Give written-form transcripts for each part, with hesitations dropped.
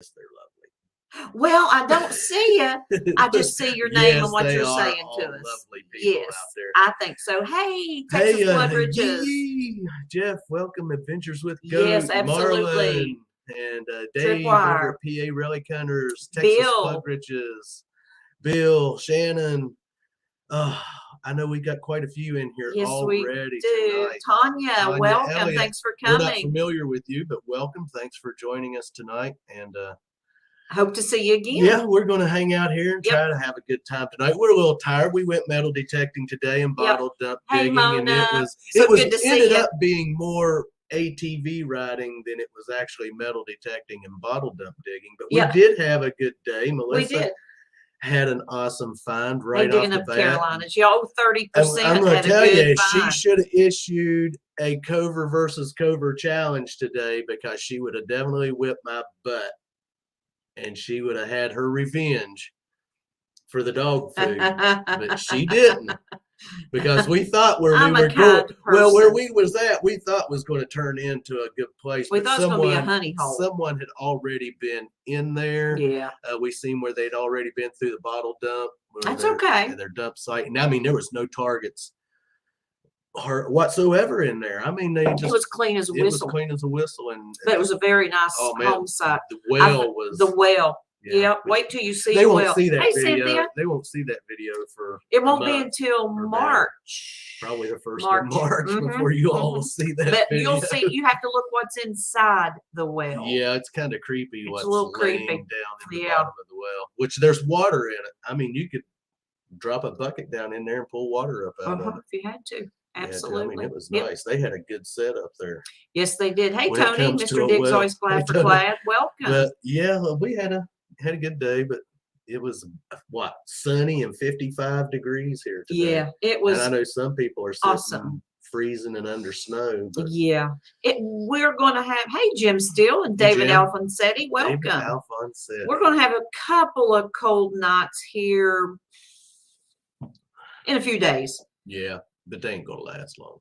They're Well, I don't see you. I just see your name yes, and what they you're are saying all to us. lovely people Yes, out there. I think so. Hey, Texas Blood Riches. Jeff, welcome Adventures with Goat. Yes, absolutely. Marlon and Dave over at PA Relic Hunters, Texas Blood Riches, Bill, Shannon. I know we got quite a few in here already. We do. Tonight. Tanya, welcome. Elliott, thanks for coming. We're not familiar with you, but welcome. Thanks for joining us tonight. And hope to see you again. Yeah, we're going to hang out here and try to have a good time tonight. We're a little tired. We went metal detecting today and bottled up digging, Mona. and it was good to ended see up being more ATV riding than it was actually metal detecting and bottled up digging. But we did have a good day. Melissa had an awesome find right off the bat. Carolinas. Y'all 30%. I'm going to tell you, she should have issued a Cover versus Cover challenge today, because she would have definitely whipped my butt. And she would have had her revenge for the dog food, but she didn't, because we thought where we were going, where we was at, we thought was going to turn into a good place. We thought it was going to be a honey hole. Someone had already been in there. Yeah, we seen where they'd already been through the bottle dump. That's okay. Their dump site, and I mean there was no targets whatsoever in there. I mean, it was clean as a whistle. It was clean as a whistle, and but it was a very nice home site. The well was the well. Yeah, wait till you see they the won't well. see that video. Cynthia. They won't see that video for it won't be until March. Probably the first of March before you all will see that. But video. You'll see. You have to look what's inside the well. Yeah, it's kind of creepy. It's what's a little laying creepy down in the bottom of the well, which there's water in it. I mean, you could drop a bucket down in there and pull water up out of it if you had to. Absolutely. Yeah, I mean, it was nice. They had a good setup there. Yes, they did. Hey, Tony, Mr. Dick's always glad for glad. Welcome. But yeah, we had a good day, but it was sunny and 55 degrees here today. Yeah, it was. And I know some people are sitting freezing and under snow. But yeah, we're going to have. Hey, Jim Steele and David Alfonsetti, welcome. David Alfonsetti. We're going to have a couple of cold nights here in a few days. Yeah. But they ain't gonna last long.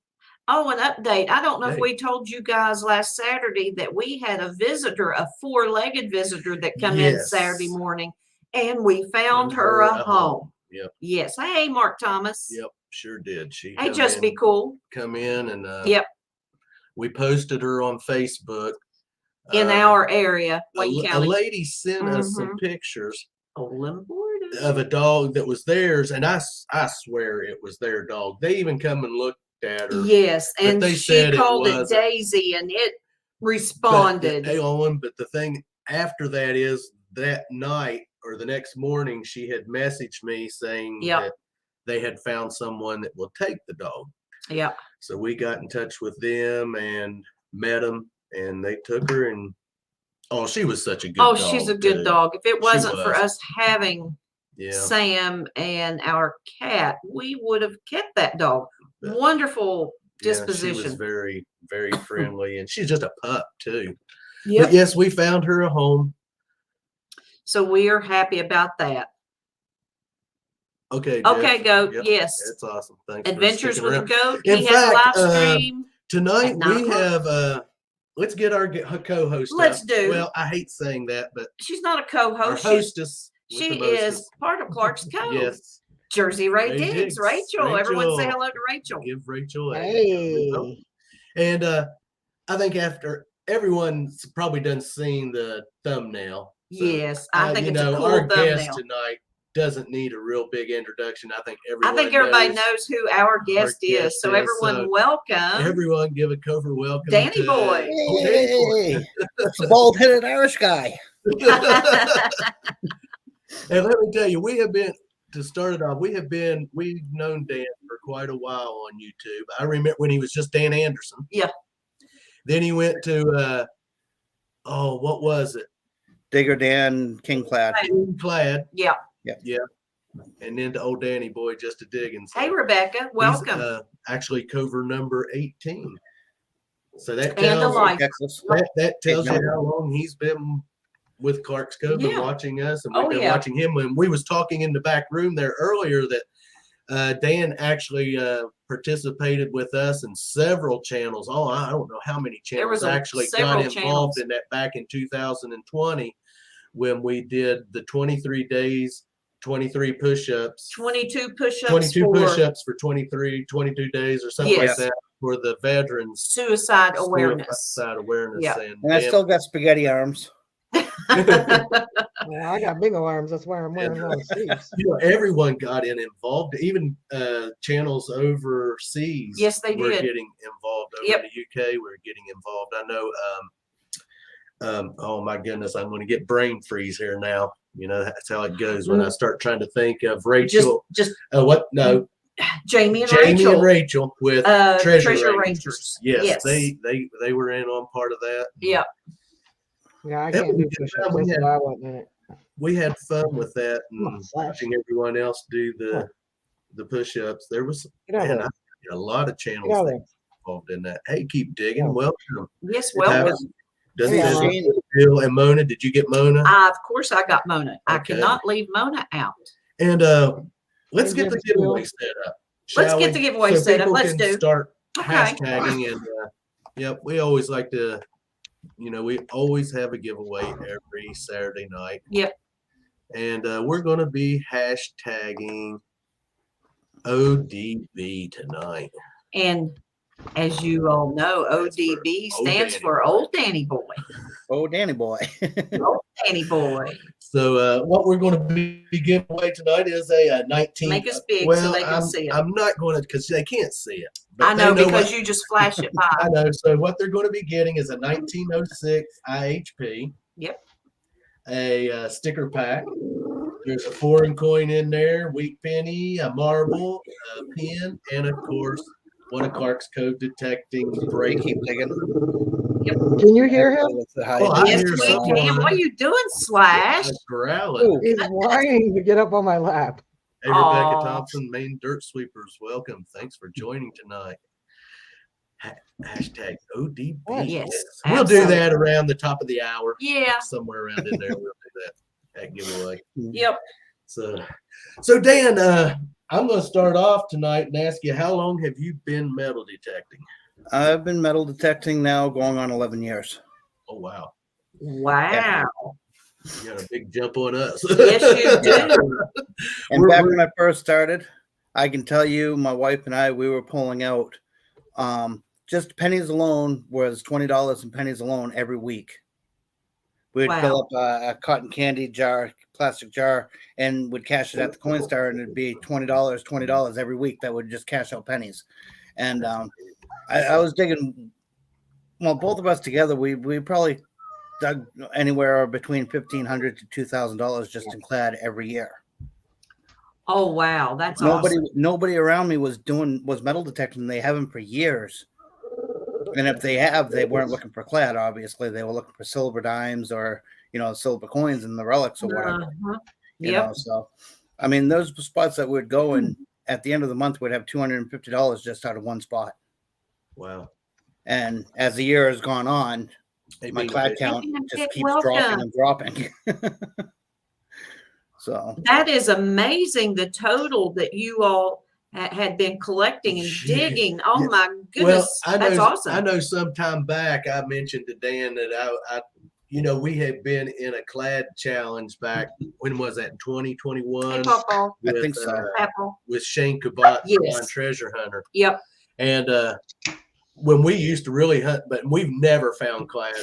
Oh, an update. I don't know if we told you guys last Saturday that we had a visitor, a four-legged visitor that come in Saturday morning, and we found her a home. Yep. Yes. Hey, Mark Thomas. Yep, sure did. Hey, just be cool. Come in and yep. We posted her on Facebook. In our area, Wayne County. A lady sent us some pictures. Of a dog that was theirs, and I swear it was their dog. They even come and looked at her. Yes, and she called it Daisy, and it responded. But the thing after that is that night or the next morning, she had messaged me saying that they had found someone that will take the dog. Yeah. So we got in touch with them and met them, and they took her, and she was such a good dog. She's a good dog. If it wasn't for us having Sam and our cat, we would have kept that dog. Wonderful disposition. She was very, very friendly, and she's just a pup too. Yeah. But yes, we found her a home. So we are happy about that. Okay. Okay, Goat. Yep. Yes. That's awesome. Thanks. Adventures with Goat. In fact, has a live stream tonight. We have. Let's get our co-host. Let's do. Well, I hate saying that, but she's not a co-host. Our hostess. She is part of Clark's Cove. Yes. Jersey Ray Diggs. Rachel. Everyone say hello to Rachel. Give Rachel a hey. And I think after everyone's probably done seen the thumbnail. So, yes, I think it's a cool our thumbnail. Guest tonight doesn't need a real big introduction. I think everybody knows who our guest is. So everyone, welcome. Everyone, give a cover welcome. Danny Boy. Hey, the bald-headed Irish guy. And let me tell you, we've known Dan for quite a while on YouTube. I remember when he was just Dan Anderson. Yeah. Then he went to what was it? Digger Dan King Clad. Yeah. Yeah. And then to old Danny Boy, just a digging. So hey, Rebecca, welcome. He's, actually cover number 18. So that tells that tells you how long he's been with Clark's Cove and watching us, and we've been watching him. When we was talking in the back room there earlier, that Dan actually participated with us in several channels. I don't know how many channels actually got involved in that back in 2020. when we did the 23 days, 23 push-ups, 22 push-ups 22 for push-ups for 22 days or something Yes. like that for the veterans suicide awareness. suicide awareness. Yeah. And I still got spaghetti arms. Well, I got big arms. That's why I'm wearing long sleeves. You know, everyone got involved. Even channels overseas. Yes, they were did. getting involved. Over Yep. in the UK, we're getting involved. I know. Oh my goodness, I'm going to get brain freeze here now. You know, that's how it goes when I start trying to think of Rachel. Just What? No, Jamie and Jamie Rachel. and Rachel with Treasure Rangers. Yes, they were in on part of that. Yeah. Yeah, I That can't was do a good push-ups. time. That's why I wasn't in it. We had fun with that Come on, and Flash. watching everyone else do the push-ups. There was Get out of man, there. a lot of Get out channels of that there. involved in that. Hey, keep digging. Yeah. Welcome. Yes, It happens. welcome. Doesn't Yeah. it? Bill and Mona, did you get Mona? Of course, I got Mona. I Okay. cannot leave Mona out. And let's And get the Jim's still- giveaway set up. Let's shall get we? the giveaway So set up. people Let's can do. start Okay. hashtagging and yep, we always like to, we always have a giveaway every Saturday night. Yep. And we're going to be hashtagging ODB tonight. And as you all know, ODB Old stands Danny for Boy. Old Danny Boy. Oh, Danny boy. Old Danny Boy. So what we're going to be giving away tonight is a 19. Make us big so well, they can see it. I'm not going to because they can't see it. I know they because what- you just flash it by. I know. So what they're going to be getting is a 1906 IHP. Yep. A sticker pack. There's a foreign coin in there, wheat penny, a marble, a pin, and of course, one of Clark's code detecting Ray, break. keep digging. Can you hear him? Oh, I Yes, hear we someone. can. What are you doing, Slash? Growling. Ooh. He's whining to get up on my lap. Hey, Rebecca Aw. Thompson, Maine Dirt Sweepers, welcome. Thanks for joining tonight. Hashtag ODB. Yes, We'll do absolutely. that around the top of the hour. Yeah. Somewhere around in there, we'll do that giveaway. Yep. So Dan, I'm going to start off tonight and ask you, how long have you been metal detecting? I've been metal detecting now going on 11 years. Oh, wow. Wow. You got a big jump on us. Yes, you do. And We're- back we're- when I first started, I can tell you, my wife and I, we were pulling out just pennies alone was $20 in pennies alone every week. We'd fill up a cotton candy jar, plastic jar, and would cash it at the coin star, and it'd be $20 every week that would just cash out pennies. And I was digging. Well, both of us together, we probably dug anywhere between $1,500 to $2,000 just in clad every year. Oh, wow. That's awesome. Nobody around me was metal detecting. They haven't for years. And if they have, they weren't looking for clad. Obviously, they were looking for silver dimes or silver coins and the relics or whatever. Uh-huh. You Yep. know, so I mean, those were spots that would go, and at the end of the month, we'd have $250 just out of one spot. Wow. And as the year has gone on, Hey, my Big clad Fish. count Hey, just keeps dropping and dropping. So That is amazing. The total that you all had been collecting and Yeah. digging. Oh Yeah. my goodness. That's awesome. I know some time back I mentioned to Dan that I we had been in a clad challenge back, when was that, in 2021? Hey, Papa. I think so. Apple. With Shane Kabat, Yes. on Treasure Hunter. Yep. And when we used to really hunt, but we've never found clad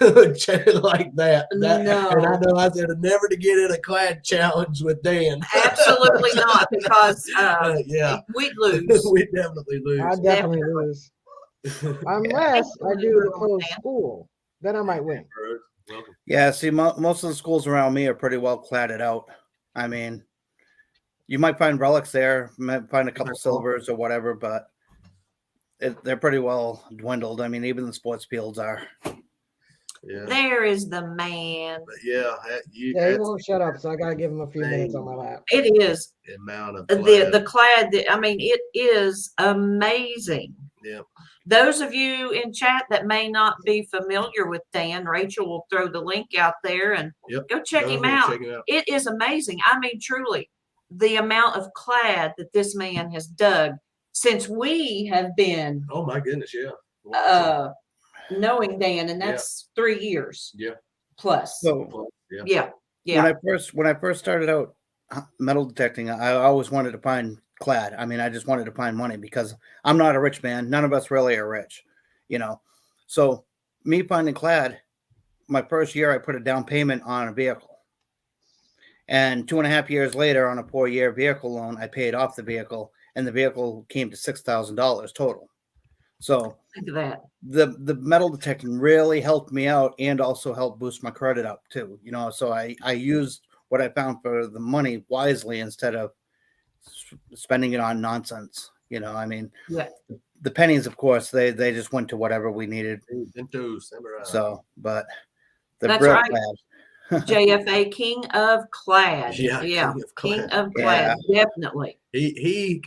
like that. No. And I know I said never to get in a clad challenge with Dan. Absolutely not, because Yeah, we'd lose. we definitely lose. I definitely lose. Unless I do the closed school. Then I might win. Welcome. yeah, see, most of the schools around me are pretty well cladded out. I mean, you might find relics there, might find a couple silvers or whatever, but they're pretty well dwindled. I mean, even the sports fields are. Yeah. There is the man. But yeah, Yeah, he that's won't shut up, so I gotta give him a few minutes on my lap. It is the amount of the clad. I mean, it is amazing. Yep. Those of you in chat that may not be familiar with Dan, Rachel will throw the link out there and Yep. go check Go him ahead, out. check him out. It is amazing. I mean, truly, the amount of clad that this man has dug since we have been Oh my goodness, yeah. knowing Dan, and that's 3 years. Yeah. plus. So Yeah. Yeah. when I first started out metal detecting, I always wanted to find clad. I mean, I just wanted to find money because I'm not a rich man. None of us really are rich, you know. So me finding clad, my first year I put a down payment on a vehicle. And 2.5 years later, on a 4-year vehicle loan, I paid off the vehicle, and the vehicle came to $6,000 total. So Think of that. the metal detecting really helped me out, and also helped boost my credit up too. You know, so I used what I found for the money wisely instead of spending it on nonsense. You know, I mean, Yeah. the pennies, of course, they just went to whatever we needed. Samurai. So, but the That's real right. clad. JFA King of Clad. Yeah, King Clad. of Clad. Definitely. He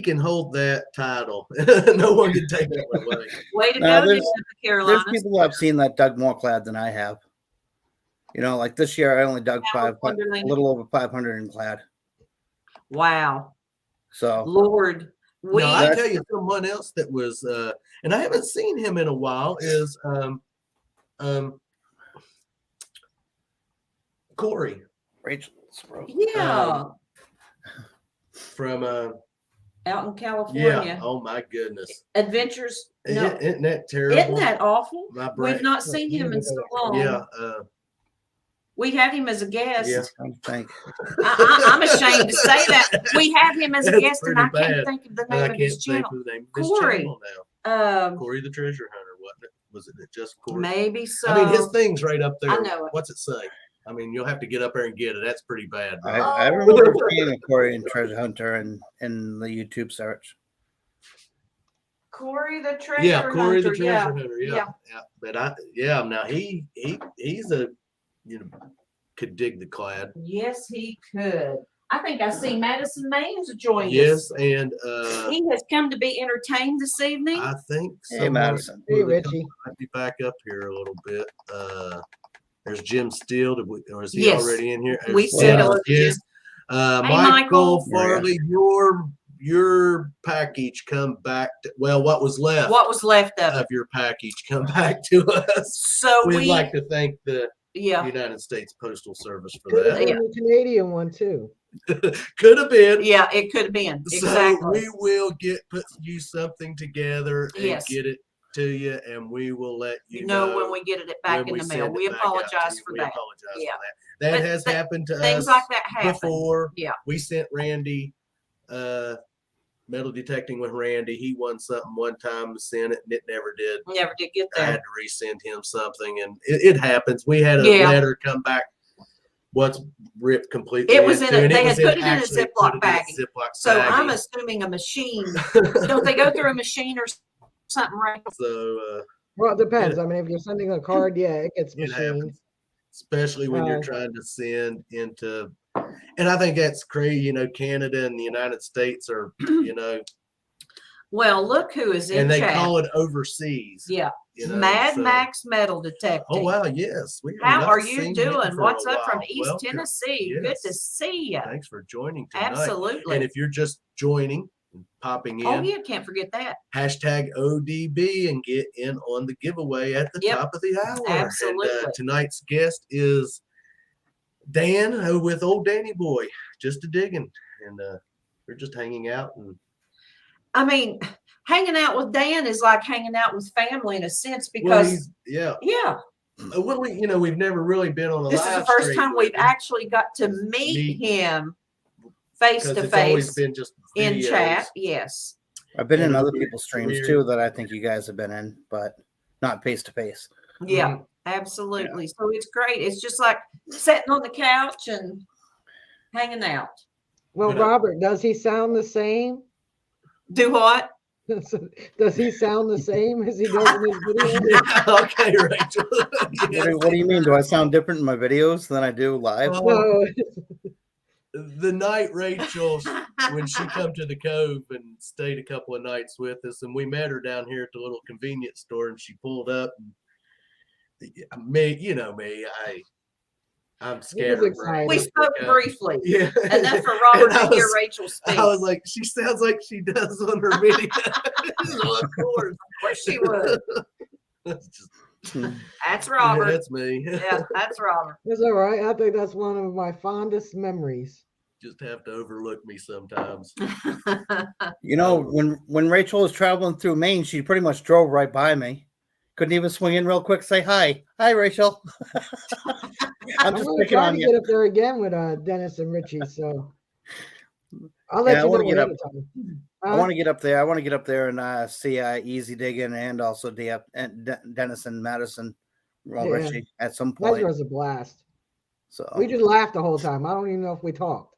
can hold that title. No one can take that one away. Way to Now, go, there's the Carolinas. people who have seen that dug more clad than I have. You know, like this year I only dug a little over 500 in clad. Wow. So Lord. No, I tell you someone else that was and I haven't seen him in a while is Corey. Rachel. Yeah. From out in California. Yeah. Oh my goodness. Adventures. No. Isn't that terrible? Isn't that awful? We've not Oh, seen him in so long. Yeah. We had him as a guest. Yeah. I'm ashamed to say that. We had him as a That's guest, and I pretty can't bad. think of the And I name of can't his think channel. of the name of his Corey. channel now. Corey the Treasure Hunter, wasn't it? Was it just Corey? Maybe so. I mean, his thing's right up there. I know it. What's it say? I mean, you'll have to get up there and get it. That's pretty bad. I Right? remember seeing a Corey and Treasure Hunter in the YouTube search. Corey the Treasure Hunter. Corey the Treasure Hunter. Yeah. But now he's a could dig the clad. Yes, he could. I think I see Madison Maines join us. Yes, and he has come to be entertained this evening. I think Hey, Madison. Hey, Richie. Might be back up here a little bit. There's Jim Steele. Or is he Yes. already in here? We said hello to Jim. Michael Michael. Farley, your package come back to, well, what was left of of your package come back to us. So We'd like to thank the yeah. United States Postal Service for Could have that. been the Canadian one too. Could have been. Yeah, it could have been. Exactly. So we will put you something together and Yes. get it to you, and we will let you know when we get it back when in we the send mail. it We back out to apologize you. for We that. apologize Yeah. for that. That But has happened to things us like that happen. before. Yeah. We sent Randy metal detecting with Randy. He won something one time and sent it, and it never did. Never did get I there. had to resend him something, and it happens. We had a letter come back. What's ripped completely? It was in into, it. and They had was in put it in a actually Ziploc put it in a baggie. Ziploc So baggie. I'm assuming a machine. Don't they go through a machine or something, right? So Well, it depends. I mean, if you're sending a card, yeah, it gets it machined. happens, especially when you're trying to send into. And I think that's crazy. You know, Canada and the United States are, Well, look who is in and they chat. call it overseas. Yeah. You know, Mad so- Max Metal Detecting. Oh wow, yes. We have How not are you seen him doing? for What's a up from while. East Welcome. Tennessee? Good to Yes. see you. Thanks for joining tonight. Absolutely. And if you're just joining and popping in, Oh yeah, can't forget that. hashtag ODB and get in on the giveaway at the Yep. top of the hour. Absolutely. And tonight's guest is Dan with old Danny Boy, just a digging, and we're just hanging out. And I mean, hanging out with Dan is like hanging out with family in a sense because yeah. yeah, Well, we've never really been on a this is live the first stream time with we've him, actually got to meet him face 'cause to it's always face been just in videos. chat. Yes. I've been in And other weird- people's streams weird. too that I think you guys have been in, but not face to face. Yeah, Mm-hmm. absolutely. So it's great. It's just like sitting on the couch and hanging out. Well, You know. Robert, does he sound the same? Do what? Does he sound the same as he does in his videos? Okay, Rachel. What do you mean? Do I sound different in my videos than I do live? No. The night Rachel, when she come to the Cove and stayed a couple of nights with us, and we met her down here at the little convenience store, and she pulled up. And you know me, I'm scared. excited. We spoke briefly. Yeah, Enough for Robert And I to hear was- Rachel speak. I was like, she sounds like she does on her video. Well, of course. Of course she would. Just That's Robert. Yeah, that's me. Yeah, that's Robert. It's all right. I think that's one of my fondest memories. Just have to overlook me sometimes. You know, when Rachel was traveling through Maine, she pretty much drove right by me. Couldn't even swing in real quick, say hi. Hi, Rachel. I'm just gonna picking try on to you. get up there again with Dennis and Richie, so I'll let Yeah, I you wanna know get ahead up. of time. I want to get up there. I want to get up there and see Easy Diggin and also Dennis and Madison, well, Yeah. Richie at some That point. was a blast. So We just laughed the whole time. I don't even know if we talked.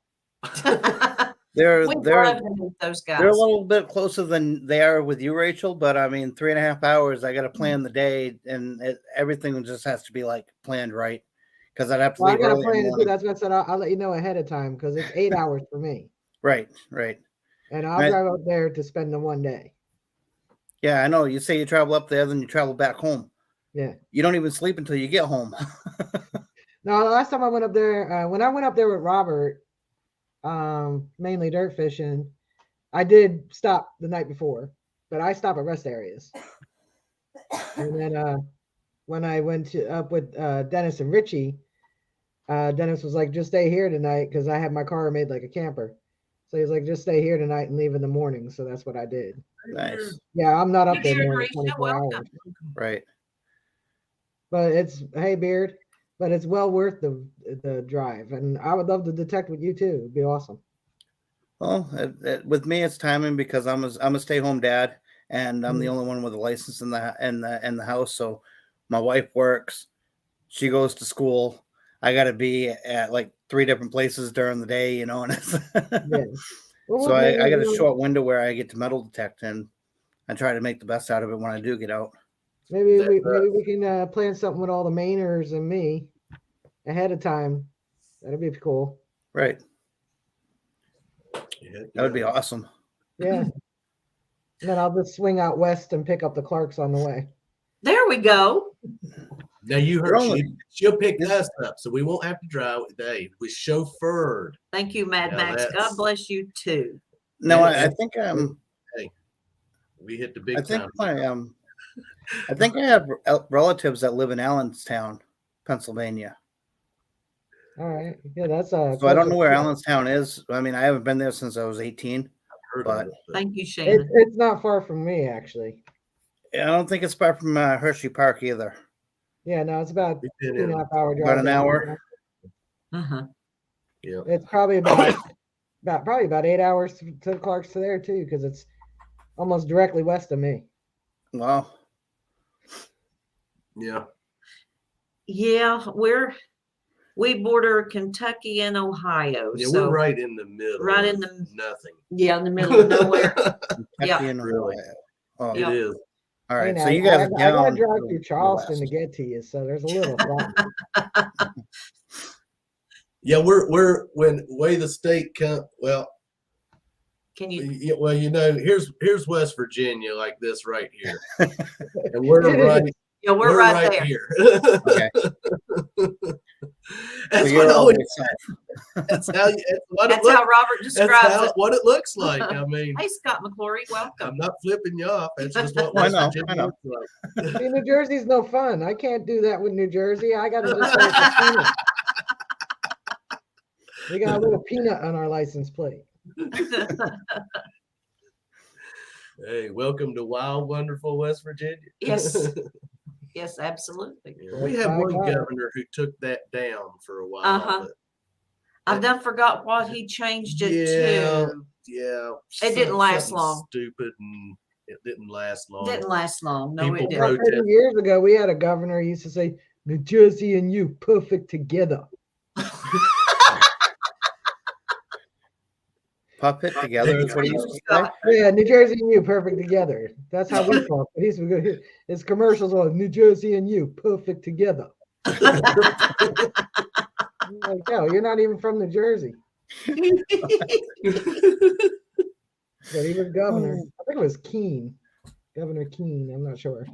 they're We they're love to meet those guys. they're a little bit closer than they are with you, Rachel. But I mean, 3.5 hours. I got to plan the day, and everything just has to be like planned right. Because I'd have to Well, I leave got a early in the plan too. morning. That's what I said. I'll let you know ahead of time because it's 8 hours for me, Right, right. and I'll drive up there to spend the one day. Yeah, I know. You say you travel up there, then you travel back home. Yeah. You don't even sleep until you get home. No, the last time I went up there, when I went up there with Robert, mainly dirt fishing, I did stop the night before, but I stop at rest areas. And then when I went up with Dennis and Richie, Dennis was like, just stay here tonight because I had my car made like a camper. So he's like, just stay here tonight and leave in the morning. So that's what I did. Nice. Yeah, I'm not up Good there evening, more than Risha. 24 hours. Welcome. Right. But it's, hey, Beard, but it's well worth the drive. And I would love to detect with you too. It'd be awesome. Well, with me, it's timing because I'm a stay-home dad, and I'm the only one with a license in the house. So my wife works, she goes to school. I got to be at like 3 different places during the day, you know. And Yeah. Well, so I got a maybe, short window where I get to metal detect, and I try to make the best out of it when I do get out. maybe we can plan something with all the Mainers and me ahead of time. That'd be cool. Right. Yeah, That would be awesome. Yeah. And then I'll just swing out west and pick up the Clarks on the way. There we go. Now you heard Only- she'll pick us up, so we won't have to drive with Dave. We chauffeured. Thank you, Mad Now Max. God that's- bless you too. No, Yeah, I think we hit the big I think time. I think I have relatives that live in Allenstown, Pennsylvania. All right. Yeah, that's So I don't know where Allenstown is. I mean, I haven't been there since I was 18. Heard but- of it, Thank you, Shannon. It's not far from me, actually. I don't think it's far from Hershey Park either. Yeah, no, it's about We've been 2.5 hour drive. About an down hour. there. Uh-huh. Yeah. It's probably about 8 hours to Clark's to there too, because it's almost directly west of me. Wow. Yeah. Yeah, we border Kentucky and Ohio. Yeah, so we're right in the middle. right in of the- nothing. yeah, in the middle of nowhere. Yeah. Kentucky and Really. Ohio. Oh, It is. all right. Hey, So now, you guys I are gotta down drive to through the Charleston to west. get to you, so there's a little something. Yeah, we're when way the state come. Well, Can you? here's West Virginia like this right here, and we're It is. right. Yeah, we're right there. here. Okay. That's So you're what I all always- the way south. That's how That's how Robert describes it. what it looks like. I mean, Hey, Scott McClory, welcome. I'm not flipping you off. That's just what I West know, Virginia I know. looks like. See, New Jersey's no fun. I can't do that with New Jersey. I gotta just say it's a peanut. We got a little peanut on our license plate. Hey, welcome to wild, wonderful West Virginia. Yes. Yes, absolutely. Yeah, we had one governor who took that down for a while. Uh-huh. but I've done forgot what he changed it Yeah. to. Yeah, It didn't last something long. Stupid, and it didn't last long. Didn't last long. No, People it About didn't. 30 years ago, we had a governor who used to say, New Jersey and you, perfect together. Puppet together is what he used to say. Yeah, New Jersey and you, perfect together. That's how we talk. His commercials are New Jersey and you, perfect together. I'm like, no, you're not even from New Jersey. But he was governor. I think it was Keene. Governor Keene. I'm not sure.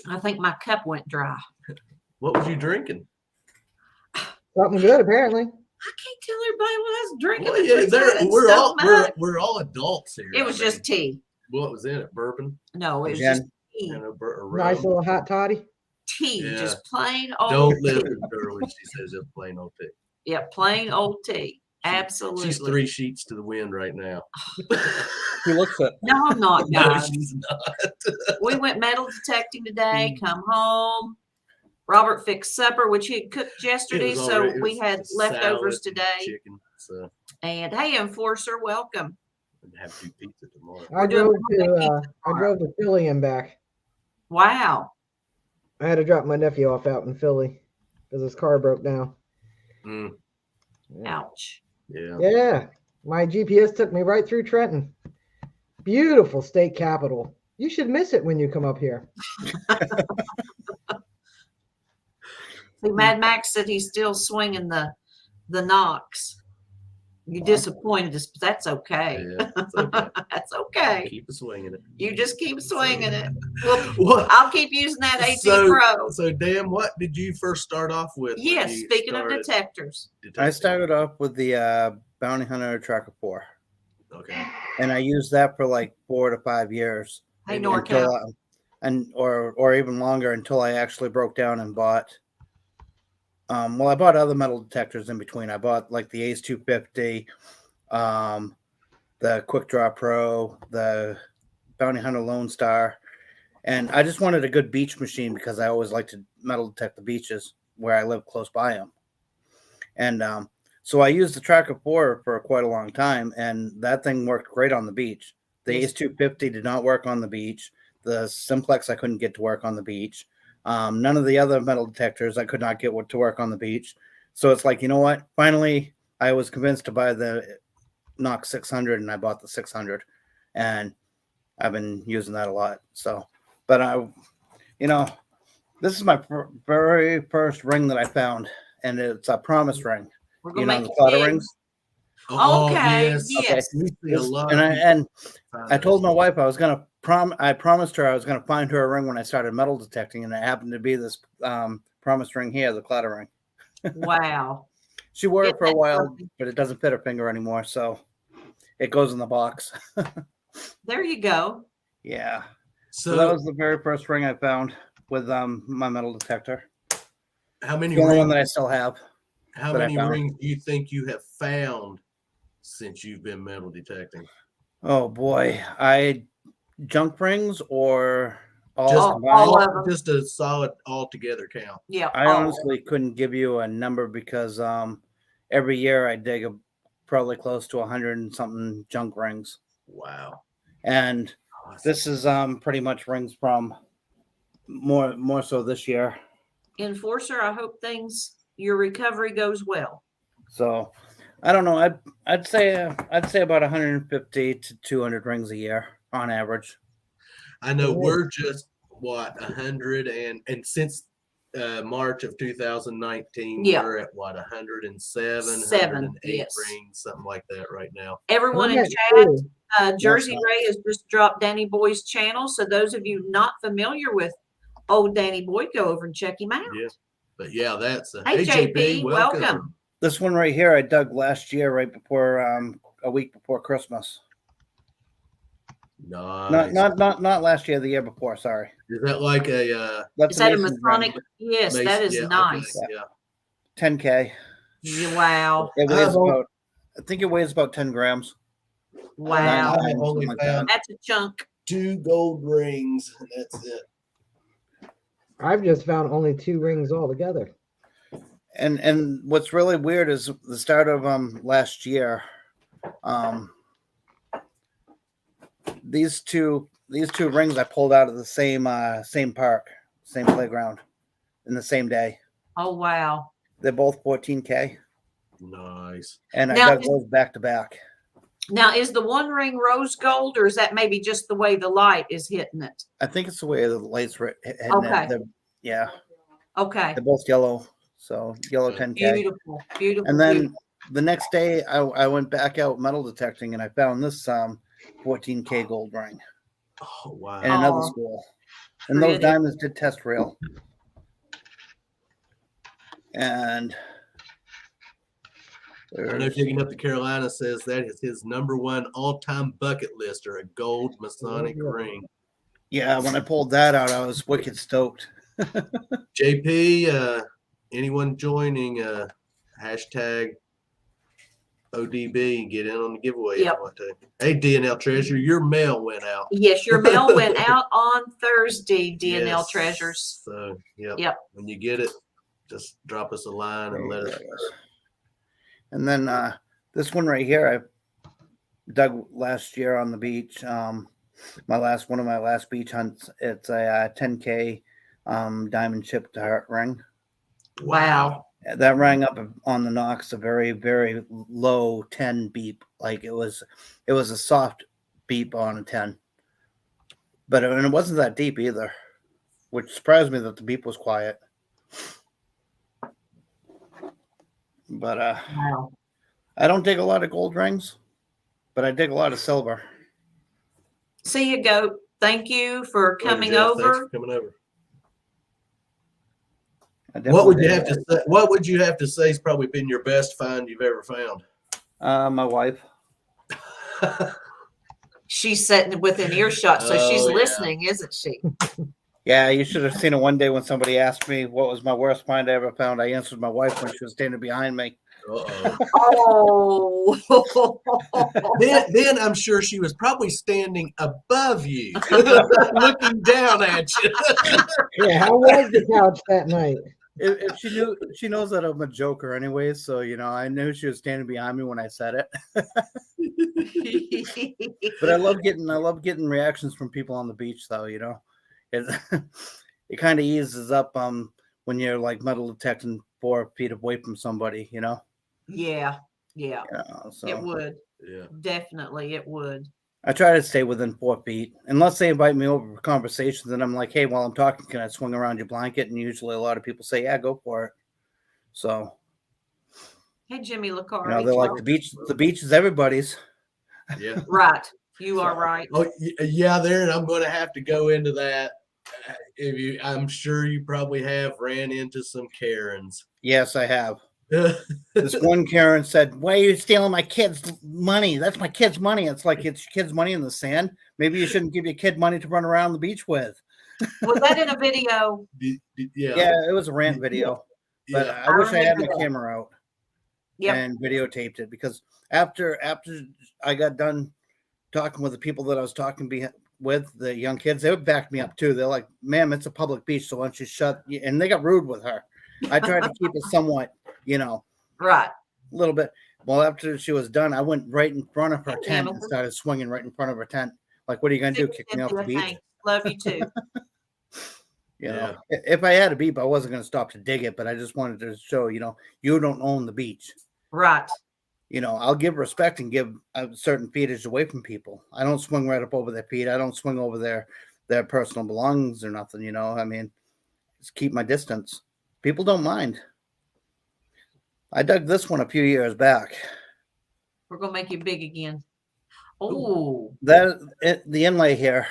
I think my cup went dry. What was you drinking? Something good, apparently. I can't tell everybody what I was drinking. Well, It's retarded we're all adults here. It was I just mean, tea. what was in it? Bourbon? No, it was Jen? just tea. Or rum? Nice little hot toddy. tea, Yeah. just plain old Don't tea. listen to her when she says it's plain old tea. Yeah, plain old tea. She's Absolutely. 3 sheets to the wind right now. She looks it. No, I'm not, No, guys. she's not. We went metal detecting today, come home. Robert fixed supper, which he had cooked yesterday, so we had leftovers today. Chicken. So And hey, Enforcer, welcome. have 2 pizza tomorrow. I drove to Philly and back. Wow. I had to drop my nephew off out in Philly because his car broke down. Mm, Ouch. yeah. Yeah, my GPS took me right through Trenton. Beautiful state capital. You should miss it when you come up here. See, Mad Max said he's still swinging the Knox. You disappointed us, but that's okay. Yeah, it's okay. That's okay. Keep swinging it. You just keep swinging it. Well, What? I'll keep using that AT Pro. So, Dan, what did you first start off with? when Yes, you speaking of started detectors. I detecting? started off with the Bounty Hunter Tracker 4, Okay. and I used that for like 4 to 5 years. Hey, Until, NorCal. Or even longer until I actually broke down and bought. Well, I bought other metal detectors in between. I bought like the Ace 250, the Quick Draw Pro, the Bounty Hunter Lone Star, and I just wanted a good beach machine because I always like to metal detect the beaches where I live close by them. And so I used the Tracker 4 for quite a long time, and that thing worked great on the beach. The Ace 250 did not work on the beach. The Simplex I couldn't get to work on the beach. None of the other metal detectors I could not get to work on the beach. So it's like, you know what? Finally, I was convinced to buy the Knox 600, and I bought the 600, and I've been using that a lot. So, but this is my very first ring that I found, and it's a promise ring. We're You gonna know, make the platter it big. rings. Okay, yes. yes. We see a lot And of people I told my wife I was gonna I promised her I was gonna find her a ring when I started metal detecting, and it happened to be this promise ring here, the clatter ring. Wow. She wore it Isn't for a that while, something? but it doesn't fit her finger anymore, so it goes in the box. There you go. Yeah. So, So that was the very first ring I found with my metal detector. how many The only one rings? that I still have. How that I many found. rings do you think you have found since you've been metal detecting? Oh boy, junk rings or all Just, combined? all of them. just a solid altogether count. Yeah. I all of honestly couldn't give you a number because every year I dig probably close to 100 and something junk rings, Wow. and Awesome. this is pretty much rings from more so this year. them. Enforcer, I hope your recovery goes well. So I don't know. I'd say about 150 to 200 rings a year on average. I know Cool. we're just 100 and since March of 2019, Yeah. we're at 107, 108 yes. rings, something like that right now. Everyone in I'm at chat, 2. Jersey nice. Ray has just dropped Danny Boy's channel. So those of you not familiar with old Danny Boy, go over and check him out. Yeah. But yeah, that's Hey, JP, welcome. This one right here I dug last year, right before a week before Christmas. Nice. Not last year, the year before. Sorry. Is that like a That's Is that a Mason's Masonic? ring. Yes, Mason? that is Yeah, nice. okay, yeah. 10K. Yeah, wow. It weighs I've only- about. I think it weighs about 10 grams. Wow. I've only Something like found That's a chunk. 2 gold rings, and that's it. I've just found only 2 rings altogether. And what's really weird is the start of last year. These two rings I pulled out of the same park, same playground, in the same day. Oh, wow. They're both 14K, Nice. and I Now, dug those back to back. Now, is the one ring rose gold, or is that maybe just the way the light is hitting it? I think it's the way the lights were hitting Okay. it. Yeah, Okay. they're both yellow, so yellow 10K. Beautiful. Beautiful. And then beautiful. the next day, I went back out metal detecting, and I found this 14K gold ring Oh wow. in another Oh, school. And those pretty. diamonds did test real. And I know Digging Up the Carolina says that is his #1 all-time bucket lister, a gold Masonic Oh, yeah. ring. yeah, when I pulled that out, I was wicked stoked. JP, anyone joining? Hashtag ODB, get in on the giveaway. Yep. Hey, DNL Treasure, your mail went out. Yes, your mail went out on Thursday, DNL Yes. Treasures. So, Yep. when you get it, just drop us a line and let us know. And then this one right here, I dug last year on the beach. One of my last beach hunts. It's a 10K diamond chipped heart ring. Wow. That rang up on the Knox a very, very low 10 beep. Like it was a soft beep on a 10. But it wasn't that deep either, which surprised me that the beep was quiet. But Wow. I don't dig a lot of gold rings, but I dig a lot of silver. See you, Goat. Thank you for coming Jeff, over. thanks for coming over. What would you have to say has probably been your best find you've ever found? My wife. She's sitting within earshot, so she's Oh, yeah. listening, isn't she? Yeah, you should have seen it one day when somebody asked me what was my worst find I ever found. I answered my wife when she was standing behind me. Oh. Then I'm sure she was probably standing above you, looking down at you. Yeah, how was the couch that night? If she knows that I'm a joker anyway, so I knew she was standing behind me when I said it. But I love getting reactions from people on the beach, though. It kind of eases up when you're like metal detecting 4 feet away from somebody. Yeah. So It would. Yeah. Definitely, it would. I try to stay within 4 feet, unless they invite me over for conversations. And I'm like, hey, while I'm talking, can I swing around your blanket? And usually a lot of people say, yeah, go for it. So, Hey, Jimmy Lacari. they're like, the beach is everybody's. Yeah. Right. You are right. Oh, yeah, there, and I'm going to have to go into that. I'm sure you probably have ran into some Karens. Yes, I have. This one Karen said, why are you stealing my kid's money? That's my kid's money. It's like it's your kid's money in the sand. Maybe you shouldn't give your kid money to run around the beach with. Was that in a video? Yeah, it was a rant video. But Yeah. I wish I had my remember that. camera out Yep. and videotaped it, because after I got done talking with the people that I was talking with, the young kids, they would back me up too. They're like, ma'am, it's a public beach, so why don't you shut? And they got rude with her. I tried to keep it somewhat, Right. a little bit. Well, after she was done, I went right in front of her tent and started swinging right in front of her tent. Like, what are you going to do? Kick me off the beach? Thanks. Love you too. If I had a beep, I wasn't going to stop to dig it, but I just wanted to show, you don't own the beach. Right. I'll give respect and give a certain feetage away from people. I don't swing right up over their feet. I don't swing over their personal belongings or nothing, I mean, just keep my distance. People don't mind. I dug this one a few years back. We're going to make you big again. Oh. The inlay here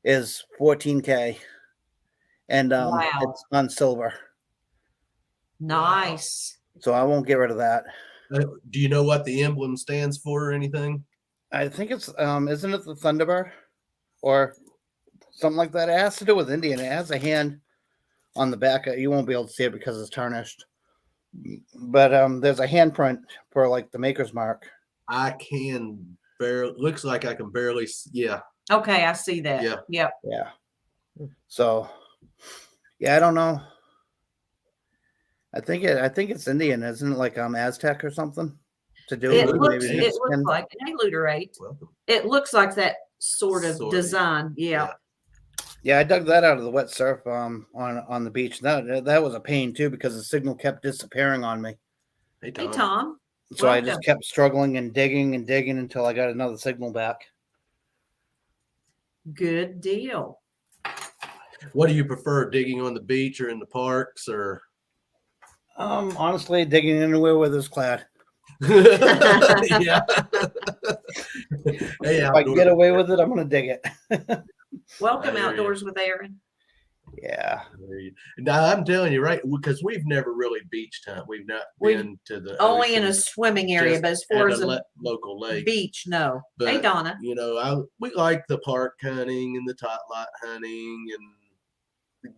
is 14K. And Wow. It's on silver. Nice. So I won't get rid of that. Do you know what the emblem stands for or anything? I think it's isn't it the Thunderbird or something like that? It has to do with Indian. It has a hand on the back. You won't be able to see it because it's tarnished. But there's a handprint for like the maker's mark. I can barely. Looks like I can barely. Yeah. Okay, I see that. Yeah. Yep. Yeah. So, yeah, I don't know. I think it's Indian, isn't it? Like Aztec or something to do. It with looks like hey, Luterate. It looks like that sort of design. Yeah. Yeah, I dug that out of the wet surf on the beach. That was a pain too, because the signal kept disappearing on me. Hey, Tom. So welcome. I just kept struggling and digging until I got another signal back. Good deal. What do you prefer, digging on the beach or in the parks, or? Honestly, digging anywhere where there's clad. Yeah. Hey, if I can get away with it, I'm gonna dig it. Welcome Outdoors with Aaron. Yeah. Now I'm telling you, right? Because we've never really beach hunt. We've not been to the only ocean, in a swimming area, but as far as a local lake, beach, no. But, hey, Donna. We like the park hunting and the tot lot hunting, and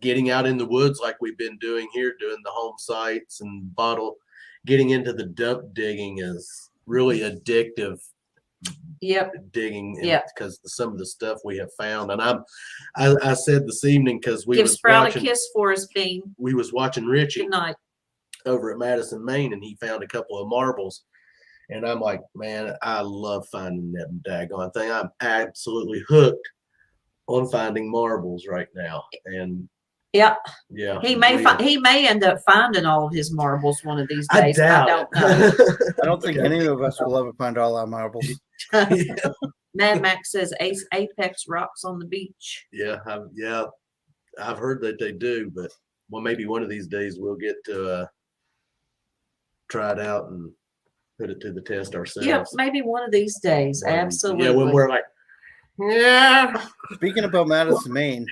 getting out in the woods like we've been doing here, doing the home sites and getting into the dump digging is really addictive. Yep. Digging, Yep. because some of the stuff we have found, and I said this evening because Give Sprout a kiss for us, Bean. We was watching Richie Good night. over at Madison, Maine, and he found a couple of marbles, and I'm like, man, I love finding that daggone thing. I'm absolutely hooked on finding marbles right now, and yeah, he may end up finding all of his marbles one of these days. I don't know. I don't think any of us will ever find all our marbles. Mad Max says Apex rocks on the beach. Yeah, I've heard that they do, but well, maybe one of these days we'll get to try it out and put it to the test ourselves. Yeah, maybe one of these days. Absolutely. Yeah, when we're like, yeah. Speaking about Madison, Maine,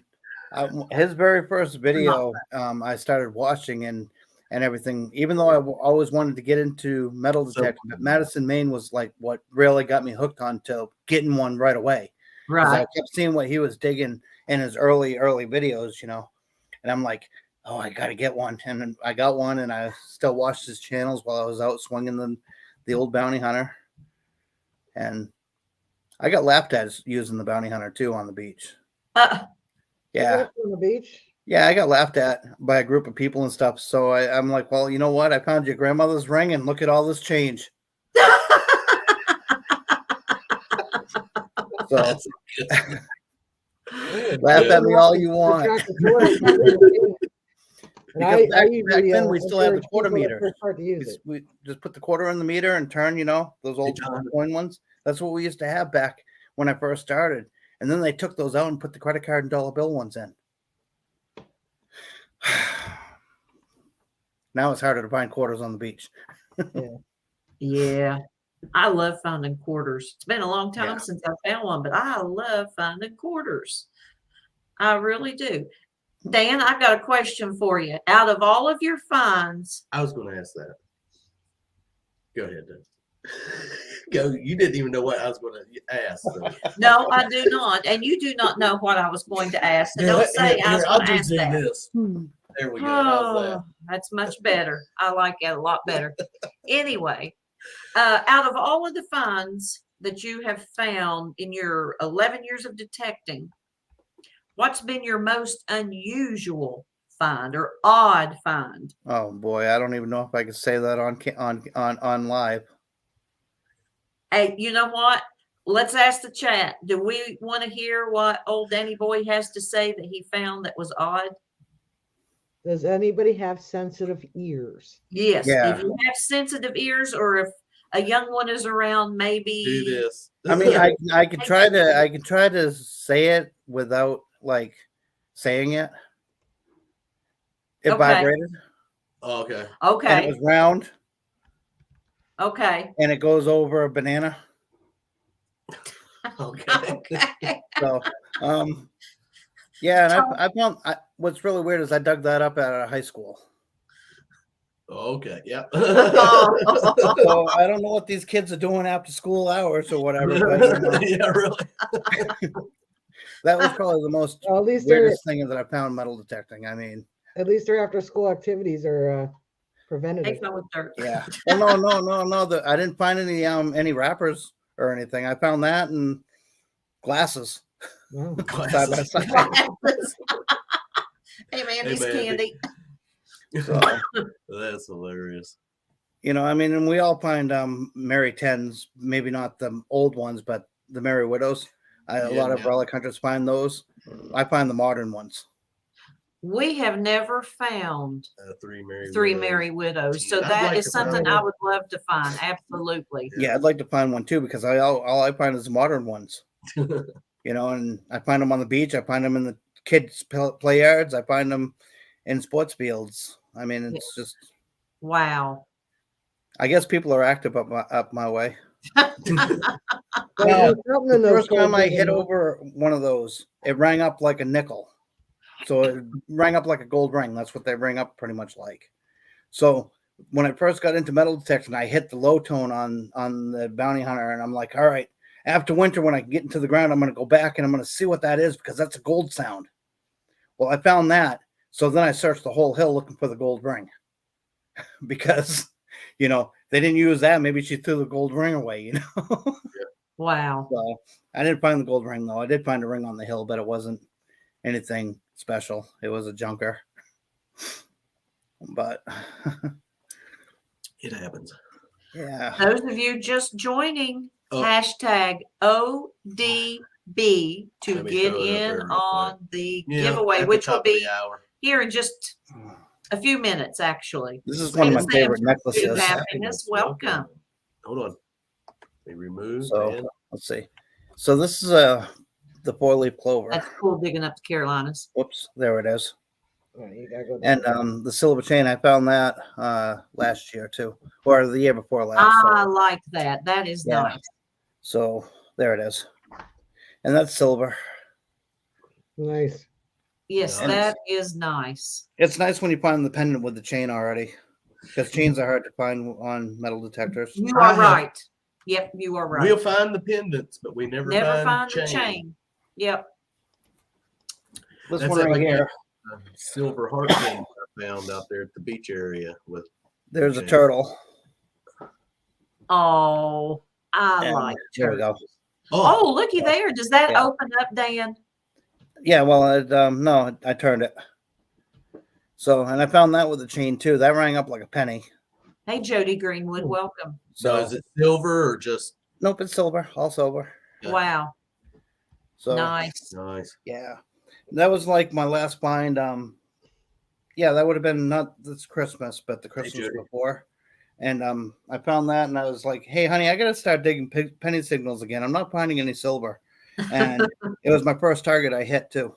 his very first video I started watching and everything, even though I always wanted to get into metal detecting, but Madison, Maine was like what really got me hooked on to getting one right away. Right. I kept seeing what he was digging in his early videos, and I'm like, oh, I got to get one. And then I got one, and I still watched his channels while I was out swinging the old bounty hunter. And I got laughed at using the bounty hunter too on the beach. Yeah. On the beach? Yeah, I got laughed at by a group of people and stuff. So I'm like, well, you know what? I found your grandmother's ring and look at all this change. So laugh at me all you want. Back then, we still had the quarter meter. We just put the quarter in the meter and turn, those old coin ones. That's what we used to have back when I first started. And then they took those out and put the credit card and dollar bill ones in. Now it's harder to find quarters on the beach. Yeah. I love finding quarters. It's been a long time since I found one, but I love finding quarters. I really do. Dan, I've got a question for you. Out of all of your finds, I was going to ask that. Go ahead, Dan. Go. You didn't even know what I was going to ask. So. No, I do not, and you do not know what I was going to ask. So don't say I was going to ask that. This. There we go. Oh, that's much better. I like it a lot better. Anyway, out of all of the finds that you have found in your 11 years of detecting, what's been your most unusual find or odd find? Oh boy, I don't even know if I can say that on live. Hey, you know what? Let's ask the chat. Do we want to hear what old Danny Boy has to say that he found that was odd? Does anybody have sensitive ears? Yes. Yeah. If you have sensitive ears, or if a young one is around, maybe do this. I mean, I could try to say it without like saying it. It vibrated. Oh, okay. Okay. And it was round. Okay. And it goes over a banana. Okay. So, yeah, and I found what's really weird is I dug that up at a high school. Okay. Yeah. So I don't know what these kids are doing after school hours or whatever. But, yeah, really. That was probably the most weirdest thing that I found metal detecting. I mean, at least their after school activities are preventative. Yeah. Well, no. I didn't find any wrappers or anything. I found that and glasses. Oh. Side by side. Hey man, he's candy. So, that's hilarious. I mean, and we all find Mary 10s, maybe not the old ones, but the Mary Widows. A lot of relic hunters find those. I find the modern ones. We have never found three Mary Widows. So that is something I would love to find. Absolutely. Yeah, I'd like to find one too, because all I find is the modern ones. And I find them on the beach. I find them in the kids' play yards. I find them in sports fields. I mean, it's just wow. I guess people are active up my way. Well, the first time I hit over one of those, it rang up like a nickel. So it rang up like a gold ring. That's what they ring up pretty much like. So when I first got into metal detection, I hit the low tone on the bounty hunter, and I'm like, all right, after winter, when I get into the ground, I'm going to go back and I'm going to see what that is, because that's a gold sound. Well, I found that, So then I searched the whole hill looking for the gold ring because, they didn't use that. Maybe she threw the gold ring away, Wow. So I didn't find the gold ring, though. I did find a ring on the hill, but it wasn't anything special. It was a junker. But It happens. yeah. Those of you just joining, Oh. hashtag ODB to Let me get throw it up in there real on the Yeah, giveaway, at the which will top of be the hour. here in just a few minutes, actually. This is one of my Sam, favorite Pursuit of necklaces. Happiness, welcome. Hold on. They remove So and let's see. So this is the 4-leaf clover. That's cool digging up the Carolinas. Whoops, there it is. All right, you gotta go And down. the silver chain, I found that last year too, or the year before last. I like that. That is Yeah. nice. So there it is, and that's silver. Nice. Yes, Nice. that is nice. It's nice when you find the pendant with the chain already, because chains are hard to find on metal detectors. You I are have- right. Yep, you are right. we'll find the pendants, but we never find the chain. Yep. This That's one it, right like here, silver heart chain I found out there at the beach area with there's a chain. turtle. Oh, I And like there we go. turtles. Oh, looky there. Does that Yeah. open up, Dan? Yeah, well, no, I turned it. So, and I found that with the chain too. That rang up like a penny. Hey, Jody Greenwood, welcome. So is it silver or just Nope, it's silver, all silver. Yeah. Wow. So Nice. nice? yeah, that was like my last find. Yeah, that would have been not this Christmas, but the Christmas Jody. before. And I found that, and I was like, "Hey, honey, I gotta start digging penny signals again. I'm not finding any silver." And it was my first target I hit too.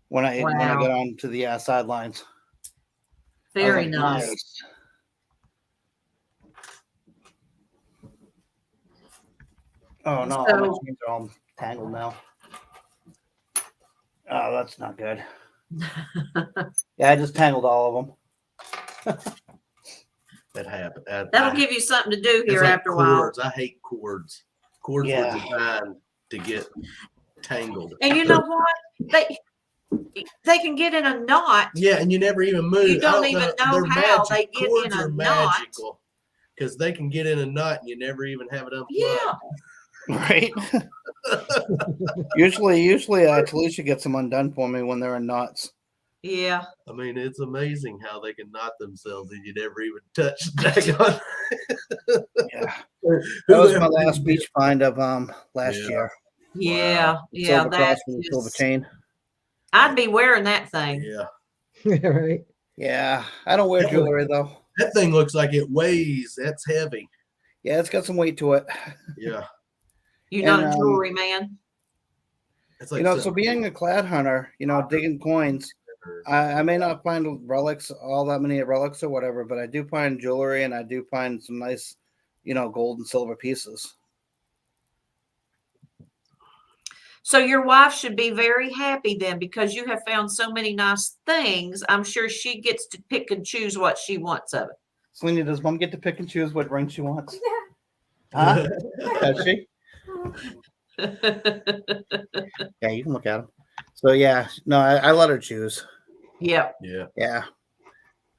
When I Wow. got on to the sidelines. I was Very like, nice. Oh no, all So- my chains are all tangled now. Oh, that's not good. Yeah, I just tangled all of them. That happened. That'll give you something to do it's here like after a while. cords. I hate cords. Cords Yeah. were designed to get tangled. And you know what? They can get in a knot. Yeah, and you never even move. You don't I even know They're how magic. they get Cords in a are knot. magical because they can get in a knot and you never even have it unplugged. Yeah. Right. usually, Talisha gets them undone for me when they're in knots. Yeah. I mean, it's amazing how they can knot themselves and you never even touch the daggone. Yeah, Who that was my ever last did beach find of last Yeah. year. Yeah. Yeah. Silver That cross with a silver is, chain. I'd be wearing that thing. Yeah, Right. Yeah, I don't wear That jewelry though. that thing looks like it weighs. That's heavy. Yeah, it's got some weight to it. Yeah, You're not And, a jewelry man. it's like So being a clad hunter, digging coins, I may not find relics, all that many relics or whatever, but I do find jewelry and I do find some nice, gold and silver pieces. So your wife should be very happy then because you have found so many nice things. I'm sure she gets to pick and choose what she wants of it. Selena, does mom get to pick and choose what ring she wants? Huh? Does she? Yeah, you can look at them. So yeah, no, I let her choose. Yep. Yeah, Yeah.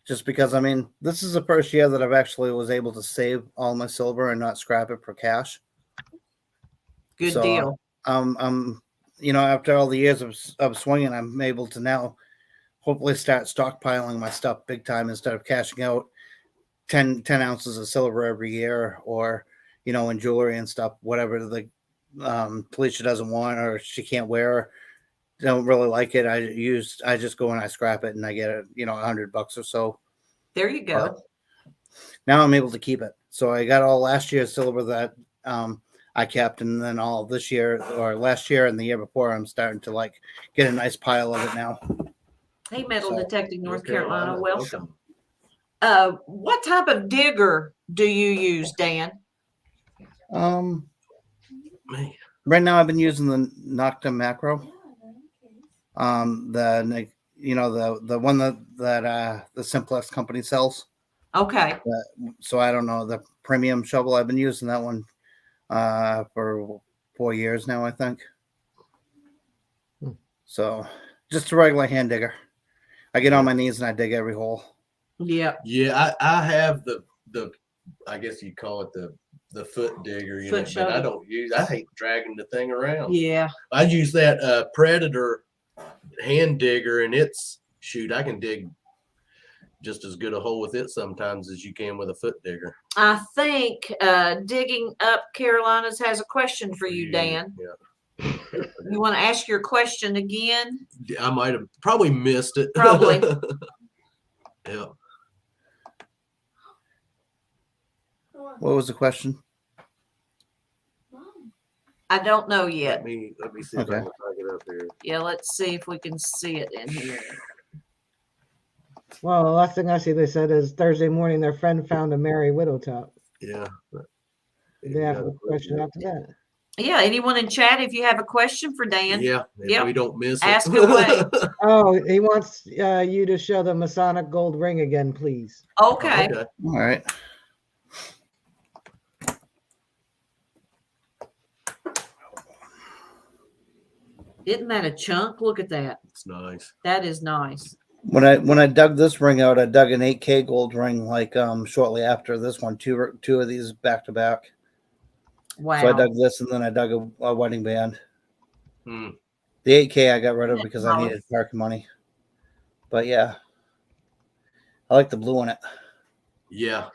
Just because, this is the first year that I've actually was able to save all my silver and not scrap it for cash. Good So, deal. After all the years of swinging, I'm able to now hopefully start stockpiling my stuff big time instead of cashing out 10 ounces of silver every year or, in jewelry and stuff, whatever the Felicia doesn't want or she can't wear, don't really like it. I just go and I scrap it and I get it, $100 or so. There you go. But now I'm able to keep it. So I got all last year's silver that I kept, and then all this year or last year and the year before, I'm starting to get a nice pile of it now. Hey, Metal So, Detecting North Carolina, welcome. welcome. What type of digger do you use, Dan? Man. Right now I've been using the Nocta Macro. The one that the Simplex company sells. Okay. So I don't know the premium shovel. I've been using that one for 4 years now, I think. So just a regular hand digger. I get on my knees and I dig every hole. Yeah. Yeah, I have the I guess you call it the foot digger, you Foot know, but I shovel. don't use. I hate dragging the thing around. Yeah. I use that Predator hand digger, and it's shoot, I can dig just as good a hole with it sometimes as you can with a foot digger. I think Digging Up Carolinas has a question for you, Dan. Yeah. You want to ask your question again? I might have probably missed it. Probably. Yeah. What was the question? I don't know yet. Let me see if I Okay. can find it up here. Yeah, let's see if we can see it in here. Well, the last thing I see they said is Thursday morning their friend found a Mary Widow top. Yeah. They have a question after that. Yeah, anyone in chat, if you have a question for Dan, Yeah, if Yep. we don't miss it. Ask away. Oh, he wants you to show the Masonic gold ring again, please. okay. Okay. All right. Isn't that a chunk? Look at that. It's nice. That is nice. When I dug this ring out, I dug an 8K gold ring like shortly after this one, two of these back to back. Wow. So I dug this and then I dug a wedding band. Hmm. The 8K I got rid of because I needed parking money. But yeah, I like the blue in it. Yeah.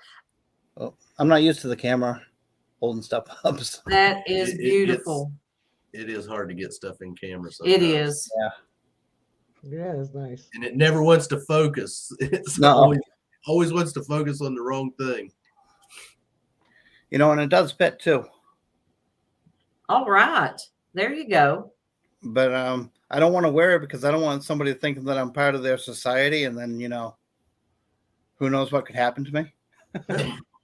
Oh, I'm not used to the camera holding stuff up. So. That is It beautiful. It is hard to get stuff in camera. It Sometimes. is. Yeah, it's nice. And it never wants to focus. It's No. always wants to focus on the wrong thing. You know, and it does fit too. All right. There you go. But I don't want to wear it because I don't want somebody thinking that I'm part of their society, and then who knows what could happen to me.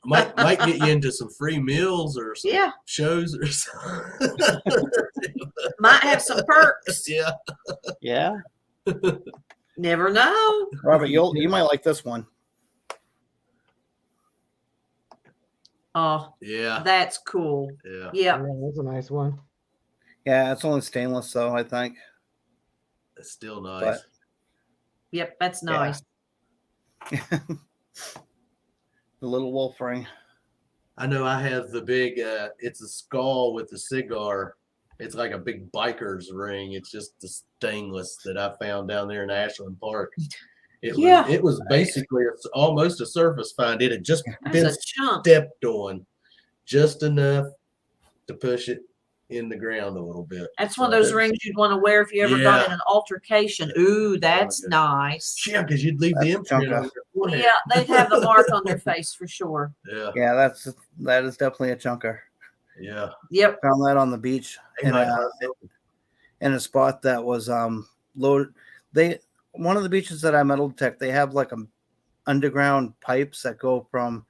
Might get you into some free meals or some Yeah. shows or something. Might have some perks. Yeah. Yeah, Never know. Robert, you might like this one. Oh, Yeah. that's cool. Yeah. Yeah. Yeah, that's a nice one. Yeah, it's only stainless though, I think. It's still nice. Yep. That's Yeah. nice. The little wolf ring. I know I have the big it's a skull with a cigar. It's like a big biker's ring. It's just the stainless that I found down there in Ashland Park. It was basically almost a surface find. It had just been That's a chunk. stepped on just enough to push it in the ground a little bit. That's one of those rings you'd want to wear if you ever got in an altercation. Ooh, that's good. nice. Yeah, because you'd leave the imprint on your forehead. Yeah, they'd have the mark on their face for sure. Yeah. Yeah, that is definitely a chunker. Yeah. Yep. Found that on the beach in a spot that was loaded. One of the beaches that I metal detect, they have like underground pipes that go from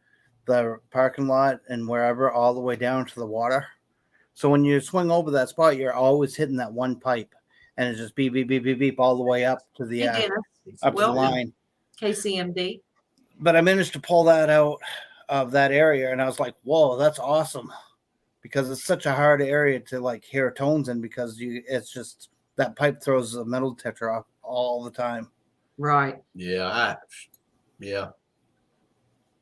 the parking lot and wherever all the way down to the water. So when you swing over that spot, you're always hitting that one pipe, and it just beep beep beep beep beep all the way up to the Hey, Dennis. up to the line. KCMD. But I managed to pull that out of that area, and I was like, "Whoa, that's awesome!" Because it's such a hard area to like hear tones in because it's just that pipe throws the metal detector off all the time. Right. Yeah.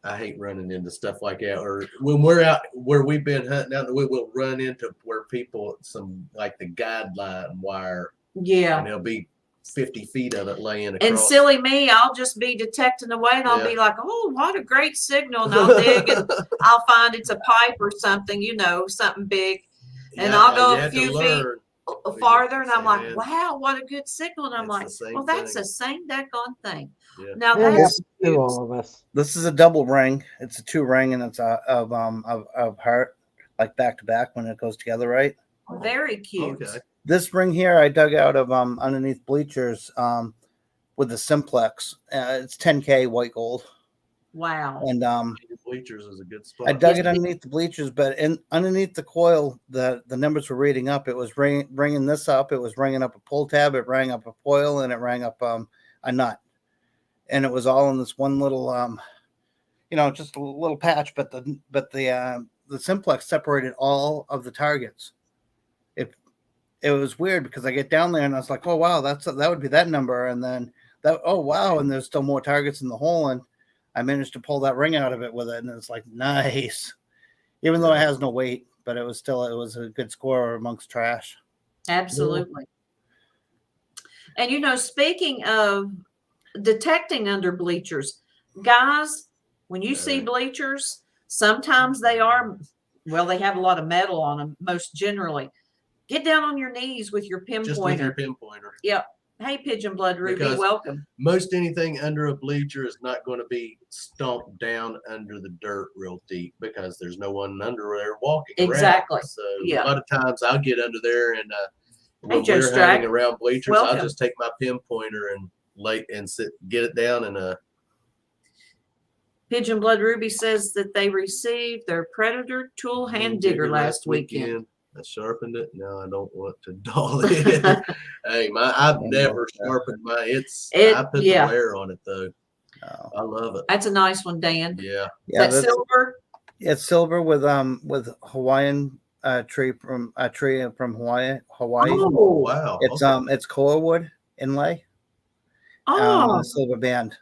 I hate running into stuff like that. Or when we're out where we've been hunting out, we will run into where people some like the guideline wire, Yeah. and there'll be 50 feet of it laying And across. silly me, I'll just be detecting away and I'll be like, oh, what a great signal. And I'll dig and I'll find it's a pipe or something, something big. And I'll go a few feet farther and I'm like, wow, what a good signal. And I'm like, well, that's the same daggone thing. Yeah. Now Yeah, that's to cute. all of us. This is a double ring. It's a 2 ring, and it's of heart, like back to back when it goes together, right? Very cute. Okay. This ring here I dug out of underneath bleachers with the simplex. It's 10K white gold, Wow. and Bleachers is a good spot. I dug it underneath the bleachers, but underneath the coil, the numbers were reading up. It was ringing this up. It was ringing up a pull tab. It rang up a coil, and it rang up a nut. And it was all in this one little, just a little patch. But the simplex separated all of the targets. It was weird because I get down there and I was like, oh wow, that would be that number. And then that, oh wow, and there's still more targets in the hole, and I managed to pull that ring out of it with it, and it's like nice, even though it has no weight, but it was a good score amongst trash. Absolutely. And you know, speaking of detecting under bleachers, guys, when you see bleachers, sometimes they are, well, they have a lot of metal on them, most generally. Get down on your knees with your pinpointer. Just with your pinpointer. Yep. Hey, Pigeon Blood Ruby, Because welcome. Most anything under a bleacher is not going to be stomped down under the dirt real deep because there's no one under there walking Exactly. around. So a lot of times I'll get under there and when Joe we're hanging around bleachers, welcome. I'll just take my pinpointer and get it down and Pigeon Blood Ruby says that they received their Predator tool hand digger last weekend. I sharpened it. Now I don't want to dull it. Hey, I've never sharpened mine. I put the wear on it though. Oh. I love it. That's a nice one, Dan. Yeah. That's silver. It's silver with Hawaiian tree from Hawaii. Oh wow. It's koa wood inlay. Oh, silver band.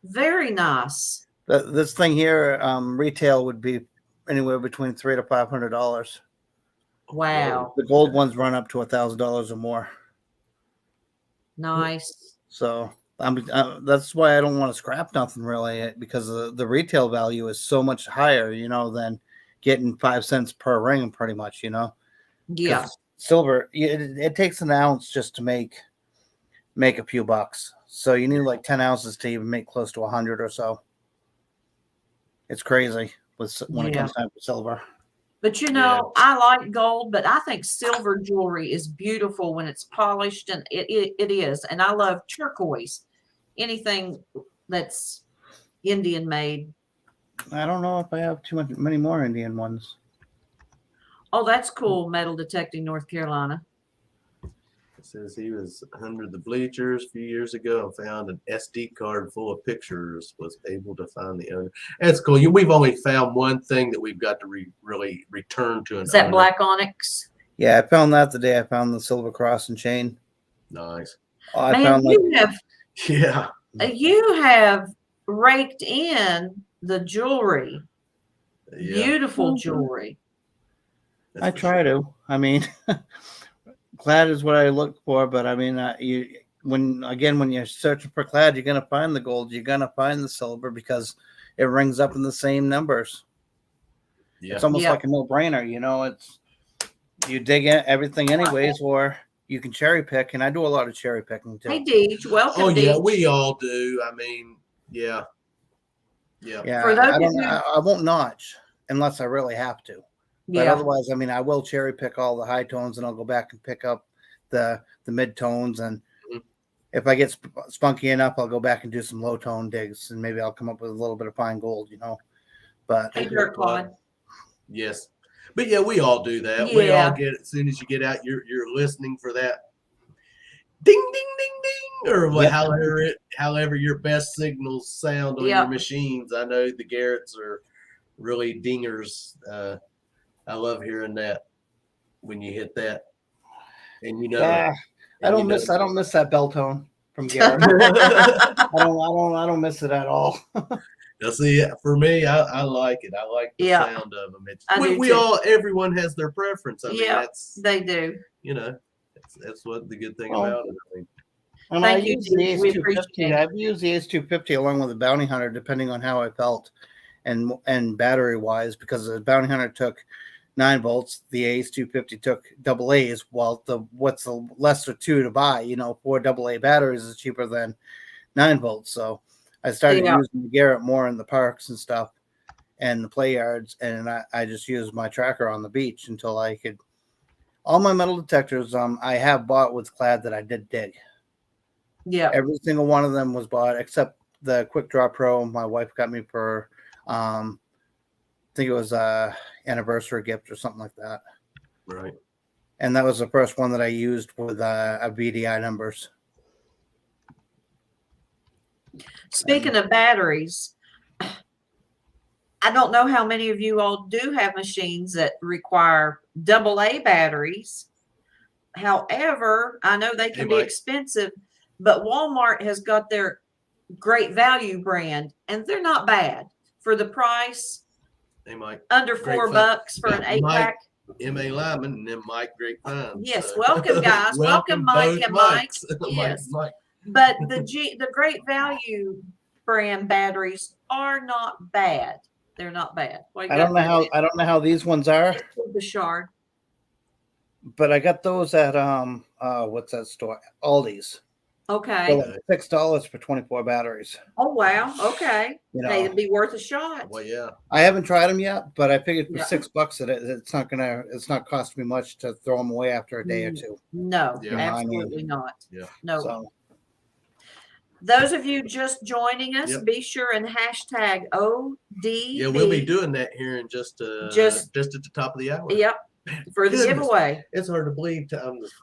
Very nice. This thing here, retail would be anywhere between $300 to $500. Wow. The gold ones run up to $1,000 or more. Nice. So that's why I don't want to scrap nothing really, because the retail value is so much higher, than getting 5 cents per ring, pretty much, Yeah. Silver, it takes an ounce just to make a few bucks. So you need like 10 ounces to even make close to 100 or so. It's crazy when it comes time for silver. But I like gold, but I think silver jewelry is beautiful when it's polished, and it is. And I love turquoise. Anything that's Indian made. I don't know if I have many more Indian ones. Oh, that's cool. Metal Detecting North Carolina. It says he was under the bleachers a few years ago and found an SD card full of pictures, was able to find the owner. That's cool. We've only found one thing that we've got to really return to. Is that black onyx? Yeah, I found that the day I found the silver cross and chain. Nice. Oh, you have raked in the jewelry. Yeah. Beautiful jewelry. I try to. I mean, clad is what I look for, but I mean, when you're searching for clad, you're gonna find the gold, you're gonna find the silver, because it rings up in the same numbers. Yeah. It's almost like a no-brainer, It's you dig in everything anyways, or you can cherry pick, and I do a lot of cherry picking too. Hey, Deej, welcome. Oh yeah, we all do. I mean, yeah. I won't notch unless I really have to. But otherwise, I mean, I will cherry pick all the high tones, and I'll go back and pick up the mid tones. And if I get spunky enough, I'll go back and do some low tone digs, and maybe I'll come up with a little bit of fine gold, But hey, Dirt Claude. Yes, but yeah, we all do that. We all get it. As soon as you get out, you're listening for that ding ding ding ding, or however your best signals sound on your machines. I know the Garretts are really dingers. I love hearing that when you hit that, and I don't miss that bell tone from Garrett. I don't miss it at all. Now, see, for me, I like it. I like the sound of them. Everyone has their preference. I mean, they do. That's what the good thing about it. I mean, and Thank I you. use the Ace 250. I've used the Ace 250 along with the Bounty Hunter, depending on how I felt, and battery wise, because the Bounty Hunter took 9 volts, the Ace 250 took AA's, while what's the lesser two to buy, 4 AA batteries is cheaper than 9 volts. So I started using the Garrett more in the parks and stuff and the play yards, and I just used my tracker on the beach until I could. All my metal detectors I have bought with clad that I did dig. Yeah. Every single one of them was bought except the Quick Draw Pro my wife got me for I think it was anniversary gift or something like that. Right. And that was the first one that I used with VDI numbers. Speaking of batteries, I don't know how many of you all do have machines that require AA batteries. However, I know they can be expensive. but Walmart has got their Great Value brand, and they're not bad for the price. They might. Under Great $4 Fun. for an Got 8-pack. M.A. Lyman and then Mike Grapevine. Yes, welcome, guys. Welcome, Mike and Mike. Yes. Mike. But the Great Value brand batteries are not bad. They're not bad. I don't know how these ones are, The Shard. but I got those at what's that store? Aldi's. Okay. For like $6 for 24 batteries. Oh wow. Okay. You know, Hey, it'd be worth a shot. Well, yeah. I haven't tried them yet, but I figured for Yeah. $6 it's not costing me much to throw them away after a day or two. No, Yeah. absolutely not. Yeah. No. So Those of you just joining us, Yep. be sure and hashtag ODB. Yeah, we'll be doing that here in just at the top of the hour. Yep. For the Goodness. giveaway. It's hard to believe.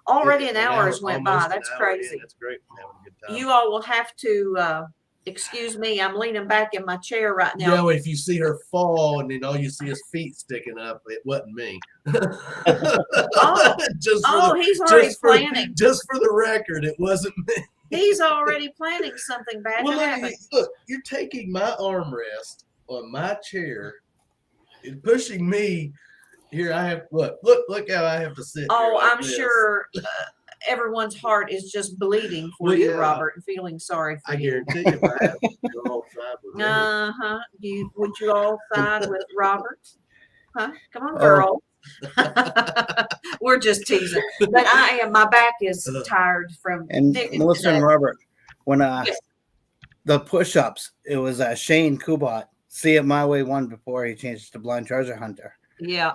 Already an hour has went by. almost an That's hour in. crazy. That's great. I'm having a good time. You all will have to excuse me. I'm leaning back in my chair right now. Yeah, well, if you see her fall and then all you see is feet sticking up, it wasn't me. Oh. Just for Oh, the, he's already just for, planning. just for the record, it wasn't me. He's already planning something bad Well, to happen. look, you're taking my armrest on my chair and pushing me. Here I have look how I have to sit. Oh, here like I'm this. sure everyone's heart is just bleeding for Well, you, yeah. Robert, and feeling sorry for I you. guarantee you, if I have to go all side with me. Would you all side with Robert? Huh? Come on, Oh. girl. We're just teasing, but my back is tired from and digging Melissa today. and Robert, when Yes. the push-ups, it was Shane Kubat. See It My Way one before he changed to Blind Treasure Hunter. Yeah.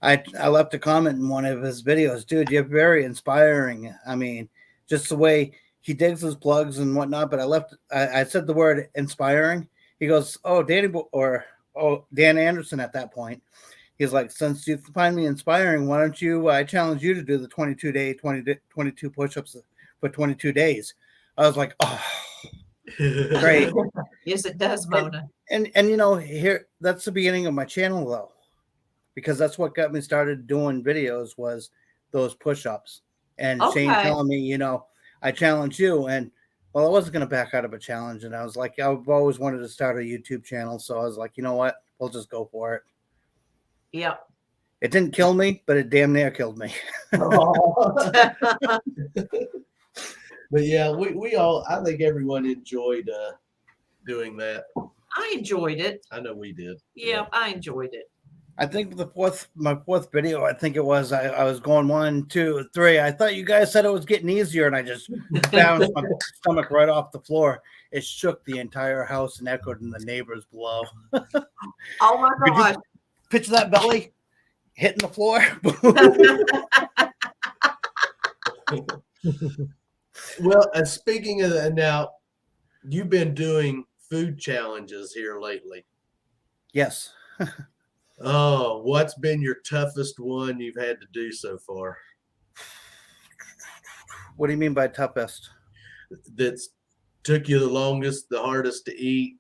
I left a comment in one of his videos, dude. You're very inspiring. I mean, just the way he digs his plugs and whatnot. But I said the word inspiring. He goes, "Oh, Dan Anderson." At that point, he's like, "Since you find me inspiring, why don't you? I challenge you to do the 22 push-ups for 22 days." I was like, "Oh, great." Yes, it does, Mona. And here, that's the beginning of my channel though, because that's what got me started doing videos was those push-ups. And Shane Okay. telling me, I challenge you. And well, I wasn't going to back out of a challenge. And I was like, I've always wanted to start a YouTube channel. So I was like, you know what? We'll just go for it. Yep. It didn't kill me, but it damn near killed me. But yeah, I think everyone enjoyed doing that. I enjoyed it. I know we did. Yeah, I enjoyed it. I think my fourth video, I think it was, I was going 1, 2, 3. I thought you guys said it was getting easier, and I just bounced my stomach right off the floor. It shook the entire house and echoed in the neighbors below. Oh my Could you gosh. picture that belly hitting the floor? Well, speaking of that, now you've been doing food challenges here lately. Yes. Oh, what's been your toughest one you've had to do so far? What do you mean by toughest? That's took you the longest, the hardest to eat?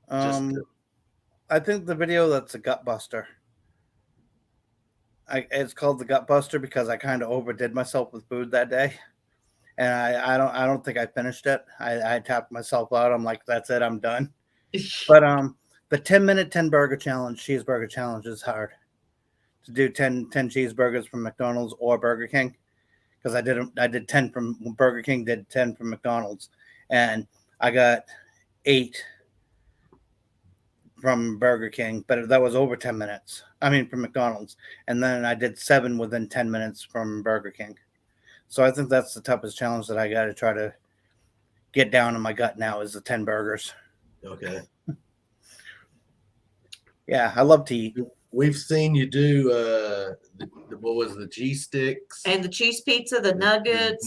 I think the video that's a gut buster. It's called the gut buster because I kind of overdid myself with food that day, and I don't think I finished it. I tapped myself out. I'm like, that's it, I'm done. But the 10-minute 10 burger challenge, cheeseburger challenge, is hard to do. 10 cheeseburgers from McDonald's or Burger King, because I did 10 from Burger King, did 10 from McDonald's, and I got 8 from Burger King, but that was over 10 minutes. I mean, from McDonald's. And then I did 7 within 10 minutes from Burger King. So I think that's the toughest challenge that I got to try to get down in my gut now, is the 10 burgers. Okay. Yeah, I love to eat. We've seen you do what was the G sticks And the cheese pizza, the nuggets,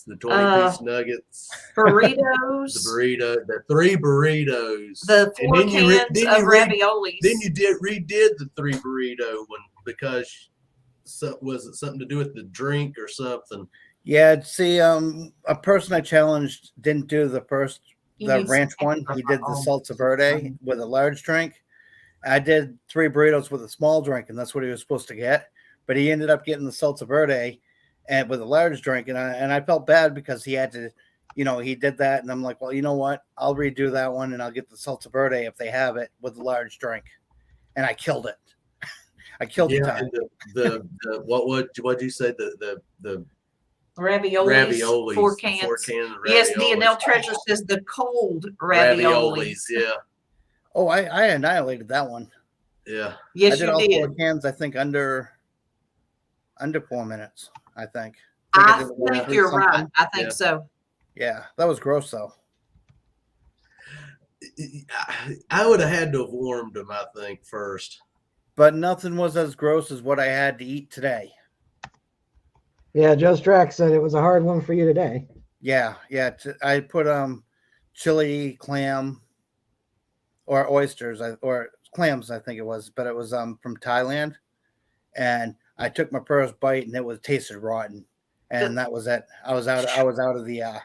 the 20-piece nuggets, burritos, the burrito, the 3 burritos, the 4 and then cans of raviolis. Then you redid the 3 burrito one because was it something to do with the drink or something? Yeah, see, a person I challenged didn't do the You ranch need one. He did the Oh. salsa verde with a large drink. I did 3 burritos with a small drink, and that's what he was supposed to get. But he ended up getting the salsa verde, and with a large drink, and I felt bad because he had to, he did that, and I'm like, well, you know what? I'll redo that one, and I'll get the Salsa Verde if they have it with a large drink, and I killed it. I killed the time. And the what'd you say the Raviolis, 4 cans. 4 cans of Yes, raviolis. DNL Treasure says the cold raviolis. Yeah. Oh, I annihilated that one. Yeah. Yes, I did you all did. 4 cans, I think, under 4 minutes, I think. I did about think 3 you're right. something. I think so. Yeah, that was gross, though. I would have had to have warmed them, I think, first. But nothing was as gross as what I had to eat today. Yeah, Joe Strack said it was a hard one for you today. Yeah. I put chili, clam, or oysters, or clams, I think it was, but it was from Thailand. And I took my first bite, and it tasted rotten, and that was it. I was out of the.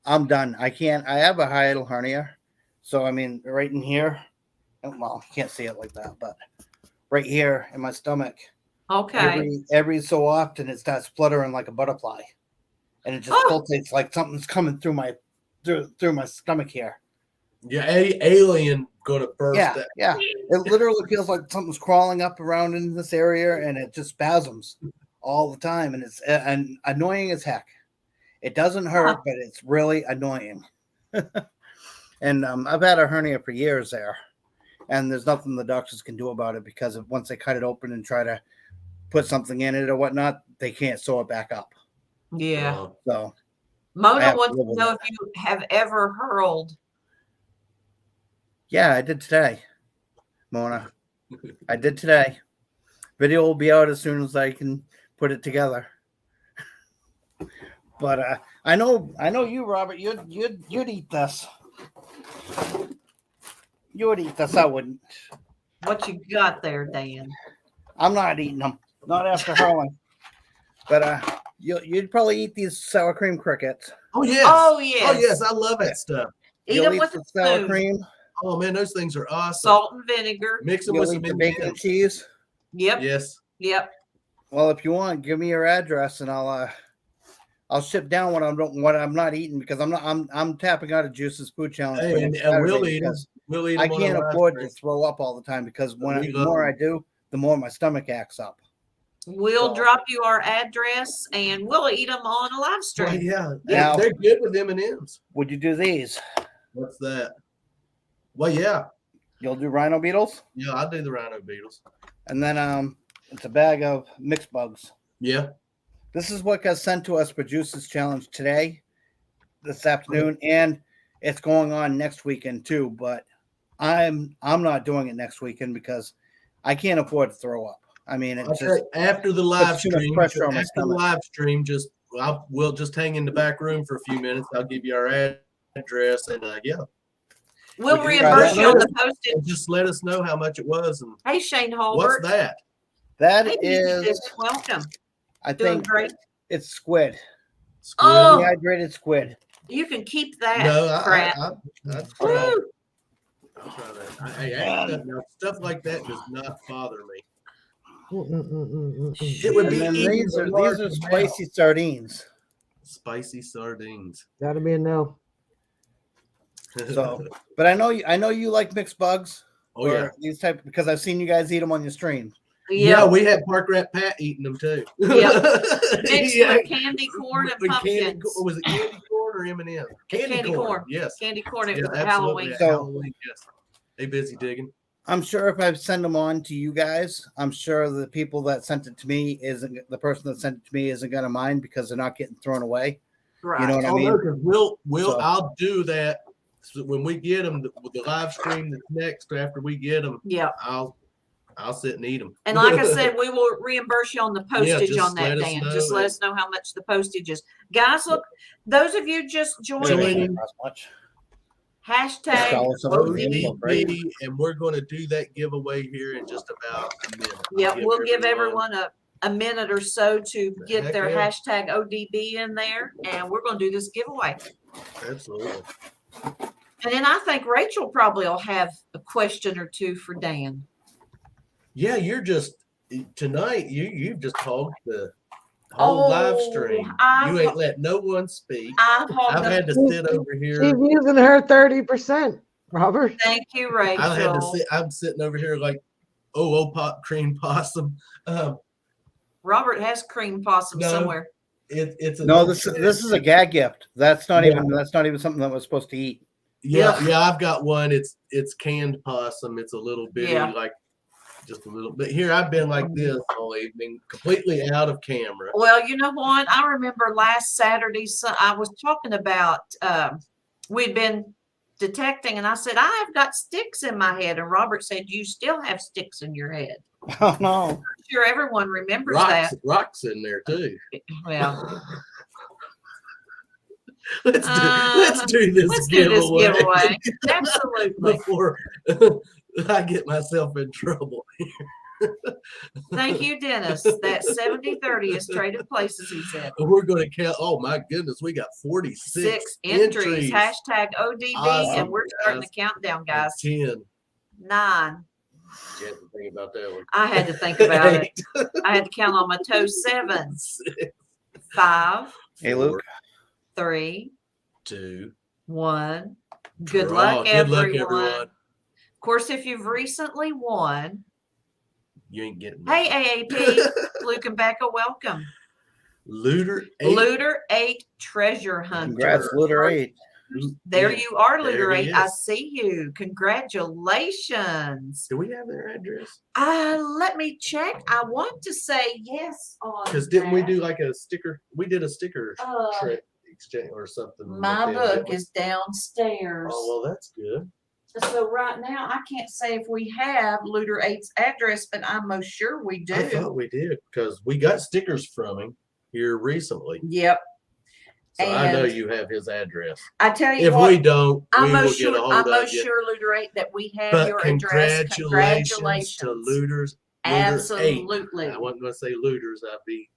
I'm done. I have a hiatal hernia, so I mean, right in here. Well, you can't see it like that, but right here in my stomach. Okay. Every so often, it starts fluttering like a butterfly, and it just pulsates like something's coming through my stomach here. Yeah, alien gonna burst. Yeah. It literally feels like something's crawling up around in this area, and it just spasms all the time, and it's annoying as heck. It doesn't hurt, but it's really annoying. And I've had a hernia for years there, and there's nothing the doctors can do about it because once they cut it open and try to put something in it or whatnot, they can't sew it back up. Yeah. So Mona wants to know if you have ever hurled. Yeah, I did today, Mona. I did today. Video will be out as soon as I can put it together. But I know you, Robert. You'd eat this. You would eat this. I wouldn't. What you got there, Dan? I'm not eating them. Not after hurling. But you'd probably eat these sour cream crickets. Oh yes. Oh yes. Oh yes. I love that stuff. Eat them with the a sour spoon. cream. Oh man, those things are awesome. Salt and vinegar. Mix them You'll with eat some the bacon and M&Ms. cheese. Yep. Yes. Yep. Well, if you want, give me your address and I'll ship down what I'm not eating because I'm tapping out of Juice's Food Challenge. Hey, and we'll eat them. We'll eat them. I can't afford to throw up all the time because the more I do, the more my stomach acts up. We'll drop you our address and we'll eat them on a live stream. Well, yeah, they're good with M&Ms. Would you do these? What's that? Well, yeah. You'll do rhino beetles? Yeah, I'll do the rhino beetles. And then it's a bag of mixed bugs. Yeah. This is what got sent to us for Juice's Challenge today, this afternoon, and it's going on next weekend too. But I'm not doing it next weekend because I can't afford to throw up. I mean, it's just after the live too much stream. pressure on my After the stomach. live stream, we'll just hang in the back room for a few minutes. I'll give you our address and yeah. We'll We can try reimburse that. you on the postage. And just let us know how much it was and Hey, Shane Holbert. what's that? That Hey, is, welcome. I Doing think great. it's squid. Squid? Oh. Dehydrated squid. You can keep that No, crap. I'd try, Woo. I'll try that. Hey, stuff like that does not bother me. It would And be then easy these to are large amount. spicy sardines. Spicy sardines. Gotta be a no. So, but I know you like mixed bugs. Oh yeah. These type because I've seen you guys eat them on your stream. Yeah, Yeah. we had Park Rat Pat eating them too. Yep. Mixed Yeah. with candy corn and With pumpkins. was it candy corn or M&M? Candy corn. Yes. Candy corn Yeah, for absolutely. Halloween. So- Halloween, yes. Hey, busy digging. I'm sure if I send them on to you guys, I'm sure the people that sent it to me the person that sent it to me isn't gonna mind because they're not getting thrown away. Right. You know what I Oh, mean? no, 'cause So- I'll do that so when we get them. The live stream that's next after we get them, Yeah. I'll sit and eat them. And like I said, we will reimburse you on the postage just on let that, us Dan. know Just let us know how much the postage is. Guys, look, those of you just It Join joining, in. doesn't cost much. hashtag $1 something for the info, right? ODB, and we're going to do that giveaway here in just about a minute. Yeah, we'll give everyone a minute or so to get Heck their yeah. hashtag ODB in there, and we're going to do this giveaway. Absolutely. And then I think Rachel probably will have a question or two for Dan. Yeah, you're just tonight. You've just hogged whole live Oh, stream. I You ho- ain't let no one speak. I hogged I've the had to She's- sit over She's here. using her 30%, Robert. thank you, I've had to Rachel. sit. I'm sitting over here like, cream possum. Robert has cream possum No. somewhere. It's a No, this is a gag gift. That's not Yeah. even something that was supposed to eat. Yeah, Ugh. yeah. I've got one. It's canned possum. It's a little bitty, Yeah. like just a little bit. Here I've been like this all evening, completely out of camera. Well, you know what? I remember last Saturday, so I was talking about we'd been detecting, and I said, I've got sticks in my head. And Robert said, you still have sticks in your head. Oh no. I'm sure everyone remembers that. Rocks in there too. Well, Let's do this let's do this giveaway. giveaway. Absolutely. Before I get myself in trouble. Thank you, Dennis. That 70-30 is traded places, he said. We're going to count. Oh my goodness, we got 46 6 entries. Hashtag ODB, Awesome, and we're starting guys. the countdown, guys. 10. 9. You have to think about that one. I had to think about it. I had to count on my toes. 7. 5. Hey, Luke. 3. 2. 1. Good Draw. luck, Good luck, everyone. everyone. Of course, if you've recently won, You ain't getting hey AAP, Luke and Becca, welcome. Looter 8. Looter 8 Treasure Hunter. Congrats, Looter 8. There Yeah, you are, there Looter he 8. I is. see you. Congratulations. Do we have their address? Let me check. I want to say yes on Because didn't we that. do like a sticker? We did a sticker Uh, exchange or something. with My them, book didn't we? is downstairs. Oh, well, that's good. So right now, I can't say if we have Looter 8's address, but I'm most sure we I do. thought we did because we got stickers from him here recently. Yep. So I know And you have his address. I tell you If what, we don't, we I'm will most get a sure. hold I'm of most you. sure, Looter 8, that we have But your address. congratulations to Looters. Looter 8. Absolutely. I wasn't going to say Looters. I'd be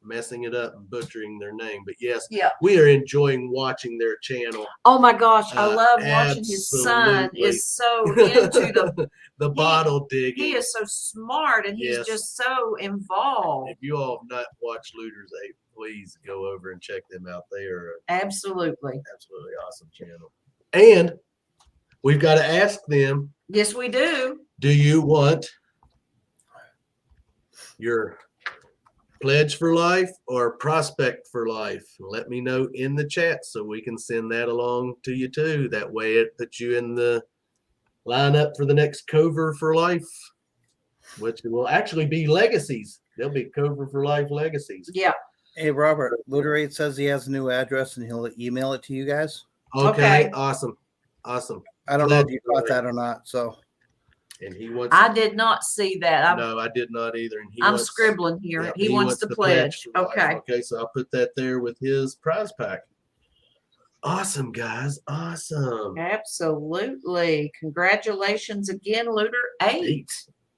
messing it up and butchering their name. But yes, Yeah. we are enjoying watching their channel. Oh my gosh, I love watching absolutely. his son is so into the bottle digging. he is so smart and he's Yes. just so involved. If you all have not watched Looters 8, please go over and check them out. They are Absolutely. an absolutely awesome channel. And we've got to ask them, Yes, we do. do you want your pledge for life or prospect for life? Let me know in the chat so we can send that along to you too. That way it puts you in the lineup for the next Cover for Life, which will actually be legacies. There'll be Cover for Life legacies. Yeah. Hey, Robert, Looter 8 says he has a new address and he'll email it to you guys. Okay. Okay. Awesome. I don't know if you caught that or not. So And he wants. I did not see that. No, I did not either. And I'm wants, scribbling here. yeah, he wants the pledge. for life. Okay. Okay, so I'll put that there with his prize pack. Awesome, guys. Awesome. Absolutely. Congratulations again, Looter 8.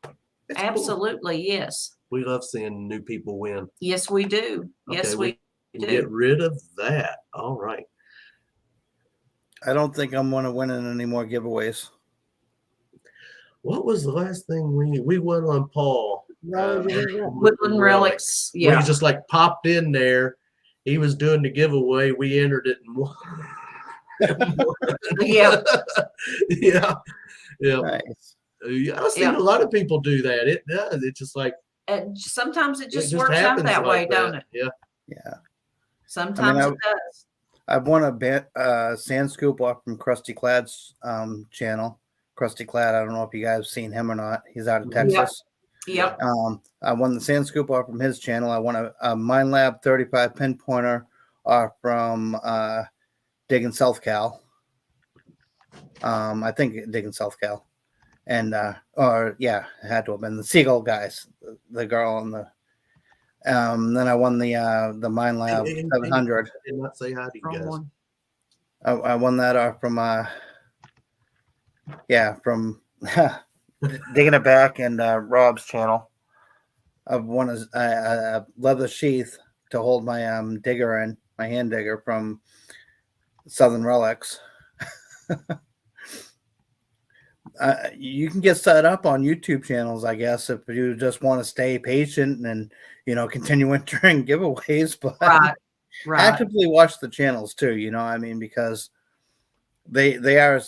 That's cool. Absolutely, yes. We love seeing new people win. Yes, we do. Yes, Okay, we We'll do. get rid of that. All right. I don't think I'm going to win in any more giveaways. What was the last thing we won on Paul? Woodland Relics. Where Yeah. he just like popped in there. He was doing the giveaway. We entered it and won. Yeah. Yeah. Yeah. Nice. I've seen a lot of people do that. It does. It's just like And sometimes it just just works out happens that way, like don't it? Yeah. Yeah. Sometimes I- it does. I've won a sand scoop off from Krusty Clad's channel. Krusty Clad, I don't know if you guys have seen him or not. He's out of Texas. Yep. I won the sand scoop off from his channel. I won a Mine Lab 35 pinpointer off from Diggin South Cal. I think Diggin South Cal. And it had to have been the Seagull guys, the girl and the then I won the Mine Lab 700. I did not say hi to you Wrong guys. one. I won that off from from Digging It Back and Rob's channel. I've won a leather sheath to hold my digger in, my hand digger from Southern Relics. You can get set up on YouTube channels, I guess, if you just want to stay patient and continue entering giveaways. But Right. Right. actively watch the channels too. I mean, because they are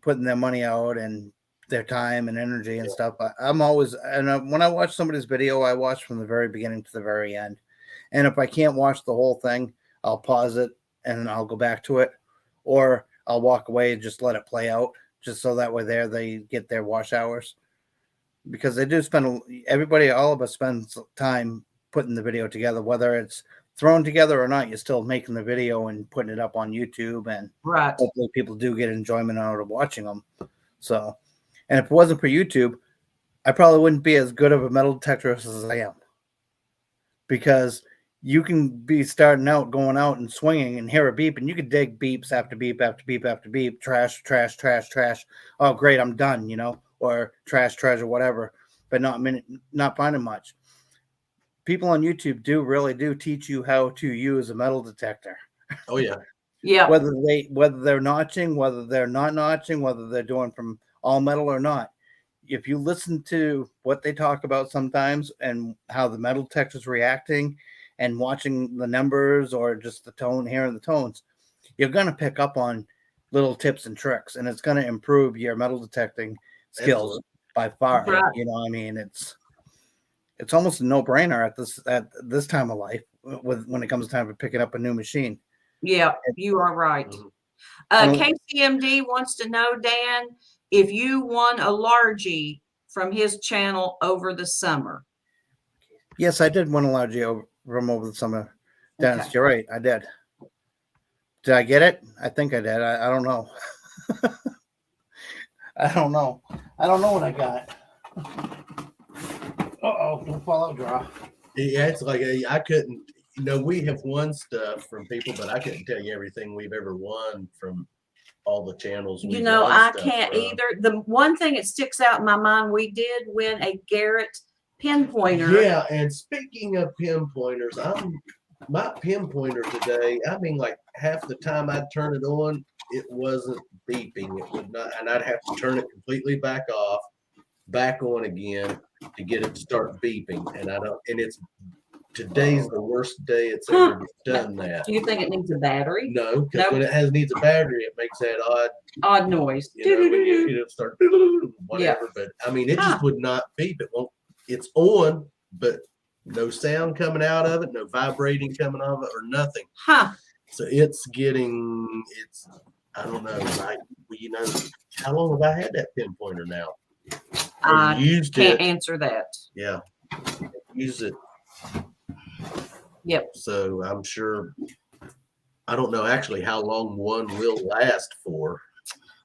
putting their money out and their time and energy and stuff. I'm always, and when I watch somebody's video, I watch from the very beginning to the very end. And if I can't watch the whole thing, I'll pause it and then I'll go back to it, or I'll walk away and just let it play out, just so that way they get their wash hours, because they do spend, everybody, all of us spends time putting the video together, whether it's thrown together or not. You're still making the video and putting it up on YouTube, and Right. hopefully people do get enjoyment out of watching them. So, and if it wasn't for YouTube, I probably wouldn't be as good of a metal detectorist as I am, because you can be starting out, going out and swinging and hear a beep, and you could dig beeps after beep after beep after beep, trash, trash, trash, trash. Oh, great, I'm done, or trash, treasure, whatever, but not finding much. People on YouTube really do teach you how to use a metal detector. Oh yeah. Yeah. Whether they're notching, whether they're not notching, whether they're doing from all metal or not. If you listen to what they talk about sometimes and how the metal detector is reacting, and watching the numbers or just the tone, hearing the tones, you're going to pick up on little tips and tricks, and it's going to improve your metal detecting skills by far. Right. I mean, it's almost a no-brainer at this time of life when it comes time for picking up a new machine. Yeah, you are right. KCMD wants to know, Dan, if you won a largie from his channel over the summer. Yes, I did win a largie from over the summer. Dennis, Okay. You're right. I did. Did I get it? I think I did. I don't know. I don't know. I don't know what I got. Uh-oh, don't fall out, draw. Yeah, it's like I couldn't. We have won stuff from people, but I couldn't tell you everything we've ever won from all the channels. I can't either. The one thing that sticks out in my mind, we did win a Garrett pinpointer. Yeah, and speaking of pinpointers, my pinpointer today, I mean, like half the time I'd turn it on, it wasn't beeping. It would not, and I'd have to turn it completely back off, back on again to get it to start beeping. And today's the worst day it's ever done that. Do you think it needs a battery? No, because when it needs a battery, it makes that odd noise. when you start whatever. But I mean, it just would not beep. It won't. It's on, but no sound coming out of it, no vibrating coming out of it, or nothing. So I don't know. Like, how long have I had that pinpointer now? I used can't it. answer that. Yeah, use it. Yep. So I'm sure. I don't know actually how long one will last for.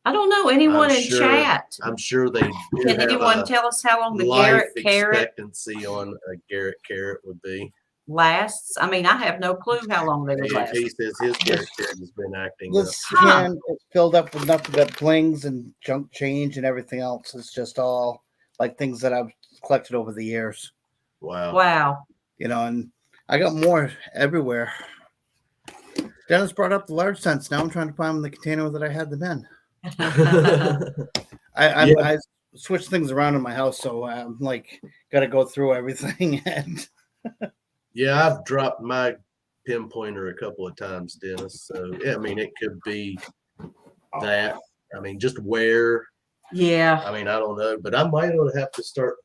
I don't know. Anyone in chat? I'm sure they do. Can anyone tell us how long the life Garrett carrot expectancy on a Garrett carrot would be? lasts? I mean, I have no clue how long they would last. He says his Garrett carrot has been acting up. This can is filled up with nothing but blings and junk change and everything else. It's just all like things that I've collected over the years. Wow. And I got more everywhere. Dennis brought up the large sense. Now I'm trying to find the container that I had them in. I switched things around in my house, so I'm like got to go through everything. And yeah, I've dropped my pinpointer a couple of times, Dennis. So yeah, I mean, it could be that. I mean, just wear. Yeah. I mean, I don't know, but I might have to start.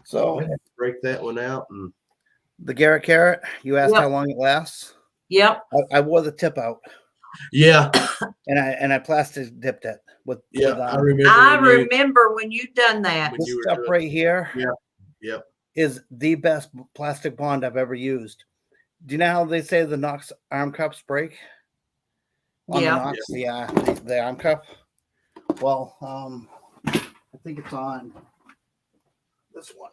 So I have to break that one out. And the Garrett carrot, you asked how long it lasts. Yep. I wore the tip out. Yeah. And I plastic dipped it with. I remember when you done that. This stuff right here. Yeah. Yep. Is the best plastic bond I've ever used. Do you know how they say the Knox arm cups break? On the Knox, the arm cup. Well, I think it's on this one.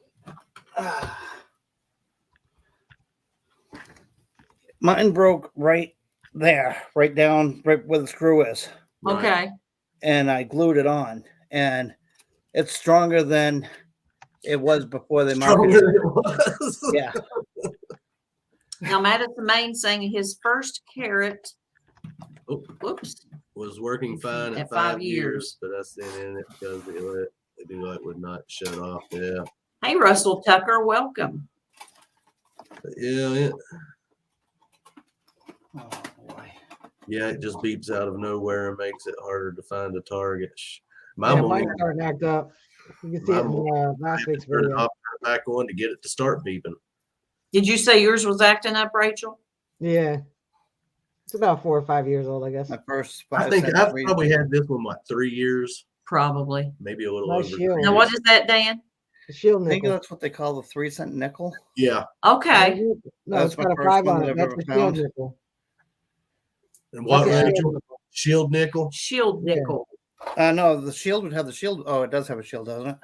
Mine broke right there, right down, right where the screw is. Okay. And I glued it on, and it's stronger than it was before they marketed it. Yeah. Now, Matt at the main saying his first carrot. Whoops. was working fine at At 5 5 years, but I sent in it because the daylight would not shut off. Yeah. Hey, Russell Tucker, welcome. Yeah. Oh, boy. Yeah, it just beeps out of nowhere and makes it harder to find a target. Yeah, Mine won't mine's even starting to act up. You can see it Mine in will- last week's turn it video. off, turn it back on to get it to start beeping. Did you say yours was acting up, Rachel? Yeah. It's about 4 or 5 years old, I guess. My first I 5 think cent I've free- probably had this one, what, 3 years? Probably. Maybe a little Nice over. shield. 3 Now, years. what is that, Dan? The shield I think nickel. that's what they call the 3-cent nickel. Yeah. Okay. No, That's it's my got a first 5 one on that it. I've That's ever a shield found. nickel. And what, That's a Rachel? shield nickel. Shield nickel? Shield Yeah. nickel. No, the shield would have the shield. Oh, it does have a shield, doesn't it?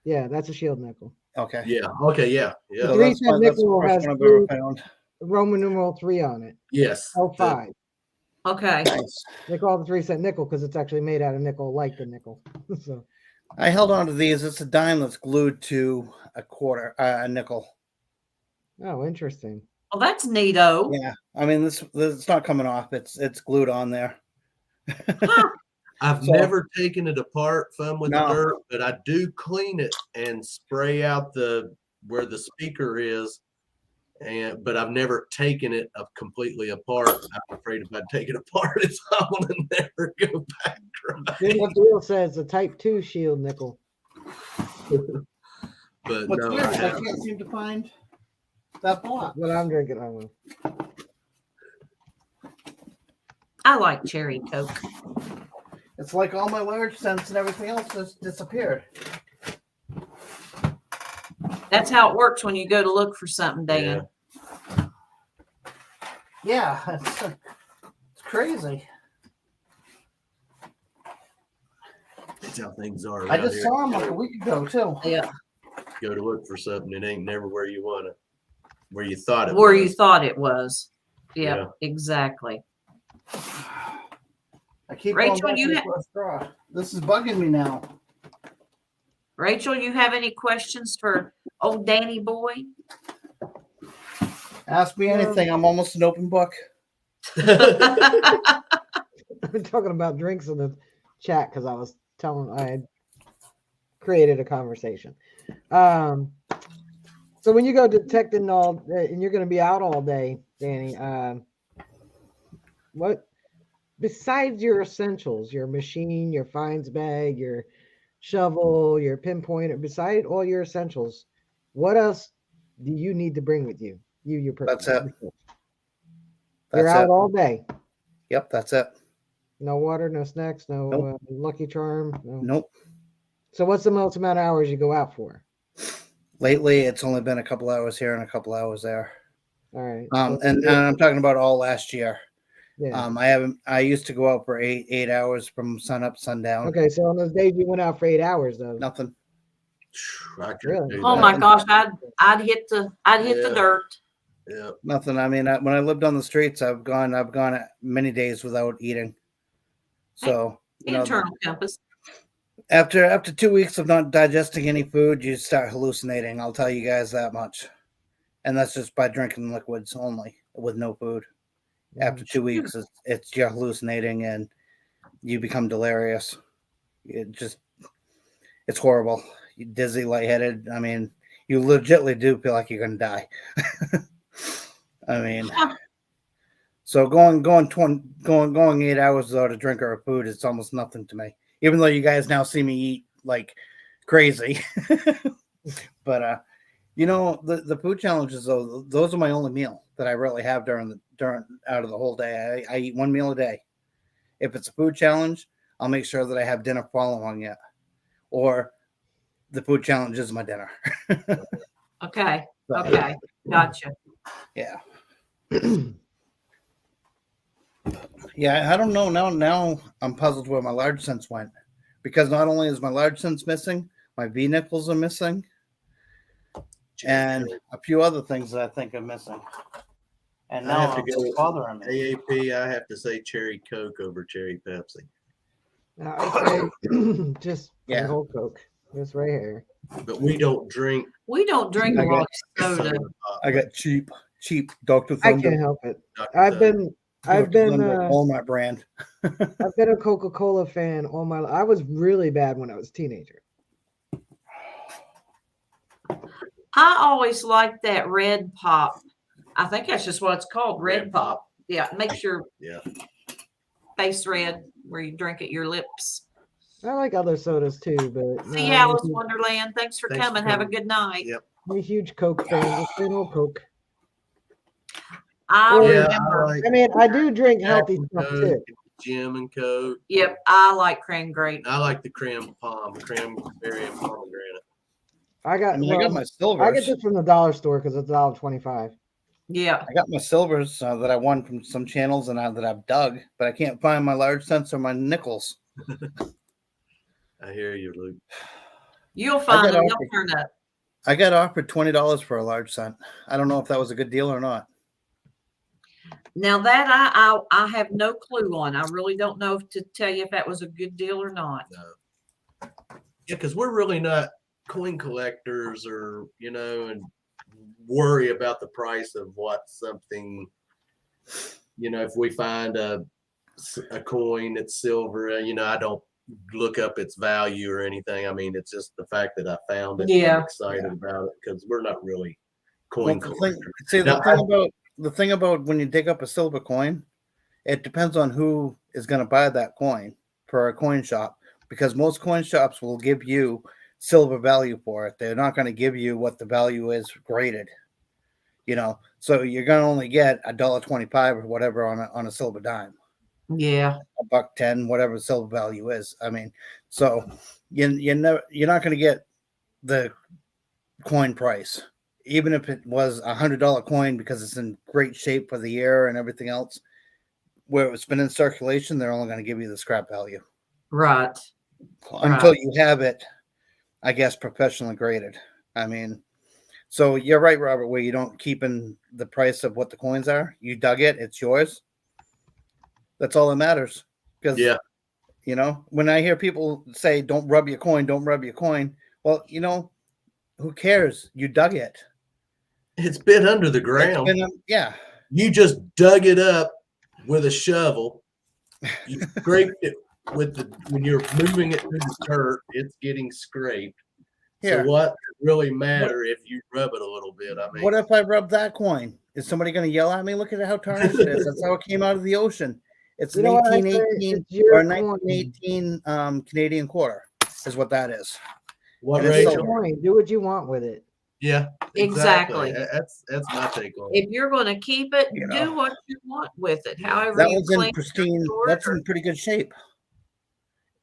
Yeah, that's a shield nickel. Okay. Yeah. Okay. Yeah. Yeah. So 3 that's cent that's the nickel first has one I've ever 3 found. Roman numeral 3 on it. Yes. Oh, 5. Okay. Nice. They call it the 3 cent nickel because it's actually made out of nickel, like the nickel. So I held on to these. It's a dime that's glued to a nickel. oh, interesting. Well, that's neato. Yeah, I mean this it's not coming off. It's glued on there. I've So- never taken it apart from with No. the dirt, but I do clean it and spray out where the speaker is. But I've never taken it up completely apart. I'm afraid if I take it apart, it's all gonna never go back Then right. what the deal says a type 2 shield nickel. But What's no, weird I is I haven't. can't seem to find that block. What I'm drinking on. I like cherry Coke. It's like all my large scents and everything else just disappeared. That's how it works when you go to look for something, Dan. Yeah, it's crazy. That's how things are. I around just here. saw him like a week ago too. Yeah. Go to look for something, it ain't never where you want it, where you thought it Where was. you thought it was. Yeah, Yeah. exactly. I keep Rachel, going back you to the ha- first straw. This is bugging me now. Rachel, you have any questions for old Danny boy? Ask me anything. I'm almost an open book. I'm talking about drinks in the chat because I was telling I had created a conversation. So when you go detecting all and you're going to be out all day, Danny, what besides your essentials, your machine, your finds bag, your shovel, your pinpointer, beside all your essentials, what else do you need to bring with you? That's it. You're That's out it. all day. Yep, that's it. No water, no snacks, no Nope. Lucky Charm. No. Nope. So what's the most amount of hours you go out for? Lately, it's only been a couple hours here and a couple hours there. All right. And I'm talking about all last year. yeah. I used to go out for eight hours from sun up, sundown. Okay, so on those days you went out for 8 hours though. Nothing. I couldn't Really? do Oh that. my gosh, I'd hit the Yeah. dirt. Yeah. Nothing. I mean, when I lived on the streets, I've gone many days without eating. So Internal compass. after 2 weeks of not digesting any food, you start hallucinating. I'll tell you guys that much. And that's just by drinking liquids only with no food. After 2 weeks, it's you're hallucinating and you become delirious. It's horrible. You're dizzy, lightheaded. I mean, you legitimately do feel like you're gonna die. I mean, so going 8 hours without a drink or a food, it's almost nothing to me. Even though you guys now see me eat like crazy, but the food challenges though, those are my only meal that I really have during out of the whole day. I eat one meal a day. If it's a food challenge, I'll make sure that I have dinner following it, or the food challenge is my dinner. Okay. So, Okay. Gotcha. yeah. Yeah, I don't know. Now I'm puzzled where my large sense went, because not only is my large sense missing, my V nickels are missing, and a few other things that I think are missing. And I now have to it's go with bothering me. AAP, I have to say cherry Coke over cherry Pepsi. I say just Yeah. whole Coke. This right here. But we don't drink We don't drink a I lot got of soda. I got cheap Dr. I Thunder. can't help it. Dr. I've Thunder. been I've been Walmart brand. I've been a Coca-Cola fan all my life. I was really bad when I was a teenager. I always liked that red pop. I think that's just what it's called, red, Red pop. Pop. Yeah, it makes your Yeah. face red where you drink it, your lips. I like other sodas too, but See no, Alice Wonderland. Thanks for Thanks for coming. Have a coming. good night. Yep. I'm a huge Coke fan. Just plain old Coke. I Or- Yeah, remember. I like I mean, I do drink Jack healthy and stuff Coke, too. Jim and Coke. Yep, I like cran grape. I like the cranberry and pomegranate. I got I mean, I got my I silvers. get this from the dollar store because it's $1.25. Yeah. I got my silvers that I won from some channels and that I've dug, but I can't find my large cents or my nickels. I hear you, Luke. You'll find got them. They'll offered- turn up. I got offered $20 for a large cent. I don't know if that was a good deal or not. Now that I have no clue on. I really don't know to tell you if that was a good deal or not. Yeah, because we're really not coin collectors, or and worry about the price of what something. If we find a coin that's silver, I don't look up its value or anything. I mean, it's just the fact that I found it. Yeah. I'm excited about it because we're not really coin Well, collectors. the thing about when you dig up a silver coin, it depends on who is going to buy that coin for a coin shop, because most coin shops will give you silver value for it. They're not going to give you what the value is graded. So you're going to only get $1.25 or whatever on a silver dime. Yeah. $1.10, whatever silver value is. I mean, so you're not going to get the coin price, even if it was $100 coin, because it's in great shape for the year and everything else. Where it's been in circulation, they're only going to give you the scrap value, Right. until you have it, I guess, professionally graded. I mean, so you're right, Robert, where you don't keep in the price of what the coins are. You dug it, it's yours. That's all that matters. Because, when I hear people say, don't rub your coin, well, who cares? You dug it. It's been under the ground. Yeah. You just dug it up with a shovel. You scraped it when you're moving it through the dirt, it's getting scraped. Here. So what does it really matter if you rub it a little bit? I mean, what if I rub that coin? Is somebody going to yell at me? Look at how tarnished it is. That's how it came out of the ocean. It's an 1818 or 1918 Canadian quarter is what that is. What, Rachel? Rachel? Do what you want with it. Yeah, Exactly. That's my take on it. If you're going to keep it, do what you want with it. However, that you was in clean pristine. it That's in pretty good shape.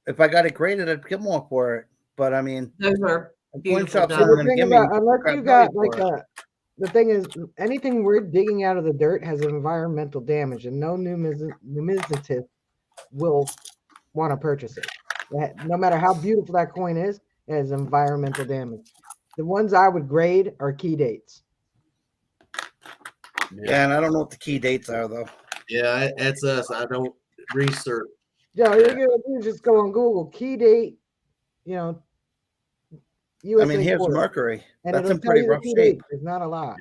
If I got it graded, I'd get more for it. But I mean, those are coin beautiful shops done. aren't going to give me. Unless crap you got value like for it. the thing is, anything we're digging out of the dirt has environmental damage, and no numismatist will want to purchase it. No matter how beautiful that coin is, it has environmental damage. The ones I would grade are key dates. Yeah, and I don't know what the key dates are though. Yeah, that's us. I don't research. Yeah, you're gonna do just go on Google key date. USA I mean, here's quarter, mercury. and That's it'll in tell pretty you the rough key shape. date. There's not a lot.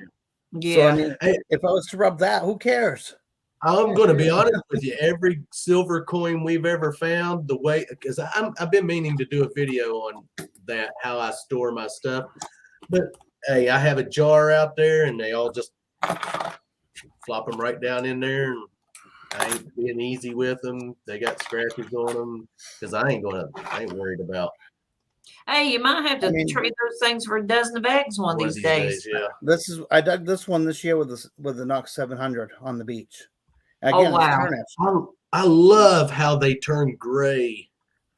Yeah. So I mean, if I was to rub that, who cares? I'm going to be honest with you. Every silver coin we've ever found, the way, because I've been meaning to do a video on that, how I store my stuff. But hey, I have a jar out there, and they all just flop them right down in there. And I ain't being easy with them. They got scratches on them because I ain't worried about. Hey, you might have to trade those things for a dozen of eggs one of these days. Yeah. I dug this one this year with the Knox 700 on the beach. Again, wow. it's tarnished. I love how they turn gray.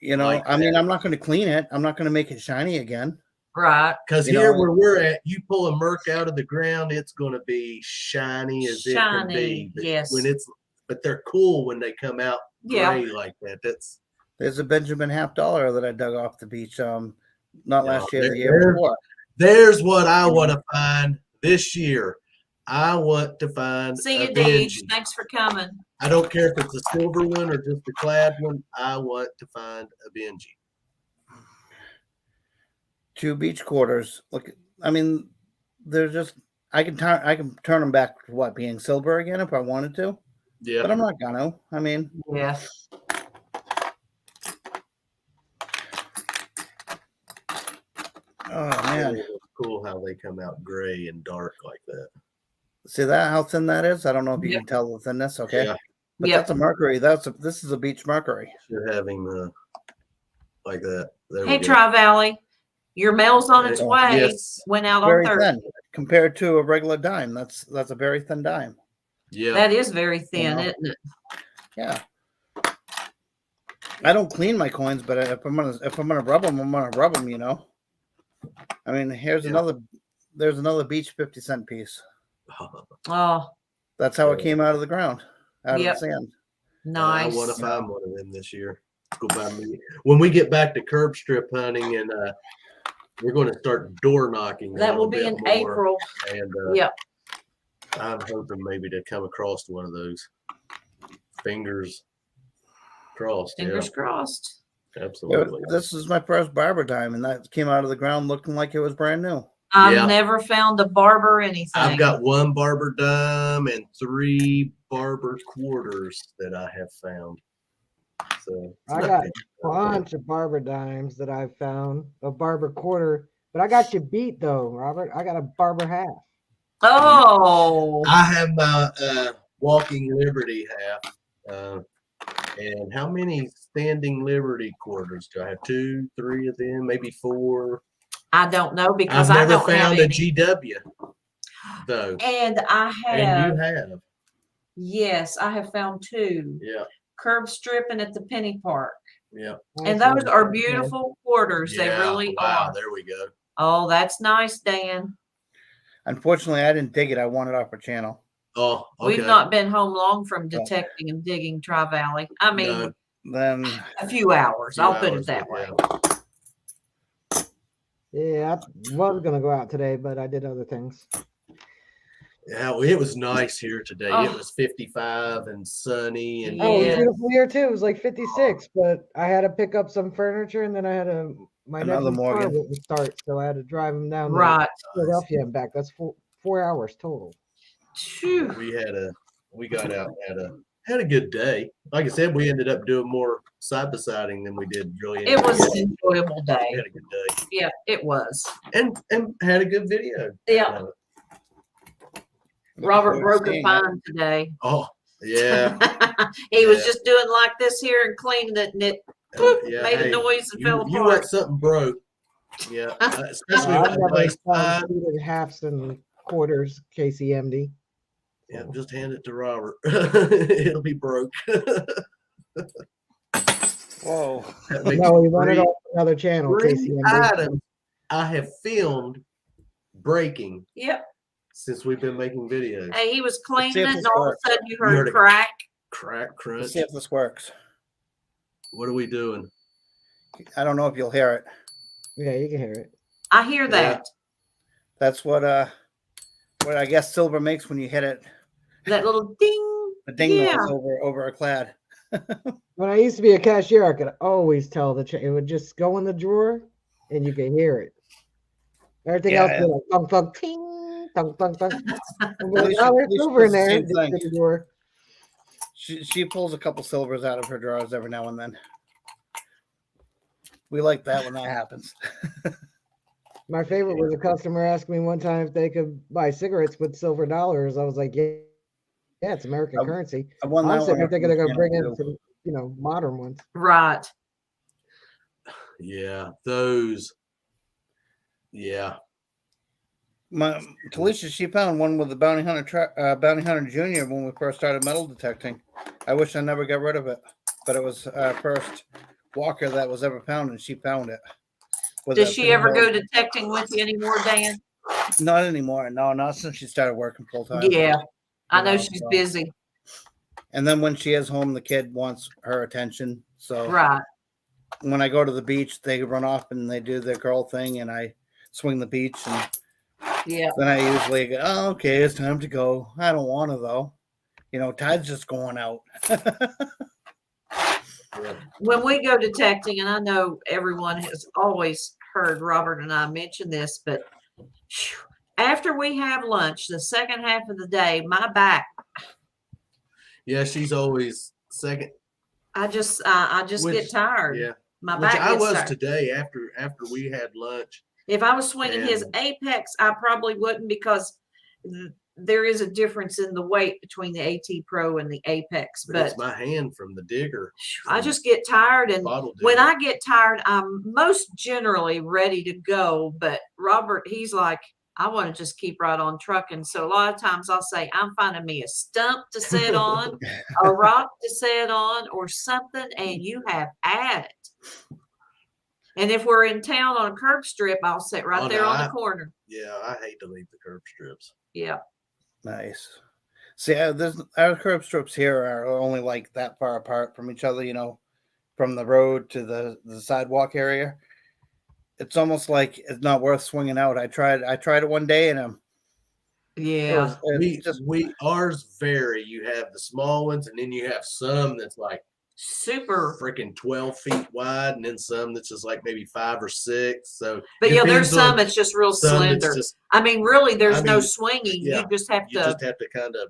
I mean, I'm not going to clean it. I'm not going to make it shiny again. Right. Because here where we're at, you pull a merc out of the ground, it's going to be shiny as it can be. But yes. But they're cool when they come out gray like that. There's a Benjamin $50 that I dug off the beach. Not last year, the year before. There's what I want to find this year. I want to find See you, a Deej. Benji. Thanks for coming. I don't care if it's a silver one or just a clad one. I want to find a Benji. 2 beach quarters. Look, I mean, they're just. I can turn them back to being silver again if I wanted to. Yeah. But I'm not gonna. I mean, Yeah. oh man, It's cool how they come out gray and dark like that. see that how thin that is? I don't know if you Yep. can tell the thinness. Okay, Yeah. but Yep. that's a mercury. This is a beach mercury. Should have him like that. There Hey, we go. Tri-Valley, your mail's on its way. Yes. Went out on Very Thursday. thin compared to a regular dime. That's a very thin dime. Yeah. That is very thin, know. isn't it? Yeah. I don't clean my coins, but if I'm gonna rub them, I'm gonna rub them. You know. I mean, here's Yeah. there's another beach 50-cent piece. Oh, That's how it Yeah. came out of the ground, out Yep. of the sand. nice. I want to find one of them this year. Go buy me when we get back to curb strip hunting, and we're going to start door knocking. That will be in April. And Yep. I'm hoping maybe to come across one of those. Fingers crossed. Fingers crossed. Yeah, absolutely. This is my first barber dime, and that came out of the ground looking like it was brand new. I've Yeah. never found a barber anything. I've got one barber dime and 3 barber quarters that I have found. So it's I not got bad. a bunch of barber dimes that I've found, a barber quarter, but I got you beat though, Robert. I got a barber half. Oh, I have my walking liberty half. And how many standing liberty quarters do I have? 2, 3 of them, maybe 4. I don't know because I've I never don't have found a any. GW though. And I And have, you have. yes, I have found 2. Yeah. Curb stripping at the Penny Park. Yeah. And Nice those one. are Okay. beautiful quarters. They Yeah, really wow, are. there we go. Oh, that's nice, Dan. Unfortunately, I didn't dig it. I wanted off our channel. Oh, okay. We've not been home long from detecting and digging Tri-Valley. I mean, No. Then a few hours. Few I'll put hours, it that way. Yeah, I was gonna go out today, but I did other things. Yeah, well, it was nice here today. It Oh. was 55 and sunny and Oh, it was Yeah. beautiful here too. It was like 56, but I had to pick up some furniture, and then I had my Another nephew's car Morgan. wouldn't start, so I had to drive him down to Right. Philadelphia and back. That's 4 hours total. Phew. we got out and had a good day. Like I said, we ended up doing more side by siding than we did really. It was an anything. enjoyable day. We had a good day Yeah, it was. and had a good video. Yeah. Robert Looking forward broke to a seeing that. fine today. Oh yeah. He was Yeah. just doing like this here and cleaning it, and it boop, Yeah, made a hey, noise and fell you apart. let something broke. Yeah, especially I've with a never nice found pine. beaded halves and quarters, KCMD. Yeah, just hand it to Robert. It'll be broke. Whoa. That makes No, we wanted 3 off another channel, 3 KCMD. items I have filmed breaking Yep. since we've been making videos. Hey, he was see cleaning if it, and this all of works. a sudden you You heard heard it. crack. Crack crunch. Let's see if this works. What are we doing? I don't know if you'll hear it. Yeah, you can hear it. I hear Yeah. that. That's what I guess silver makes when you hit it. That little ding. The ding Yeah. noise over a clad. When I used to be a cashier, I could always tell it would just go in the drawer, and you could hear it. Everything else Yeah. would like thunk thunk ting, thunk thunk thunk. And Alicia- now there's Alicia silver in does the there. same Just thing. in the drawer. She pulls a couple silvers out of her drawers every now and then. We like that when that happens. My favorite was a customer asked me one time if they could buy cigarettes with silver dollars. I was like, yeah, it's American I- currency. I won that I'm sitting one there thinking they're going to bring in too. some, modern ones. Right. Yeah, those. Yeah. My Talisha, she found one with the bounty hunter junior when we first started metal detecting. I wish I never got rid of it, but it was our first walker that was ever found, and she found it. With Does a she ever pinhole. go detecting with you anymore, Dan? Not anymore. No, not since she started working full time. Yeah. I know Yeah, she's so- busy. And then when she is home, the kid wants her attention. So Right. when I go to the beach, they run off and they do their girl thing, and I swing the beach, and Yeah. then I usually go, "Oh, okay, it's time to go." I don't want to though. Tide's just going out. Yeah. When we go detecting, and I know everyone has always heard Robert and I mention this, but phew, after we have lunch, the second half of the day, my back, Yeah, she's always second. I just Which- get tired. Yeah, My which back I gets was tired. today after we had lunch. If I was swinging his And- Apex, I probably wouldn't because there is a difference in the weight between the AT Pro and the Apex. But But it's my hand from the digger. I just get tired, and Bottle when digger. I get tired, I'm most generally ready to go. But Robert, he's like, I want to just keep right on trucking. So a lot of times I'll say, I'm finding me a stump to sit on, a rock to sit on, or something, and you have at it. And if we're in town on a curb strip, I'll sit right Oh, there no, on the corner. Yeah, I hate to leave the curb strips. Yeah. Nice. See, our curb strips here are only like that far apart from each other, from the road to the sidewalk area. It's almost like it's not worth swinging out. I tried it one day, and Yeah. Ours vary. You have the small ones, and then you have some that's like Super. freaking 12 feet wide, and then some that's just like maybe 5 or 6. So, But yeah, there's depends on some that's just real some that's slender. just- I mean, really, there's no mean, swinging. yeah, You just have you to. just have to kind of.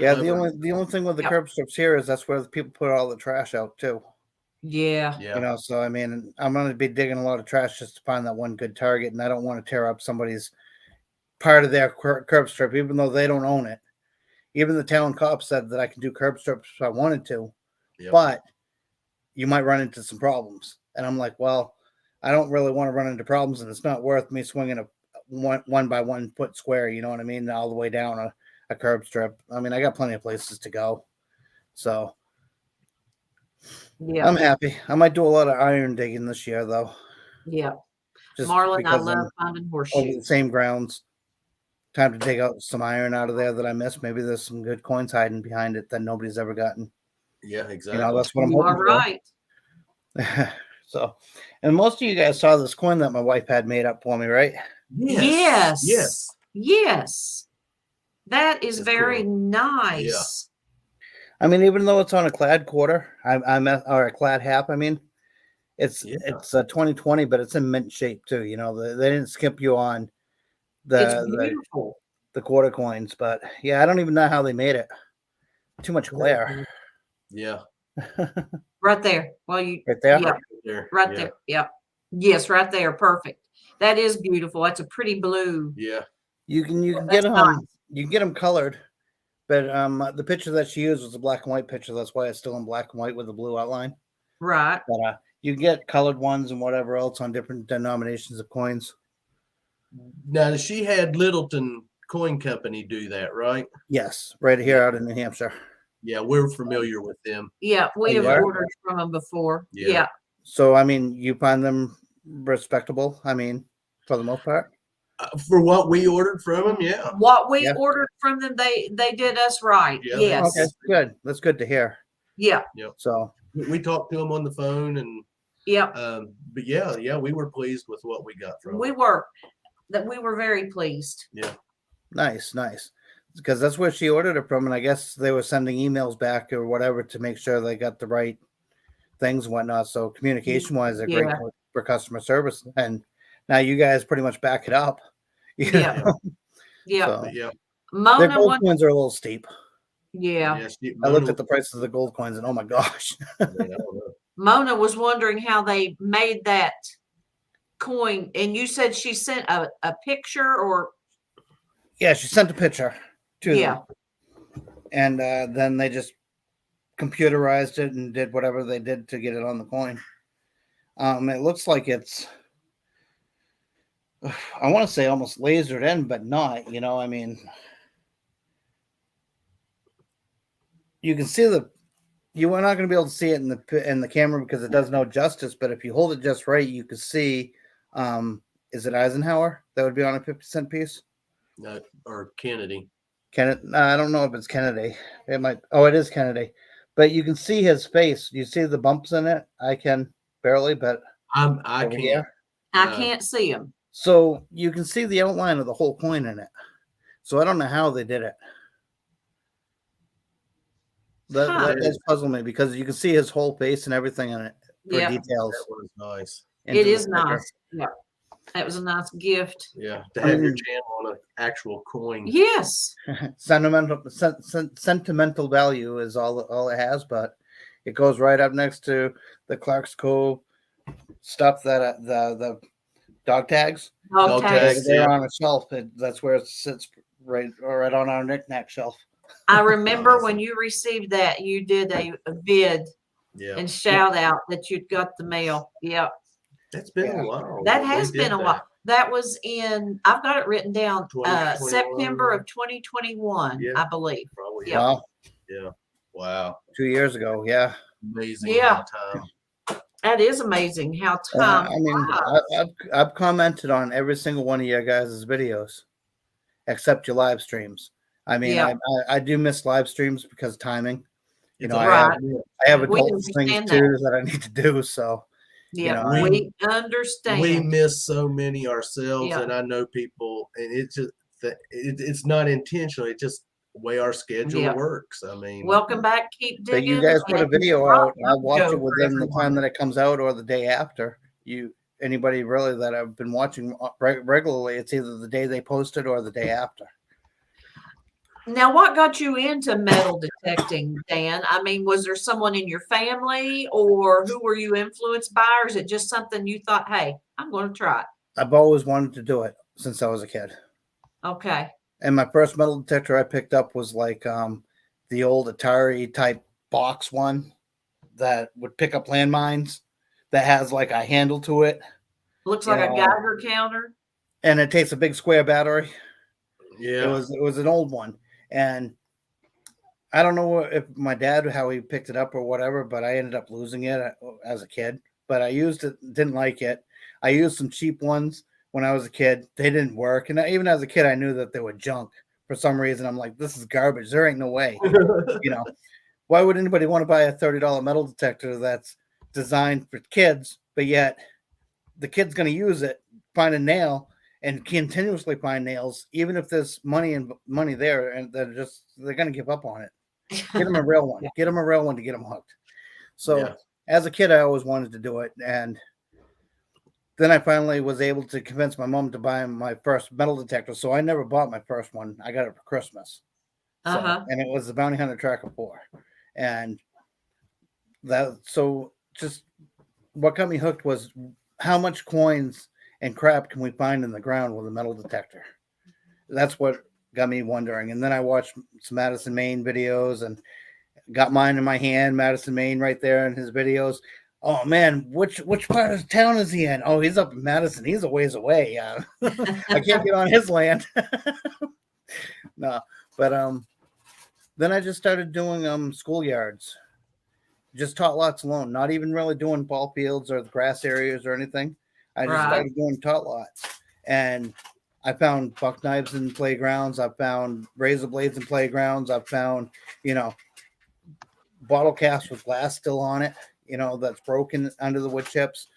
yeah. The only thing with the Yep. curb strips here is that's where the people put all the trash out too. Yeah. Yeah. So I mean, I'm going to be digging a lot of trash just to find that one good target, and I don't want to tear up somebody's part of their curb strip, even though they don't own it. Even the town cop said that I can do curb strips if I wanted to, Yep. but you might run into some problems. And I'm like, well, I don't really want to run into problems, and it's not worth me swinging a 1 by 1 foot square, you know what I mean, all the way down a curb strip. I mean, I got plenty of places to go. So Yeah. I'm happy. I might do a lot of iron digging this year, though. Yeah. Just Marlon, I because love I'm finding over horseshoes. the same grounds. Time to dig out some iron out of there that I missed. Maybe there's some good coins hiding behind it that nobody's ever gotten. Yeah, exactly. That's what I'm You are hoping right. So, and most of you guys saw this coin that my wife had made up for me, right? Yes. Yes. Yes. That is That's very cool. nice. I mean, even though it's on a clad quarter, or a clad half. I mean, it's Yeah. it's a 2020, but it's in mint shape too. They didn't skip you on It's the beautiful. the quarter coins, but yeah, I don't even know how they made it. Too much glare. Yeah. Right there. Well, you Right there. Yeah, There. right yeah. there. Yeah. Yes, right there. Perfect. That is beautiful. That's a pretty blue. Yeah. You can That's get nice. you can get them colored, but the picture that she used was a black and white picture. That's why it's still in black and white with a blue outline. Right. But you can get colored ones and whatever else on different denominations of coins. Now, she had Littleton Coin Company do that, right? Yes, right here out in New Hampshire. Yeah, we're familiar with them. Yeah, we you have are? ordered from them before. Yeah. Yeah. So I mean, you find them respectable. I mean, for the most part. For what we ordered from them, yeah. What we Yeah. ordered from them, they did us right. Yeah, Yes. Okay, good. That's good to hear. Yeah. So We talked to them on the phone, and Yeah. but yeah, we were pleased with what we got from We them. were very pleased. nice, because that's where she ordered it from, and I guess they were sending emails back or whatever to make sure they got the right things and whatnot. So communication wise, they're great Yeah. for customer service, and now you guys pretty much back it up. you Yeah. know? Yeah. So, But yeah, their Mona gold one. coins are a little steep. Yeah. yes, I looked at the price of the gold coins, and oh my gosh. Mona was wondering how they made that coin, and you said she sent a picture or Yeah, she sent a picture to yeah. them, and then they just computerized it and did whatever they did to get it on the coin. It looks like it's, I want to say almost lasered in, but not. I mean, you can see you are not going to be able to see it in the camera because it does no justice. But if you hold it just right, you can see. Is it Eisenhower that would be on a 50-cent piece? Or Kennedy. I don't know if it's Kennedy. It might. Oh, it is Kennedy. But you can see his face. You see the bumps in it. I can barely, but I over can't. here. I can't see them. So you can see the outline of the whole coin in it. So I don't know how they did it. That does puzzle me because you can see his whole face and everything in it for Yeah. details. That was nice. It into the is sticker. nice. Yeah. That was a nice gift. Yeah, to I have your mean- channel on an actual coin. Yes. Sentimental value is all it has, but it goes right up next to the Clark's Cove stuff that the dog tags. Dog Dog tags. tags. They're yeah. on a shelf. That's where it sits, right on our knickknack shelf. I remember Awesome. when you received that, you did a vid Yeah, and shout out that you'd got the mail. Yep. it's been Yeah. a while. That when we has been did a while. That was in, I've got it written down, 2021. September of 2021, Yeah. I believe. Probably. Yeah. Wow, Yeah. Wow. 2 years ago. Yeah. Amazing. Yeah. Time. That is amazing how I time mean, flies. I've commented on every single one of your guys' videos, except your live streams. I mean, Yeah. I do miss live streams because timing. You It's know, all Right. I have We adult understand things that. too that I need to do. So Yeah, know, we understand. We miss so many ourselves, Yeah. and I know people, and it's just that it's not intentional. It's just the way our schedule Yeah. works. I mean, Welcome back. Keep but digging. you guys put a and video rock out. I watch show it for within the everyone. time that it comes out or the day after. Anybody really that I've been watching regularly, it's either the day they posted or the day after. Now, what got you into metal detecting, Dan? I mean, was there someone in your family, or who were you influenced by, or is it just something you thought, hey, I'm going to try it? I've always wanted to do it since I was a kid. Okay. And my first metal detector I picked up was like the old Atari type box one that would pick up landmines that has like a handle to it. Looks You like a know, Geiger counter. and it takes a big square battery. yeah, It was an old one, and I don't know if my dad how he picked it up or whatever, but I ended up losing it as a kid. But I used it, didn't like it. I used some cheap ones when I was a kid. They didn't work, and even as a kid, I knew that they were junk for some reason. I'm like, this is garbage. There ain't no way. You know, why would anybody want to buy a $30 metal detector that's designed for kids, but yet the kid's going to use it, find a nail, and continuously find nails, even if there's money there, and they're going to give up on it. Get them a real one. Get them a real one to get them hooked. So Yeah. as a kid, I always wanted to do it, and then I finally was able to convince my mom to buy my first metal detector. So I never bought my first one. I got it for Christmas. So, Uh-huh. and it was the Bounty Hunter Tracker 4. And just what got me hooked was how much coins and crap can we find in the ground with a metal detector? That's what got me wondering. And then I watched some Madison, Maine videos and got mine in my hand, Madison, Maine, right there in his videos. Oh man, which part of town is he in? Oh, he's up in Madison. He's a ways away. I can't get on his land. No, but then I just started doing schoolyards. Just taught lots alone, not even really doing ball fields or the grass areas or anything. I just Right. started doing tot lots. And I found buck knives in playgrounds. I found razor blades in playgrounds. I found, bottle caps with glass still on it, that's broken under the wood chips.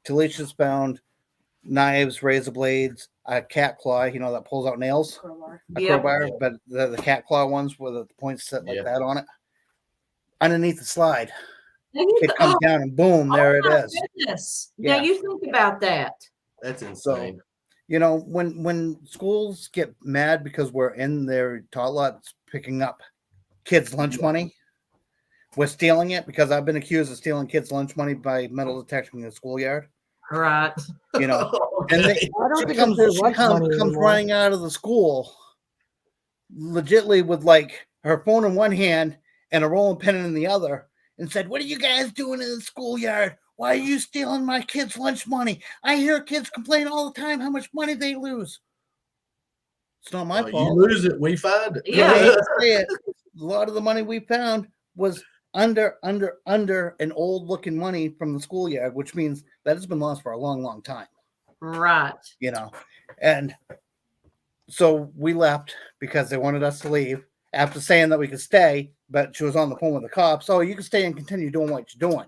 Talicia's found knives, razor blades, a cat claw, that pulls out nails, a Yep. crowbar, but the cat claw ones with the points set like Yeah. that on it. Underneath the slide, Now you it th- comes oh, down and boom, there it my is. goodness. Yeah. Now you think about that. That's So, insane. when schools get mad because we're in their tot lots picking up kids' lunch money, we're stealing it because I've been accused of stealing kids' lunch money by metal detecting in the schoolyard. Right. And Okay. I don't she think comes, it's their lunch money comes anymore. running out of the school, legitly with like her phone in one hand and a rolling pin in the other, and said, "What are you guys doing in the schoolyard? Why are you stealing my kids' lunch money? I hear kids complain all the time how much money they lose." It's not my You fault. lose it, we find it. Yeah. I hate to say it. A lot of the money we found was under an old looking money from the schoolyard, which means that has been lost for a long, long time. Right. And so we left because they wanted us to leave after saying that we could stay, but she was on the phone with the cops. "Oh, you can stay and continue doing what you're doing."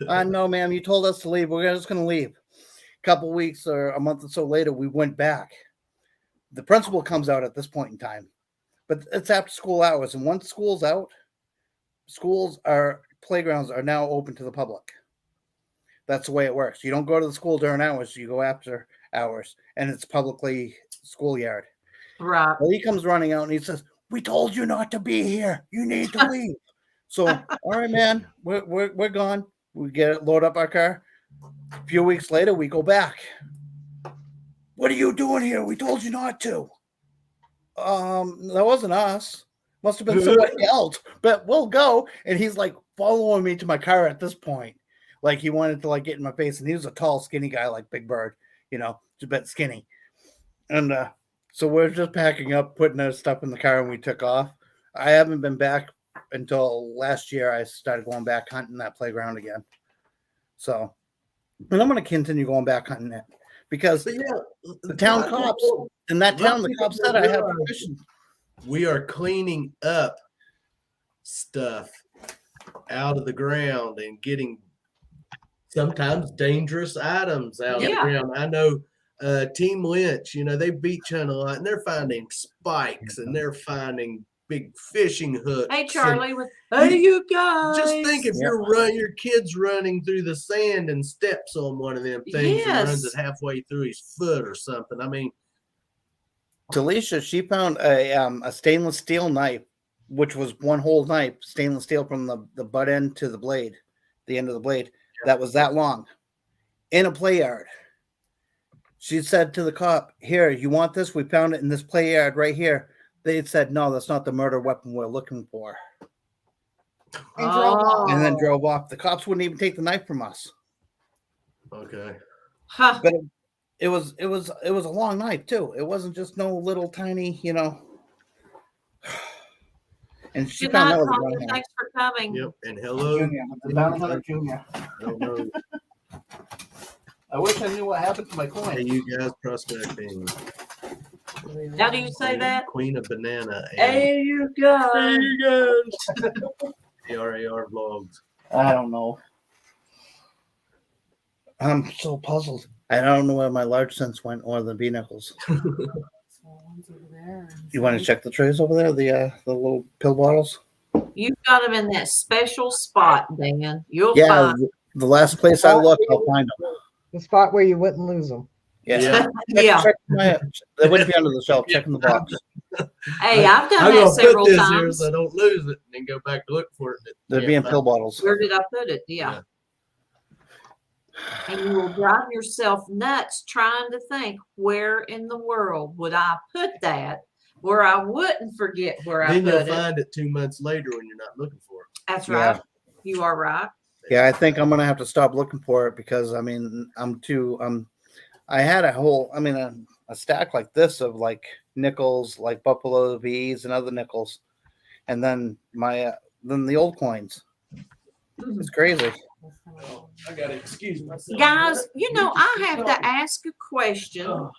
No, ma'am, you told us to leave. We're just going to leave. A couple weeks or a month or so later, we went back. The principal comes out at this point in time, but it's after school hours. And once school's out, playgrounds are now open to the public. That's the way it works. You don't go to the school during hours. You go after hours, and it's publicly schoolyard. Right. Well, he comes running out and he says, "We told you not to be here. You need to leave." So, all right, man, we're gone. We load up our car. A few weeks later, we go back. "What are you doing here? We told you not to." That wasn't us. Must have been somebody else. But we'll go. And he's like following me to my car at this point. Like he wanted to like get in my face. And he was a tall, skinny guy like Big Bird, just a bit skinny. And so we're just packing up, putting our stuff in the car, and we took off. I haven't been back until last year. I started going back hunting that playground again. So, and I'm going to continue going back hunting it because the town cops in that town, the cops said I have permission. We are cleaning up stuff out of the ground and getting sometimes dangerous items out of the ground. I know Team Lynch, they beach hunt a lot, and they're finding spikes and they're finding big fishing hooks. Hey, Charlie, hey, you guys. Just think if your kid's running through the sand and steps on one of them things and runs it halfway through his foot or something. I mean, Talisha, she found a stainless steel knife, which was one whole knife, stainless steel from the butt end to the blade, the end of the blade, that was that long, in a play yard. She said to the cop, "Here, you want this? We found it in this play yard right here." They said, "No, that's not the murder weapon we're looking for." And then drove off. The cops wouldn't even take the knife from us. Okay. Huh. But it was a long knife too. It wasn't just no little tiny, And she Good found night, out. Paul. Thanks for coming. Yep. And hello, Junior. I don't know. I wish I knew what happened to my Hey, coin. you guys prospecting. How do you say that? Queen of Banana. Hey, you guys. Hey, you guys. ARAR vlogs. I don't know. I'm so puzzled. I don't know where my large cents went or the B nickels. You want to check the trays over there? The little pill bottles. You've got them in that special spot, Dan. You'll Yeah, find. the last place I look, I'll find them. The spot where you wouldn't lose them. Yeah. Yeah. They wouldn't be under the shelf. Check in the box. Hey, I've done I'm that gonna several put this here times. so I don't lose it and then go back to look for it. They'd be in pill bottles. Where did I put it? Yeah. And you will drive yourself nuts trying to think, where in the world would I put that where I wouldn't forget where I Then put you'll it. find it 2 months later when you're not looking for it. That's right. Yeah. You are right. Yeah, I think I'm gonna have to stop looking for it because I had a stack like this of like nickels, like Buffalo V's and other nickels, and then then the old coins. It's crazy. I gotta excuse myself. Guys, I have to ask a question,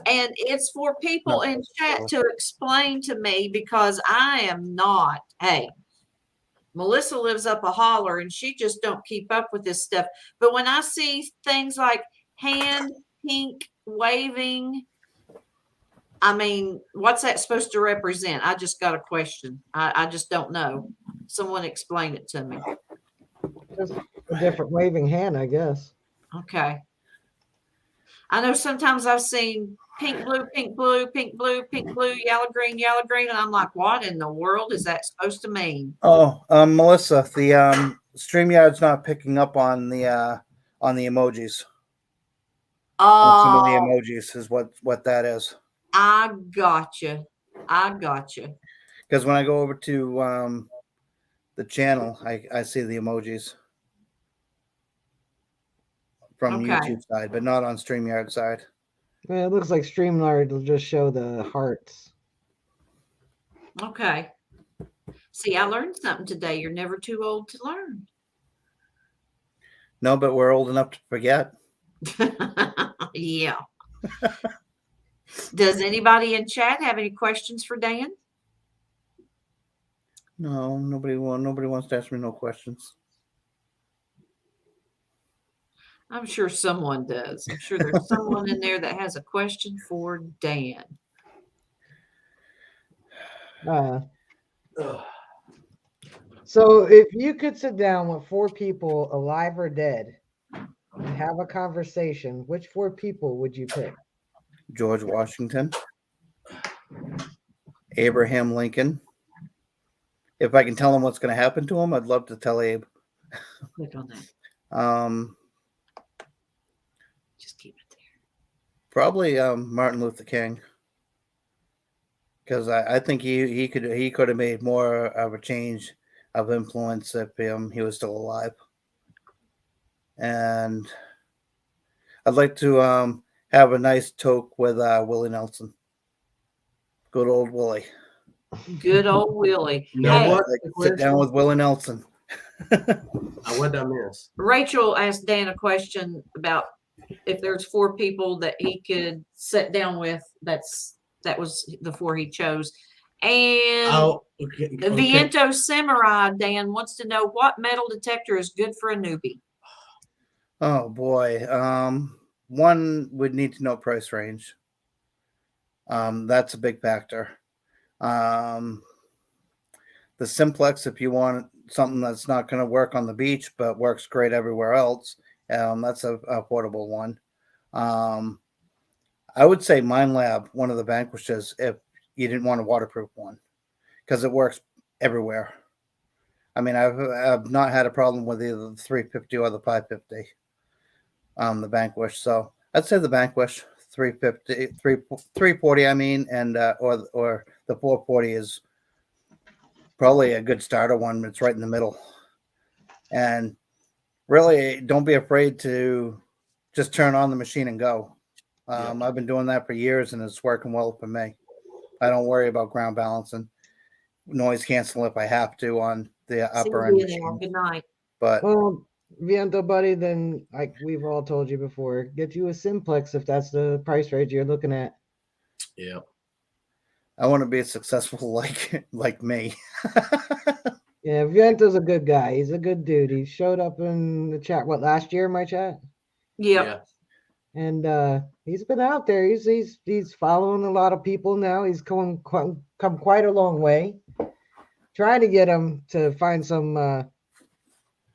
and it's for people in chat to explain to me because I am not. Hey, Melissa lives up a holler and she just don't keep up with this stuff. But when I see things like hand pink waving, I mean, what's that supposed to represent? I just got a question. I just don't know. Someone explain it to me. Just a different waving hand, I guess. Okay. I know sometimes I've seen pink, blue, pink, blue, pink, blue, pink, blue, yellow, green, and I'm like, what in the world is that supposed to mean? Oh, Melissa, the StreamYard's not picking up on the emojis. Some of the Oh, emojis is what that is. I gotcha. Because when I go over to the channel, I see the emojis from YouTube side, but not on StreamYard side. Yeah, it looks like StreamYard will just show the hearts. Okay. See, I learned something today. You're never too old to learn. No, but we're old enough to forget. Yeah. Does anybody in chat have any questions for Dan? No, nobody wants to ask me no questions. I'm sure someone does. I'm sure there's someone in there that has a question for Dan. So if you could sit down with 4 people, alive or dead, and have a conversation, which 4 people would you pick? George Washington, Abraham Lincoln. If I can tell him what's going to happen to him, I'd love to tell Abe. Click on that. Just keep it there. Probably Martin Luther King, because I think he could have made more of a change of influence if he was still alive. And I'd like to have a nice talk with Willie Nelson. Good old Willie. Good old Willie. No Hey, what? Sit down with Willie Nelson. What did I miss? Rachel asked Dan a question about if there's 4 people that he could sit down with. That was the 4 he chose. And Oh, okay. Viento Samurai Dan wants to know what metal detector is good for a newbie. Oh boy. One would need to know price range. That's a big factor. The Simplex, if you want something that's not going to work on the beach but works great everywhere else, that's a affordable one. I would say Mind Lab, one of the Vanquishes, if you didn't want a waterproof one, because it works everywhere. I mean, I've not had a problem with either the 350 or the 550, the Vanquish. So I'd say the Vanquish 350, 340. I mean, and or the 440 is probably a good starter one. It's right in the middle, and really don't be afraid to just turn on the machine and go. I've been doing that for years, and it's working well for me. I don't worry about ground balancing, noise cancel if I have to on the upper end machine. Good night. But Well, Viento buddy, then like we've all told you before, get you a Simplex if that's the price range you're looking at. Yeah. I want to be successful like me. Yeah, Viento's a good guy. He's a good dude. He showed up in the chat, last year in my chat? Yep. Yeah. And he's been out there. He's following a lot of people now. He's come quite a long way. Trying to get him to find some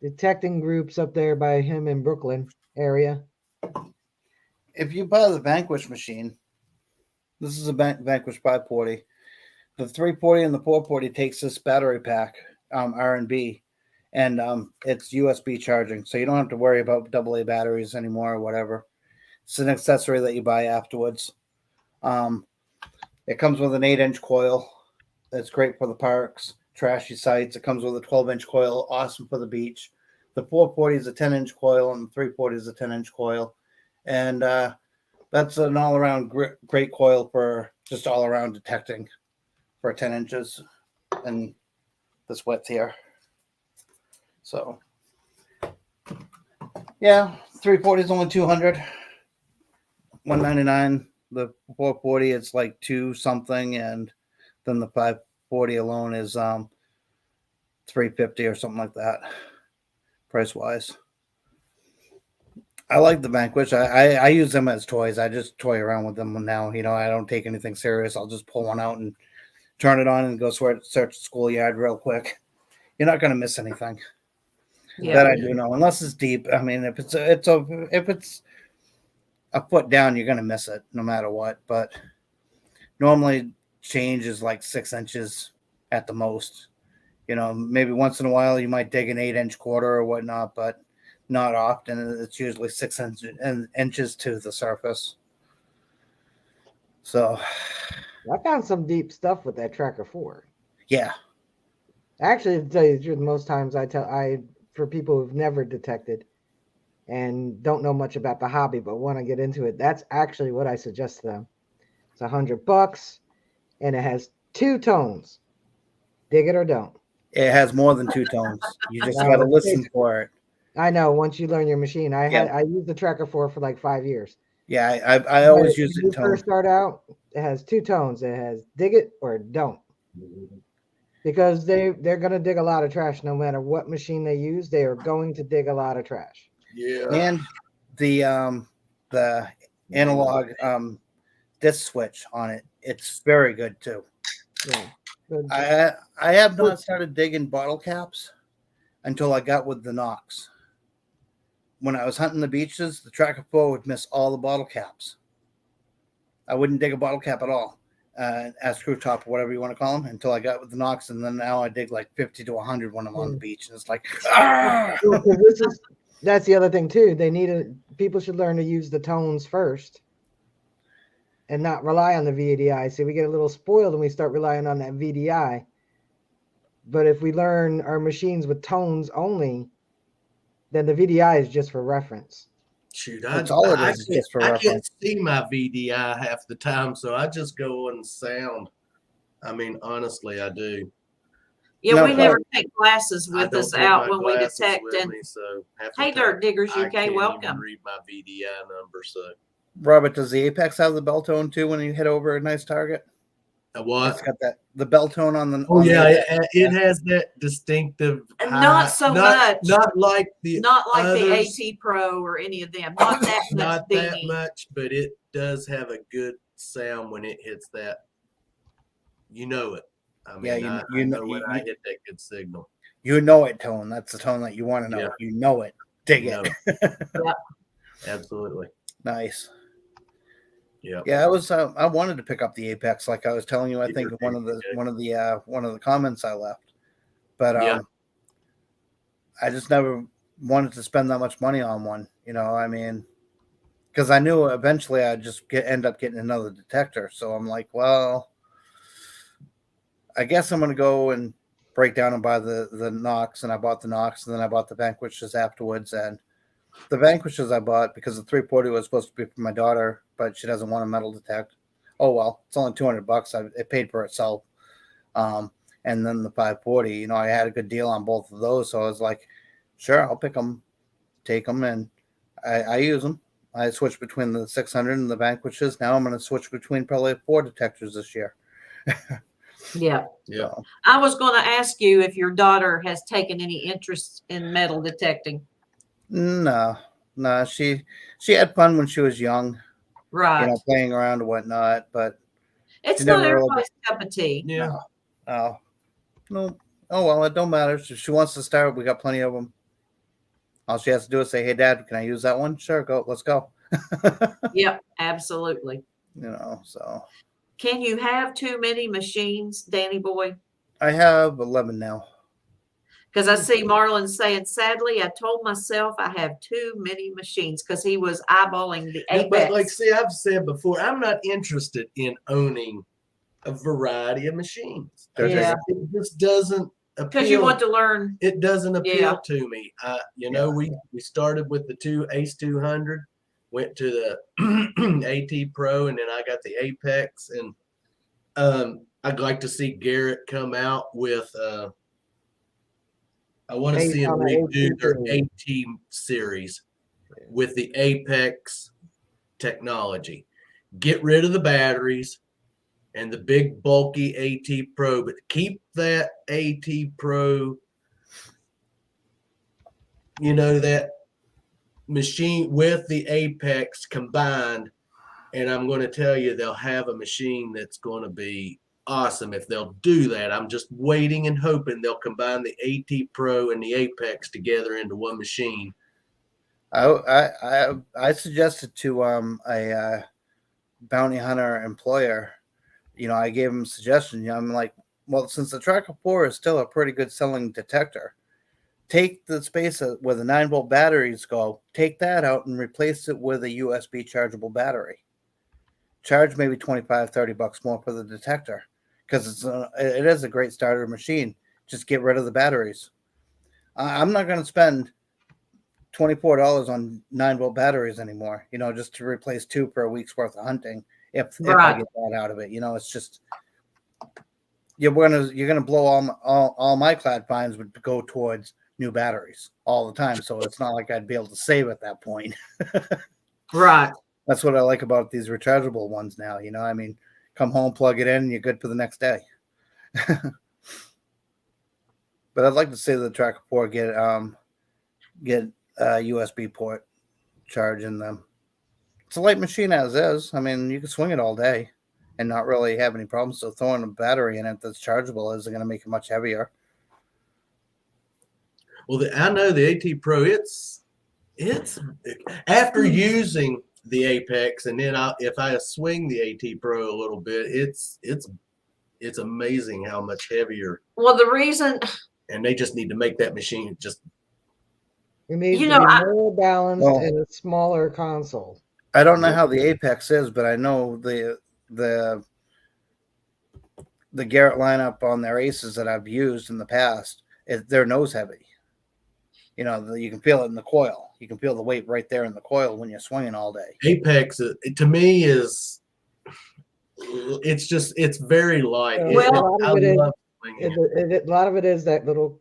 detecting groups up there by him in Brooklyn area. If you buy the Vanquish machine, this is a Vanquish 540. The 340 and the 440 takes this battery pack, R&B, and it's USB charging, so you don't have to worry about AA batteries anymore or whatever. It's an accessory that you buy afterwards. It comes with an 8-inch coil. That's great for the parks, trashy sites. It comes with a 12-inch coil, awesome for the beach. The 440 is a 10-inch coil, and the 340 is a 10-inch coil. And that's an all-around great coil for just all-around detecting for 10 inches and this width here. So, yeah, 340 is only 200. 199. The 440 it's like 2 something, and then the 540 alone is 350 or something like that, price wise. I like the Vanquish. I use them as toys. I just toy around with them now. You know, I don't take anything serious. I'll just pull one out and turn it on and go search the schoolyard real quick. You're not going to miss anything. Yeah. That I do know, unless it's deep. I mean, if it's a foot down, you're going to miss it no matter what. But normally change is like 6 inches at the most. You know, maybe once in a while you might dig an 8-inch quarter or whatnot, but not often. It's usually 6 inches to the surface. So I found some deep stuff with that Tracker 4. yeah. Actually, to tell you the truth, most times for people who've never detected and don't know much about the hobby but want to get into it, that's actually what I suggest to them. It's $100 and it has 2 tones. Dig it or don't. It has more than 2 tones. You just got to listen for it. I know. Once you learn your machine, I used the Tracker 4 for like 5 years. Yeah, I always use it. When you first start out, it has 2 tones. It has dig it or don't. Because they're gonna dig a lot of trash no matter what machine they use. They are going to dig a lot of trash. Yeah. And the analog disc switch on it, it's very good too. Yeah. Good. I have not started digging bottle caps until I got with the Knox. when I was hunting the beaches, the Tracker 4 would miss all the bottle caps. I wouldn't dig a bottle cap at all, a screw top or whatever you want to call them, until I got with the Nox, and then now I dig like 50 to 100 when I'm on the beach, and it's like, ah! Well, 'cause that's the other thing too. People should learn to use the tones first, and not rely on the VDI. See, we get a little spoiled when we start relying on that VDI. But if we learn our machines with tones only, then the VDI is just for reference. Shoot, That's all it is, just for I reference. can't see my VDI half the time, so I just go on sound. I mean, honestly, I do. Yeah, No, we never take glasses I with don't us take out my when we glasses detect. with And me, so half the hey, time Dirt Diggers I UK, can't even welcome. read my VDI number. So Robert, does the Apex have the bell tone too when you hit over a nice target? what? It's got the bell tone on the. Oh on yeah, the it has that distinctive. And high, not so much. Not like the Not like the others, AT Pro or any of them. Not that much not that dingy. much, but it does have a good sound when it hits that. You know it. I mean, Yeah, I know when I hit that good signal. You know it tone. That's the tone that you want to know. Yeah. You know it. Dig You it. know. Yeah. Absolutely. Nice. Yeah. Yeah, I wanted to pick up the Apex, like I was telling you. I think did, one of you the comments I left, but Yeah. I just never wanted to spend that much money on one. You know, I mean, because I knew eventually I'd just end up getting another detector. So I'm like, well, I guess I'm going to go and break down and buy the Nox, and I bought the Nox, and then I bought the Vanquishes afterwards. And the Vanquishes I bought because the 340 was supposed to be for my daughter, but she doesn't want a metal detect. Oh well, it's only $200. It paid for itself. And then the 540, you know, I had a good deal on both of those, so I was like, sure, I'll pick them, take them, and I use them. I switched between the 600 and the Vanquishes. Now I'm going to switch between probably 4 detectors this year. Yeah. Yeah. So, I was going to ask you if your daughter has taken any interest in metal detecting. no, she had fun when she was young, Right. you know, playing around and whatnot, but It's she not never really- everybody's cup of tea. Yeah. No. Oh well, it don't matter. If she wants to start, we got plenty of them. All she has to do is say, "Hey, Dad, can I use that one?" Sure, go. Let's go. Yep, absolutely. You know, so Can you have too many machines, Danny boy? I have 11 now. Because I see Marlon saying, sadly, I told myself I have too many machines because he was eyeballing the Yeah, Apex. but like, see, I've said before, I'm not interested in owning a variety of machines. Yeah. It just doesn't appeal. Because you want to learn. It doesn't appeal Yeah. to me. You know, we started with the two Ace 200, went to the AT Pro, and then I got the Apex. And I'd like to see Garrett come out with. I want to Ace see him on the redo AT their series. AT series with the Apex technology. Get rid of the batteries and the big bulky AT Pro, but keep that AT Pro, you know, that machine with the Apex combined. And I'm going to tell you, they'll have a machine that's going to be awesome if they'll do that. I'm just waiting and hoping they'll combine the AT Pro and the Apex together into one machine. I suggested to a bounty hunter employer, you know, I gave him a suggestion. You know, I'm like, well, since the Tracker 4 is still a pretty good selling detector, take the space where the 9-volt batteries go, take that out and replace it with a USB chargeable battery. Charge maybe $25-$30 more for the detector because it is a great starter machine. Just get rid of the batteries. I'm not going to spend $24 on 9-volt batteries anymore, you know, just to replace 2 for a week's worth of hunting. If I get that out of it, you know, it's just you're gonna blow all my clad finds would go towards new batteries all the time. So it's not like I'd be able to save at that point. Right. That's what I like about these rechargeable ones now. You know, I mean, come home, plug it in, and you're good for the next day. But I'd like to see the Tracker 4 get a USB port charge in them. It's a light machine as is. I mean, you can swing it all day and not really have any problems. So throwing a battery in it that's chargeable isn't going to make it much heavier. Well, I know the AT Pro, it's It's after using the Apex, and then if I swing the AT Pro a little bit, it's amazing how much heavier. Well, the reason, And they just need to make that machine just. It needs You to know, be I- more balanced Well- and a smaller console. I don't know how the Apex is, but I know the Garrett lineup on their aces that I've used in the past, they're nose heavy. You know, you can feel it in the coil. You can feel the weight right there in the coil when you're swinging all day. Apex to me is it's very light. Well, I love swinging it. A lot of it is that little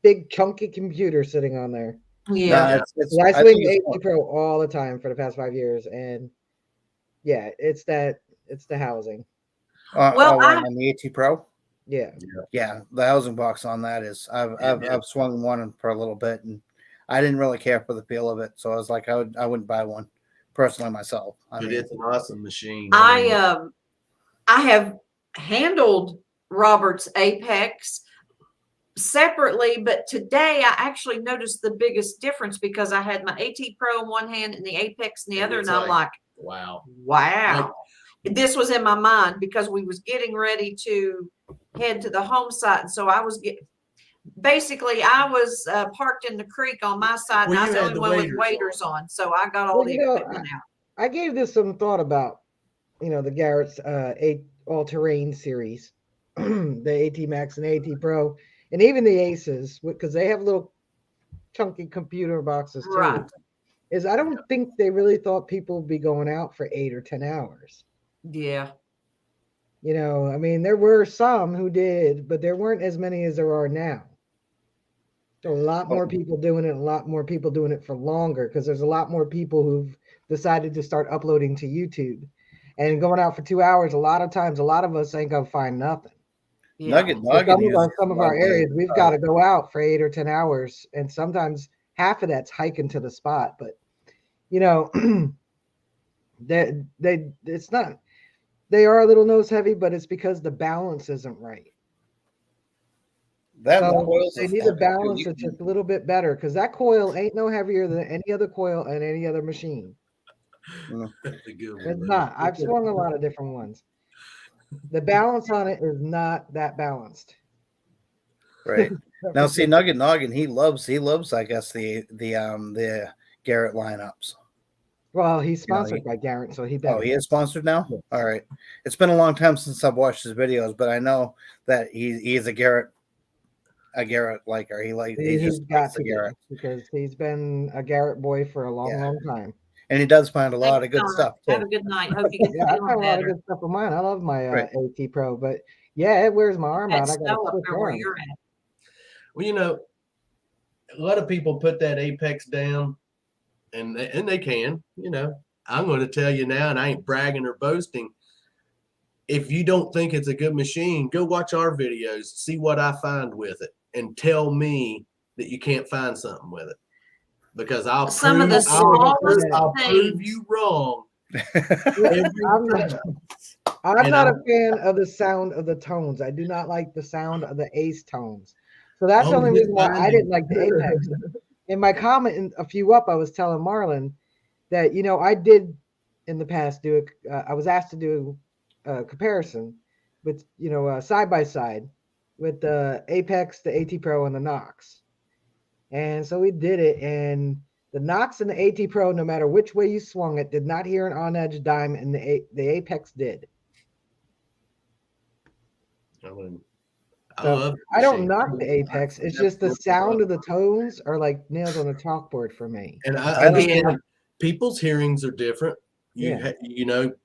big chunky computer sitting on there. yeah. I I swing think it's AT Pro all the time for the past 5 years, and yeah, it's the housing. Well, on the AT Pro. Yeah, Yeah, the housing box on that is I've swung one for a little bit, and I didn't really care for the feel of it, so I was like, I wouldn't buy one personally myself. But it's an awesome machine. I have handled Robert's Apex separately, but today I actually noticed the biggest difference because I had my AT Pro in one hand and the Apex in the other, It's and I'm like, wow. wow. This was in my mind because we was getting ready to head to the home site, and so I was basically I was parked in the creek on my side, and Well, I was you the had only the one with waders waders on, so I got all Well, the you know, equipment out. I gave this some thought about, the Garrett's all-terrain series, the AT Max and AT Pro, and even the Aces, because they have little chunky computer boxes too. Right. Is I don't think they really thought people would be going out for 8 or 10 hours. Yeah. I mean, there were some who did, but there weren't as many as there are now. There are a lot more people doing it, a lot more people doing it for longer, because there's a lot more people who've decided to start uploading to YouTube. And going out for 2 hours, a lot of times, a lot of us ain't gonna find nothing. Yeah. Some of our areas, we've got to go out for 8 or 10 hours, and sometimes half of that's hiking to the spot. But it's not. They are a little nose heavy, but it's because the balance isn't right. So they need to balance it just a little bit better, because that coil ain't no heavier than any other coil on any other machine. That's a good one, It's though. not. I've swung a lot of different ones. The balance on it is not that balanced. Right. Now, see, Nugget Noggin, he loves, I guess, the Garrett lineups. Well, he's sponsored by Garrett, so he better. Oh, he is sponsored now? Yes. All right. It's been a long time since I've watched his videos, but I know that he is a Garrett liker. He's got to Garrett, because he's been a Garrett boy for a long, long time. And he does find a lot Thanks, of good Donna. stuff too. Have a good night. Hope you get Yeah, I feeling find a lot of better. good stuff of mine. I love my Right. AT Pro, but yeah, it wears my arm That out. I got snow to up switch there where arms. you're at. Well, a lot of people put that Apex down, and they can. I'm going to tell you now, and I ain't bragging or boasting. If you don't think it's a good machine, go watch our videos, see what I find with it, and tell me that you can't find something with it. Because I'll Some prove, of the smallest I'll prove things. you wrong. I'm not a fan of the sound of the tones. I do not like the sound of the ace tones. So that's the only reason why I didn't like the Apex. In my comment a few up, I was telling Marlon that, I did in the past I was asked to do a comparison with, side by side with the Apex, the AT Pro, and the Nox. And so we did it, and the Nox and the AT Pro, no matter which way you swung it, did not hear an on-edge dime, and the Apex did. I don't knock the Apex. It's just the sound of the tones are like nails on a chalkboard for me. And I understand people's hearings are different.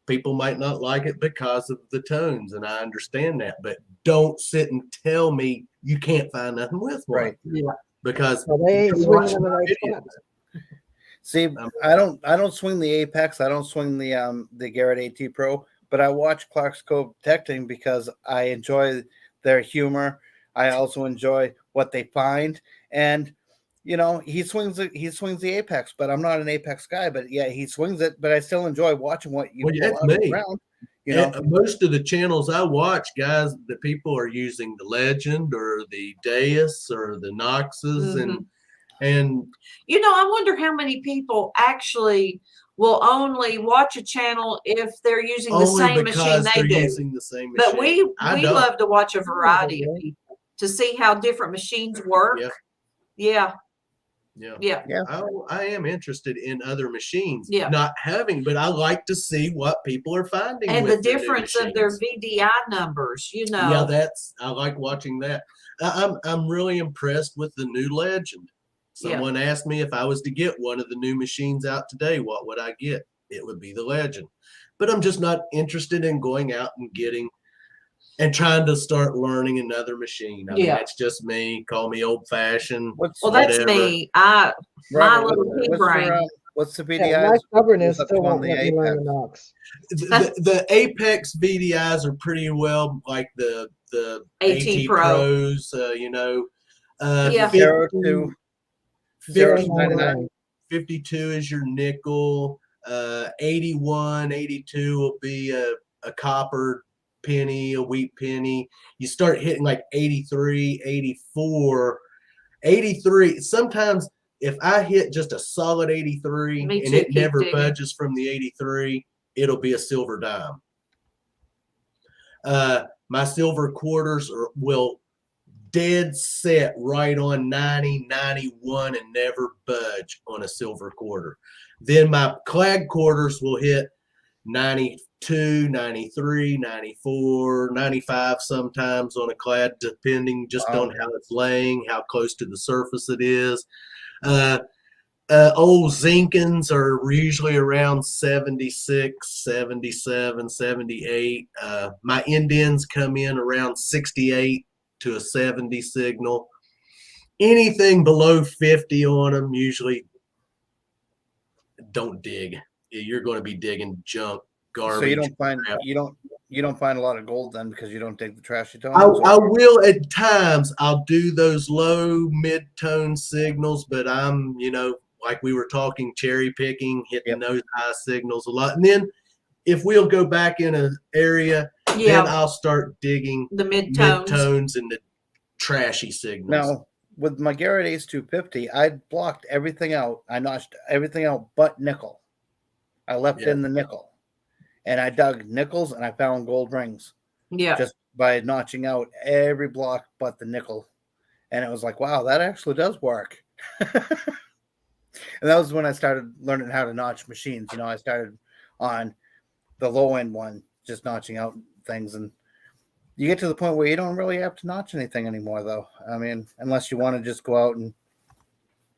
People might not like it because of the tones, and I understand that. But don't sit and tell me you can't find nothing with one. Right. Yeah. Because they ain't swinging in the right spot. See, I don't swing the Apex. I don't swing the Garrett AT Pro, but I watch Clark's Cove Detecting because I enjoy their humor. I also enjoy what they find, and he swings the Apex, but I'm not an Apex guy. But yeah, he swings it, but I still enjoy watching what you that's me. around. Most of the channels I watch, guys, the people are using the Legend or the Deus or the Noxes, and And You know, I wonder how many people actually will only watch a channel if they're using the only same machine because they they're do. using the same machine. But we I don't. love to watch a variety of okay. people to see how different machines work. Yeah. Yeah. Yeah. Yeah. I am interested in other machines. Yeah. Not having, but I like to see what people are finding. And with the their new difference of their machines. VDI numbers, you know. Yeah, I like watching that. I'm really impressed with the new Legend. Someone asked me if I was to get one of the new machines out today, what would I get? It would be the Legend. But I'm just not interested in going out and getting and trying to start learning another machine. I mean, it's just me. Call me old fashioned. Well, that's me. My little pig brain. What's the Yeah, VDI? my stubbornness up still to on won't the let me learn Apex? the Knox. The Apex VDIs are pretty well like the AT Pro. Pros, you know. Yeah. 02. 51, 52 is your nickel. 81, 82 will be a copper penny, a wheat penny. You start hitting like 83, 84. 83, sometimes if I hit just a solid 83 Me and too, it keep never digging. budges from the 83, it'll be a silver dime. My silver quarters will dead set right on 90, 91 and never budge on a silver quarter. Then my clad quarters will hit 92, 93, 94, 95 sometimes on a clad, depending just on how it's laying, how close to the surface it is. Old Zinkins are usually around 76, 77, 78. My Indians come in around 68 to a 70 signal. Anything below 50 on them usually don't dig. You're going to be digging junk, garbage. So you don't find a lot of gold then because you don't dig the trashy tones? I will at times. I'll do those low mid-tone signals, but I'm, like we were talking, cherry picking, hitting those high signals a lot. And then if we'll go back in an area, then I'll start digging the mid-tones and the trashy signals. Now, with my Garrett Ace 250, I blocked everything out. I notched everything out but nickel. I left in the nickel. And I dug nickels and I found gold rings. Yeah. Just by notching out every block but the nickel. And it was like, wow, that actually does work. And that was when I started learning how to notch machines. I started on the low end one, just notching out things. And you get to the point where you don't really have to notch anything anymore, though. I mean, unless you want to just go out and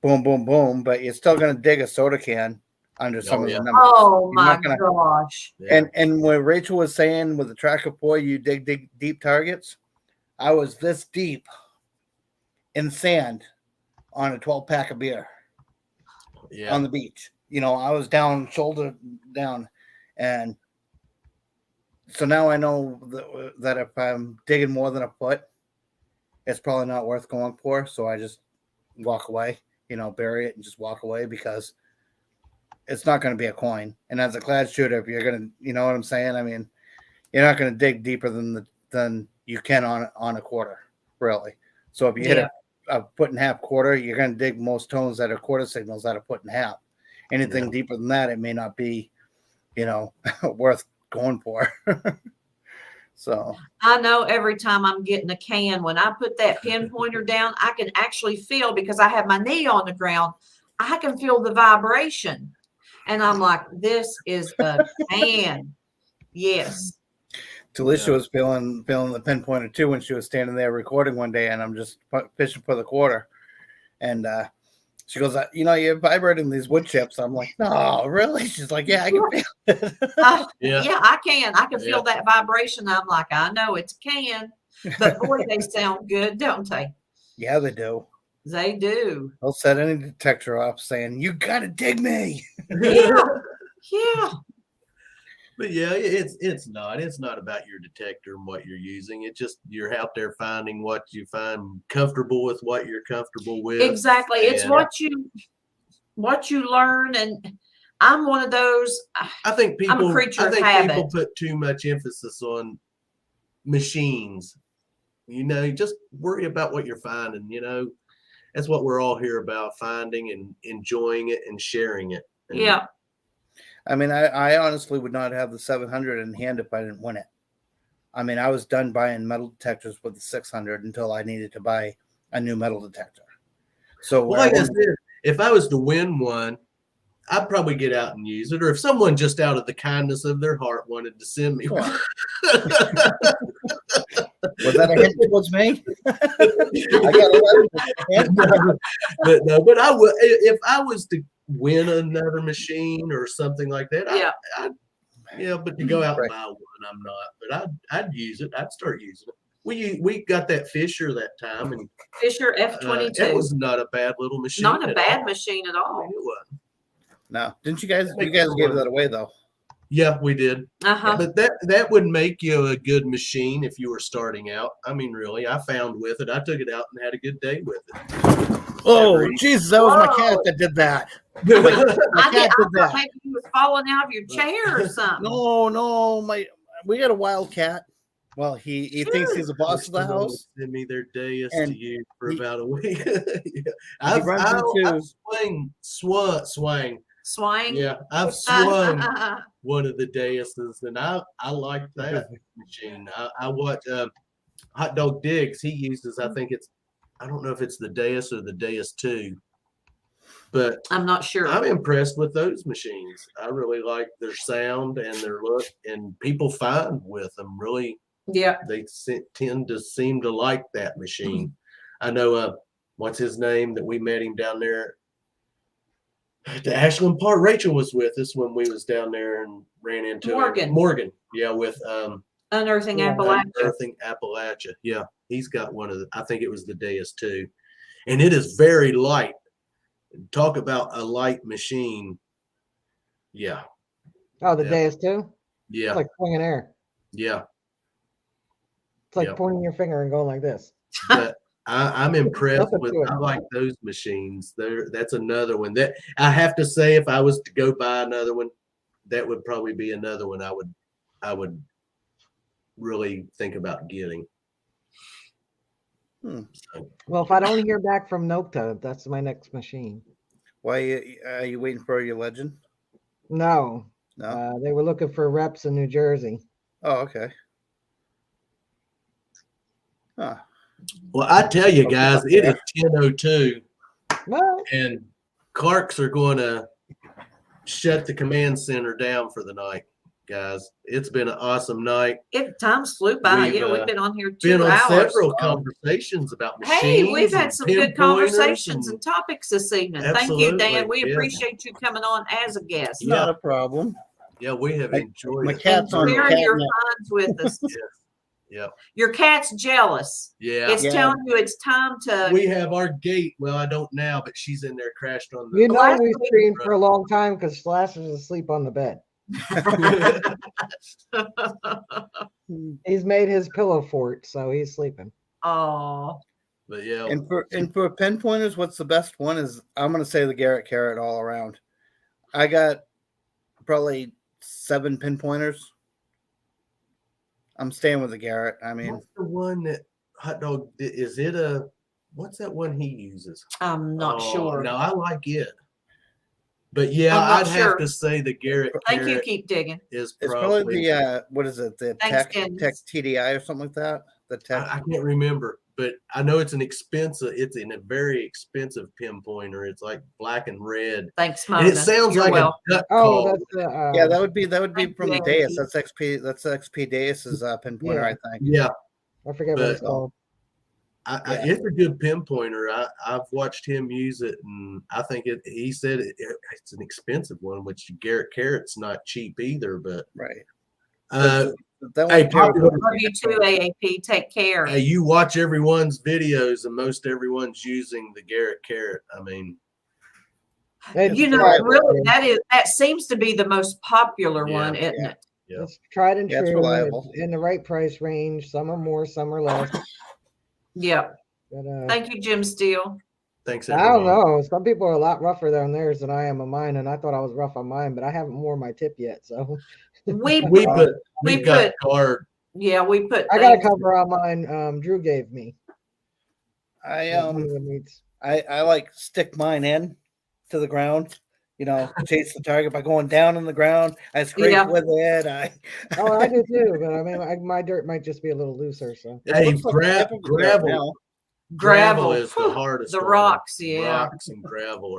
boom, boom, boom. But you're still going to dig a soda can under some of the numbers. Oh, my gosh. Yeah. And when Rachel was saying with the tracker boy, you dig deep targets, I was this deep in sand on a 12-pack of beer on the beach. I was down, shoulder down. And so now I know that if I'm digging more than a foot, it's probably not worth going for. So I just walk away, bury it and just walk away because it's not going to be a coin. And as a clad shooter, if you're going to, you know what I'm saying? I mean, you're not going to dig deeper than you can on a quarter, really. So if you hit a foot and a half quarter, you're going to dig most tones that are quarter signals at a foot and a half. Anything deeper than that, it may not be, worth going for. So I know every time I'm getting a can, when I put that pinpointer down, I can actually feel, because I have my knee on the ground, I can feel the vibration. And I'm like, this is a can. Yes. Talisha was feeling the pinpointer too when she was standing there recording one day, and I'm just fishing for the quarter. And she goes, you're vibrating these wood chips. I'm like, no, really? She's like, yeah, I can feel it. Yeah, I can. I can feel that vibration. I'm like, I know it's a can. But boy, they sound good, don't they? Yeah, they do. They do. They'll set any detector off saying, you got to dig me. Yeah. Yeah. But yeah, it's not about your detector and what you're using. It's just you're out there finding what you find comfortable with, what you're comfortable with. Exactly. It's what you learn. And I'm one of those. I think people I'm a creature of habit. People put too much emphasis on machines. Just worry about what you're finding, that's what we're all here about, finding and enjoying it and sharing it. And Yeah. I mean, I honestly would not have the 700 in hand if I didn't win it. I mean, I was done buying metal detectors with the 600 until I needed to buy a new metal detector. So, well, like I said, if I was to win one, I'd probably get out and use it. Or if someone just out of the kindness of their heart wanted to send me one. Was that a hint towards me? I got but I would, if I was to win another machine or something like that. Yeah. But to go out and buy one, I'm not. But I'd use it. I'd start using it. We got that Fisher that time, and Fisher F22. It was not a bad little machine. Not a bad machine at all. It wasn't. No, didn't you guys? You guys gave that away though. Yeah, we did. Uh-huh. But that would make you a good machine if you were starting out. I mean, really, I found with it. I took it out and had a good day with it. Oh, Jesus, that was my cat that did that. I thought maybe you was falling out of your chair or something. No, we got a wild cat. Well, he thinks he's the boss of the house. Send me their dais And to use for about a week. Yeah. I've Swang. Yeah, I've swung one of the daises, and I like that machine. I watch Hot Dog Diggs. He uses, I think I don't know if it's the dais or the dais 2, but I'm not sure. I'm impressed with those machines. I really like their sound and their look, and people find with them really. Yeah, they tend to seem to like that machine. I know what's his name that we met him down there at the Ashland Park. Rachel was with us when we was down there and ran into Morgan. Yeah, with Unearthing Appalachia. Unearthing Appalachia. Yeah, he's got one of the. I think it was the Deus 2, and it is very light. Talk about a light machine. Yeah. Oh, the Deus 2? Yeah. It's like swinging air. Yeah. It's like pointing your finger and going like this. But I'm impressed with. I like those machines. That's another one that I have to say. If I was to go buy another one, that would probably be another one I would really think about getting. So. Well, if I don't hear back from Nokta, that's my next machine. Why are you waiting for your legend? No. No. They were looking for reps in New Jersey. Oh, okay. Huh. Well, I tell you guys, it is 10:02, Well, and Clarks are going to shut the command center down for the night, guys. It's been an awesome night. Times flew by. We've been on here 2 been on hours. several conversations about machines. Hey, we've had some good conversations and and topics this evening. Thank you, Dan. We appreciate you coming on as a guest. Not a problem. Yeah, we have enjoyed my cat's on sharing your finds with us. Yeah. Your cat's jealous. Yeah. It's telling you it's time to. We have our gate. Well, I don't now, but she's in there crashed on the. We screamed for a long time because Slash is asleep on the bed. He's made his pillow fort, so he's sleeping. Oh. But yeah. And for pinpointers, what's the best one is I'm gonna say the Garrett Carrot all around. I got probably 7 pinpointers. I'm staying with the Garrett. I mean, what's the one that Hot Dog is it what's that one he uses? I'm not sure. No, I like it. But yeah, I'd have to say the Garrett. Thank you. Keep digging. It's probably the what is it? The Tech TDI or something like that. The Tech. I can't remember, but I know it's it's in a very expensive pinpointer. It's like black and red. Thanks, Mona. And it sounds like a duck call. That's yeah, that would be from the Deus. That's XP. That's XP Deus's pinpointer, I think. Yeah, I forget what it's called. It's a good pinpointer. I've watched him use it, and I think he said it's an expensive one, which Garrett Carrot's not cheap either. But right. You too, AAP. Take care. Hey, you watch everyone's videos, and most everyone's using the Garrett Carrot. I mean, really, that seems to be the most popular one, isn't it? Yeah. It's tried and true. It's reliable. In the right price range. Some are more, some are less. Yeah. But, thank you, Jim Steele. Thanks. Everyone. I don't know. Some people are a lot rougher on theirs than I am on mine, and I thought I was rough on mine, but I haven't worn my tip yet. So we got guard. Yeah, we put. I got a cover on mine. Drew gave me. I I like stick mine in to the ground. You know, chase the target by going down on the ground. I scrape Yeah. with it. Oh, I do too, but I mean, my dirt might just be a little looser. So It Hey, looks like a type of dirt gravel. now. Gravel is the Whew, hardest. the one. rocks, yeah. Rocks and gravel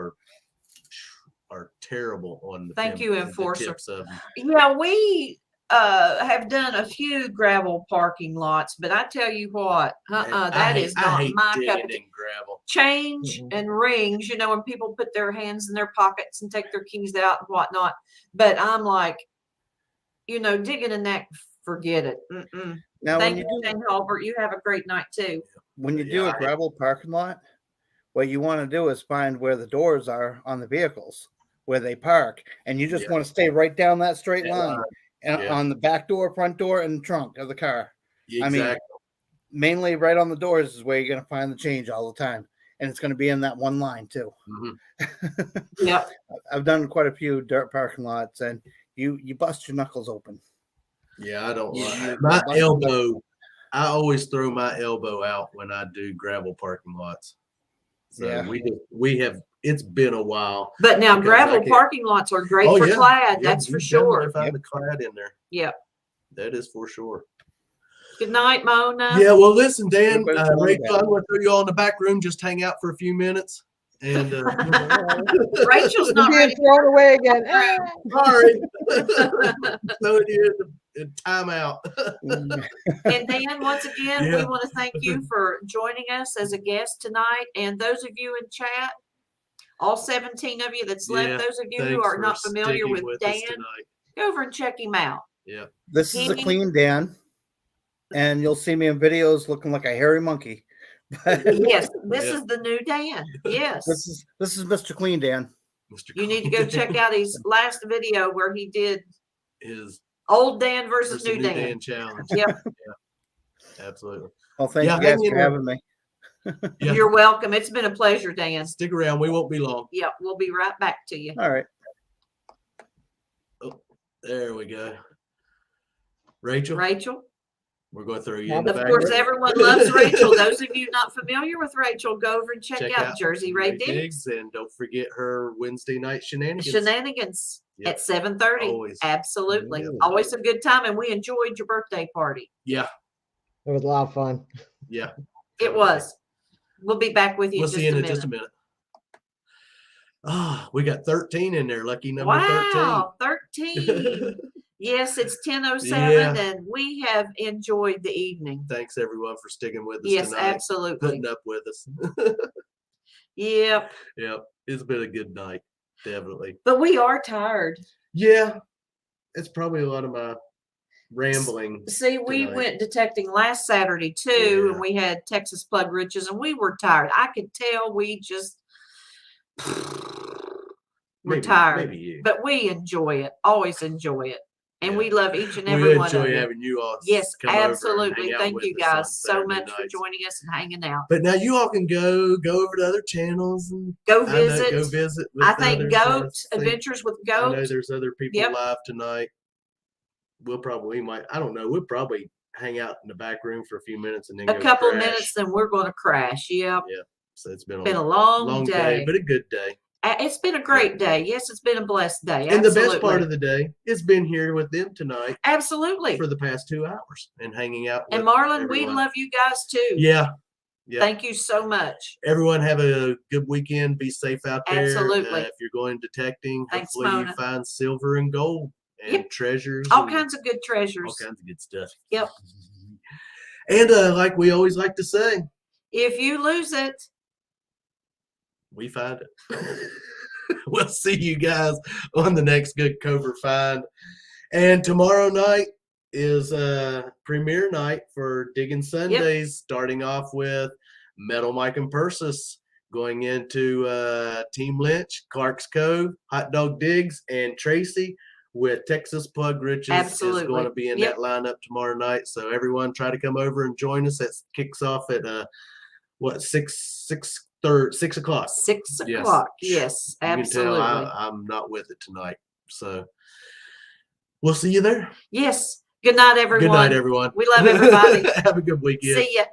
are terrible on the Thank you, the Enforcer. tips of them. Yeah, we have done a few gravel parking lots, but I tell you what, Man, that is I not hate my cup digging of tea. in gravel. Change Mm-mm. and rings, you know, when people put their hands in their pockets and take their keys out and whatnot. But I'm like, you know, digging in that, forget it. Mm-mm. Now, Thank you, Shane Halbert. You have a great night too. when you Yeah, do a gravel parking lot, what you want to do is find where the doors are on the vehicles, where they park, and you just Yeah. want to stay right down that straight That line, line. and Yeah. on the back door, front door, and trunk of the car. Exactly. I mean, mainly right on the doors is where you're going to find the change all the time, and it's going to be in that one line too. Mhm. Yep. I've done quite a few dirt parking lots, and you bust your knuckles open. Yeah, I don't You- like you my bust your knuckles. elbow. I always throw my elbow out when I do gravel parking lots. So Yeah. we have. It's been a while. But now Because I gravel can't- parking lots are great Oh, for yeah. clad. Yeah, That's for you definitely sure. Find Yep. the clad in there. Yep. That is for sure. Good night, Mona. Yeah. Well, listen, Dan, Everybody's going Rachel, back. I'm going to throw you all in the back room. Just hang out for a few minutes. And Rachel's not being ready. thrown away again. sorry, throwing you in timeout. And Dan, once again, we Yeah. want to thank you for joining us as a guest tonight. And those of you in chat, all 17 of you that's Yeah, left, those of you who Thanks are for not familiar sticking with us Dan, tonight. go over and check him out. Yeah. This is a He- clean Dan, and you'll see me in videos looking like a hairy monkey. But Yes, this Yeah. is the new Dan. Yes. this is Mr. Clean Dan. Mr. You need to go check out his last video where he did his old Dan versus new Dan. Dan challenge. Yep. Absolutely. Well, thank Yeah, you guys hang in for there. having me. Yeah. You're welcome. It's been a pleasure, Dan. Stick around. We won't be long. Yep, we'll be right back to you. All right. There we go. Rachel, Rachel. we're going to throw you Yeah, in the Of back course, room. everyone loves Rachel. Those of you not familiar with Rachel, go over and check out Jersey Ray Diggs. And don't forget her Wednesday night shenanigans. Shenanigans Yep. at 7:30. Always. Absolutely. Yep. Always a good time. And we enjoyed your birthday party. Yeah. It was a lot of fun. Yeah. It was. We'll be back with you We'll in see you in just just a a minute. minute. We got 13 in there. Lucky number Wow, 13. 13. Yes, it's 10:07 Yeah. and we have enjoyed the evening. Thanks everyone for sticking with us Yes, tonight. absolutely. Putting up with us. Yep. Yep. It's been a good night. Definitely. But we are tired. Yeah. It's probably a lot of my rambling. See, we tonight. went detecting last Saturday too, Yeah. and we had Texas plug riches, and we were tired. I could tell we just we're Maybe- tired, maybe you. but we enjoy it. Always enjoy it, and Yeah. we love each and every We one enjoy of you. having you all. Yes, come over and absolutely. hang out Thank with you us on guys so Saturday much for nights. joining us and hanging out. But now you all can go over to other channels and Go I know- visit. Go visit. With I think others. Goat think- Adventures with I know Goat. there's other people Yep. live tonight. We might. I don't know. We'll probably hang out in the back room for a few minutes and then A go couple crash. minutes, then we're going to crash. Yep. So it's been Been a a long day. but a good day. It's been a great day. Yes, it's been a blessed day. And the best Absolutely. part of the day is been here with them tonight Absolutely. for the past 2 hours and hanging out. And with Marlon, we everyone. love you guys too. Yeah. Yeah. Thank you so much. Everyone have a good weekend. Be safe out there. Absolutely. If you're going detecting, Thanks, hopefully Mona. you find silver and gold and Yep. treasures. All and kinds of good treasures. all kinds of good stuff. Yep. And like we always like to say, If you lose it, we find it. We'll see you guys on the next good covert find. And tomorrow night is premiere night for Diggin' Sundays, starting off with Metal Mike and Persis, going into Team Lynch, Clark's Cove, Hot Dog Diggs, and Tracy with Texas Plug Riches is Absolutely. going to be in Yep. that lineup tomorrow night. So everyone try to come over and join us. That kicks off at 6 o'clock. 6 Yes. o'clock. Yes, You can absolutely. tell I'm not with it tonight. So we'll see you there. Yes. Good night, everyone. Good night, everyone. We love everybody. Have a good weekend. See ya.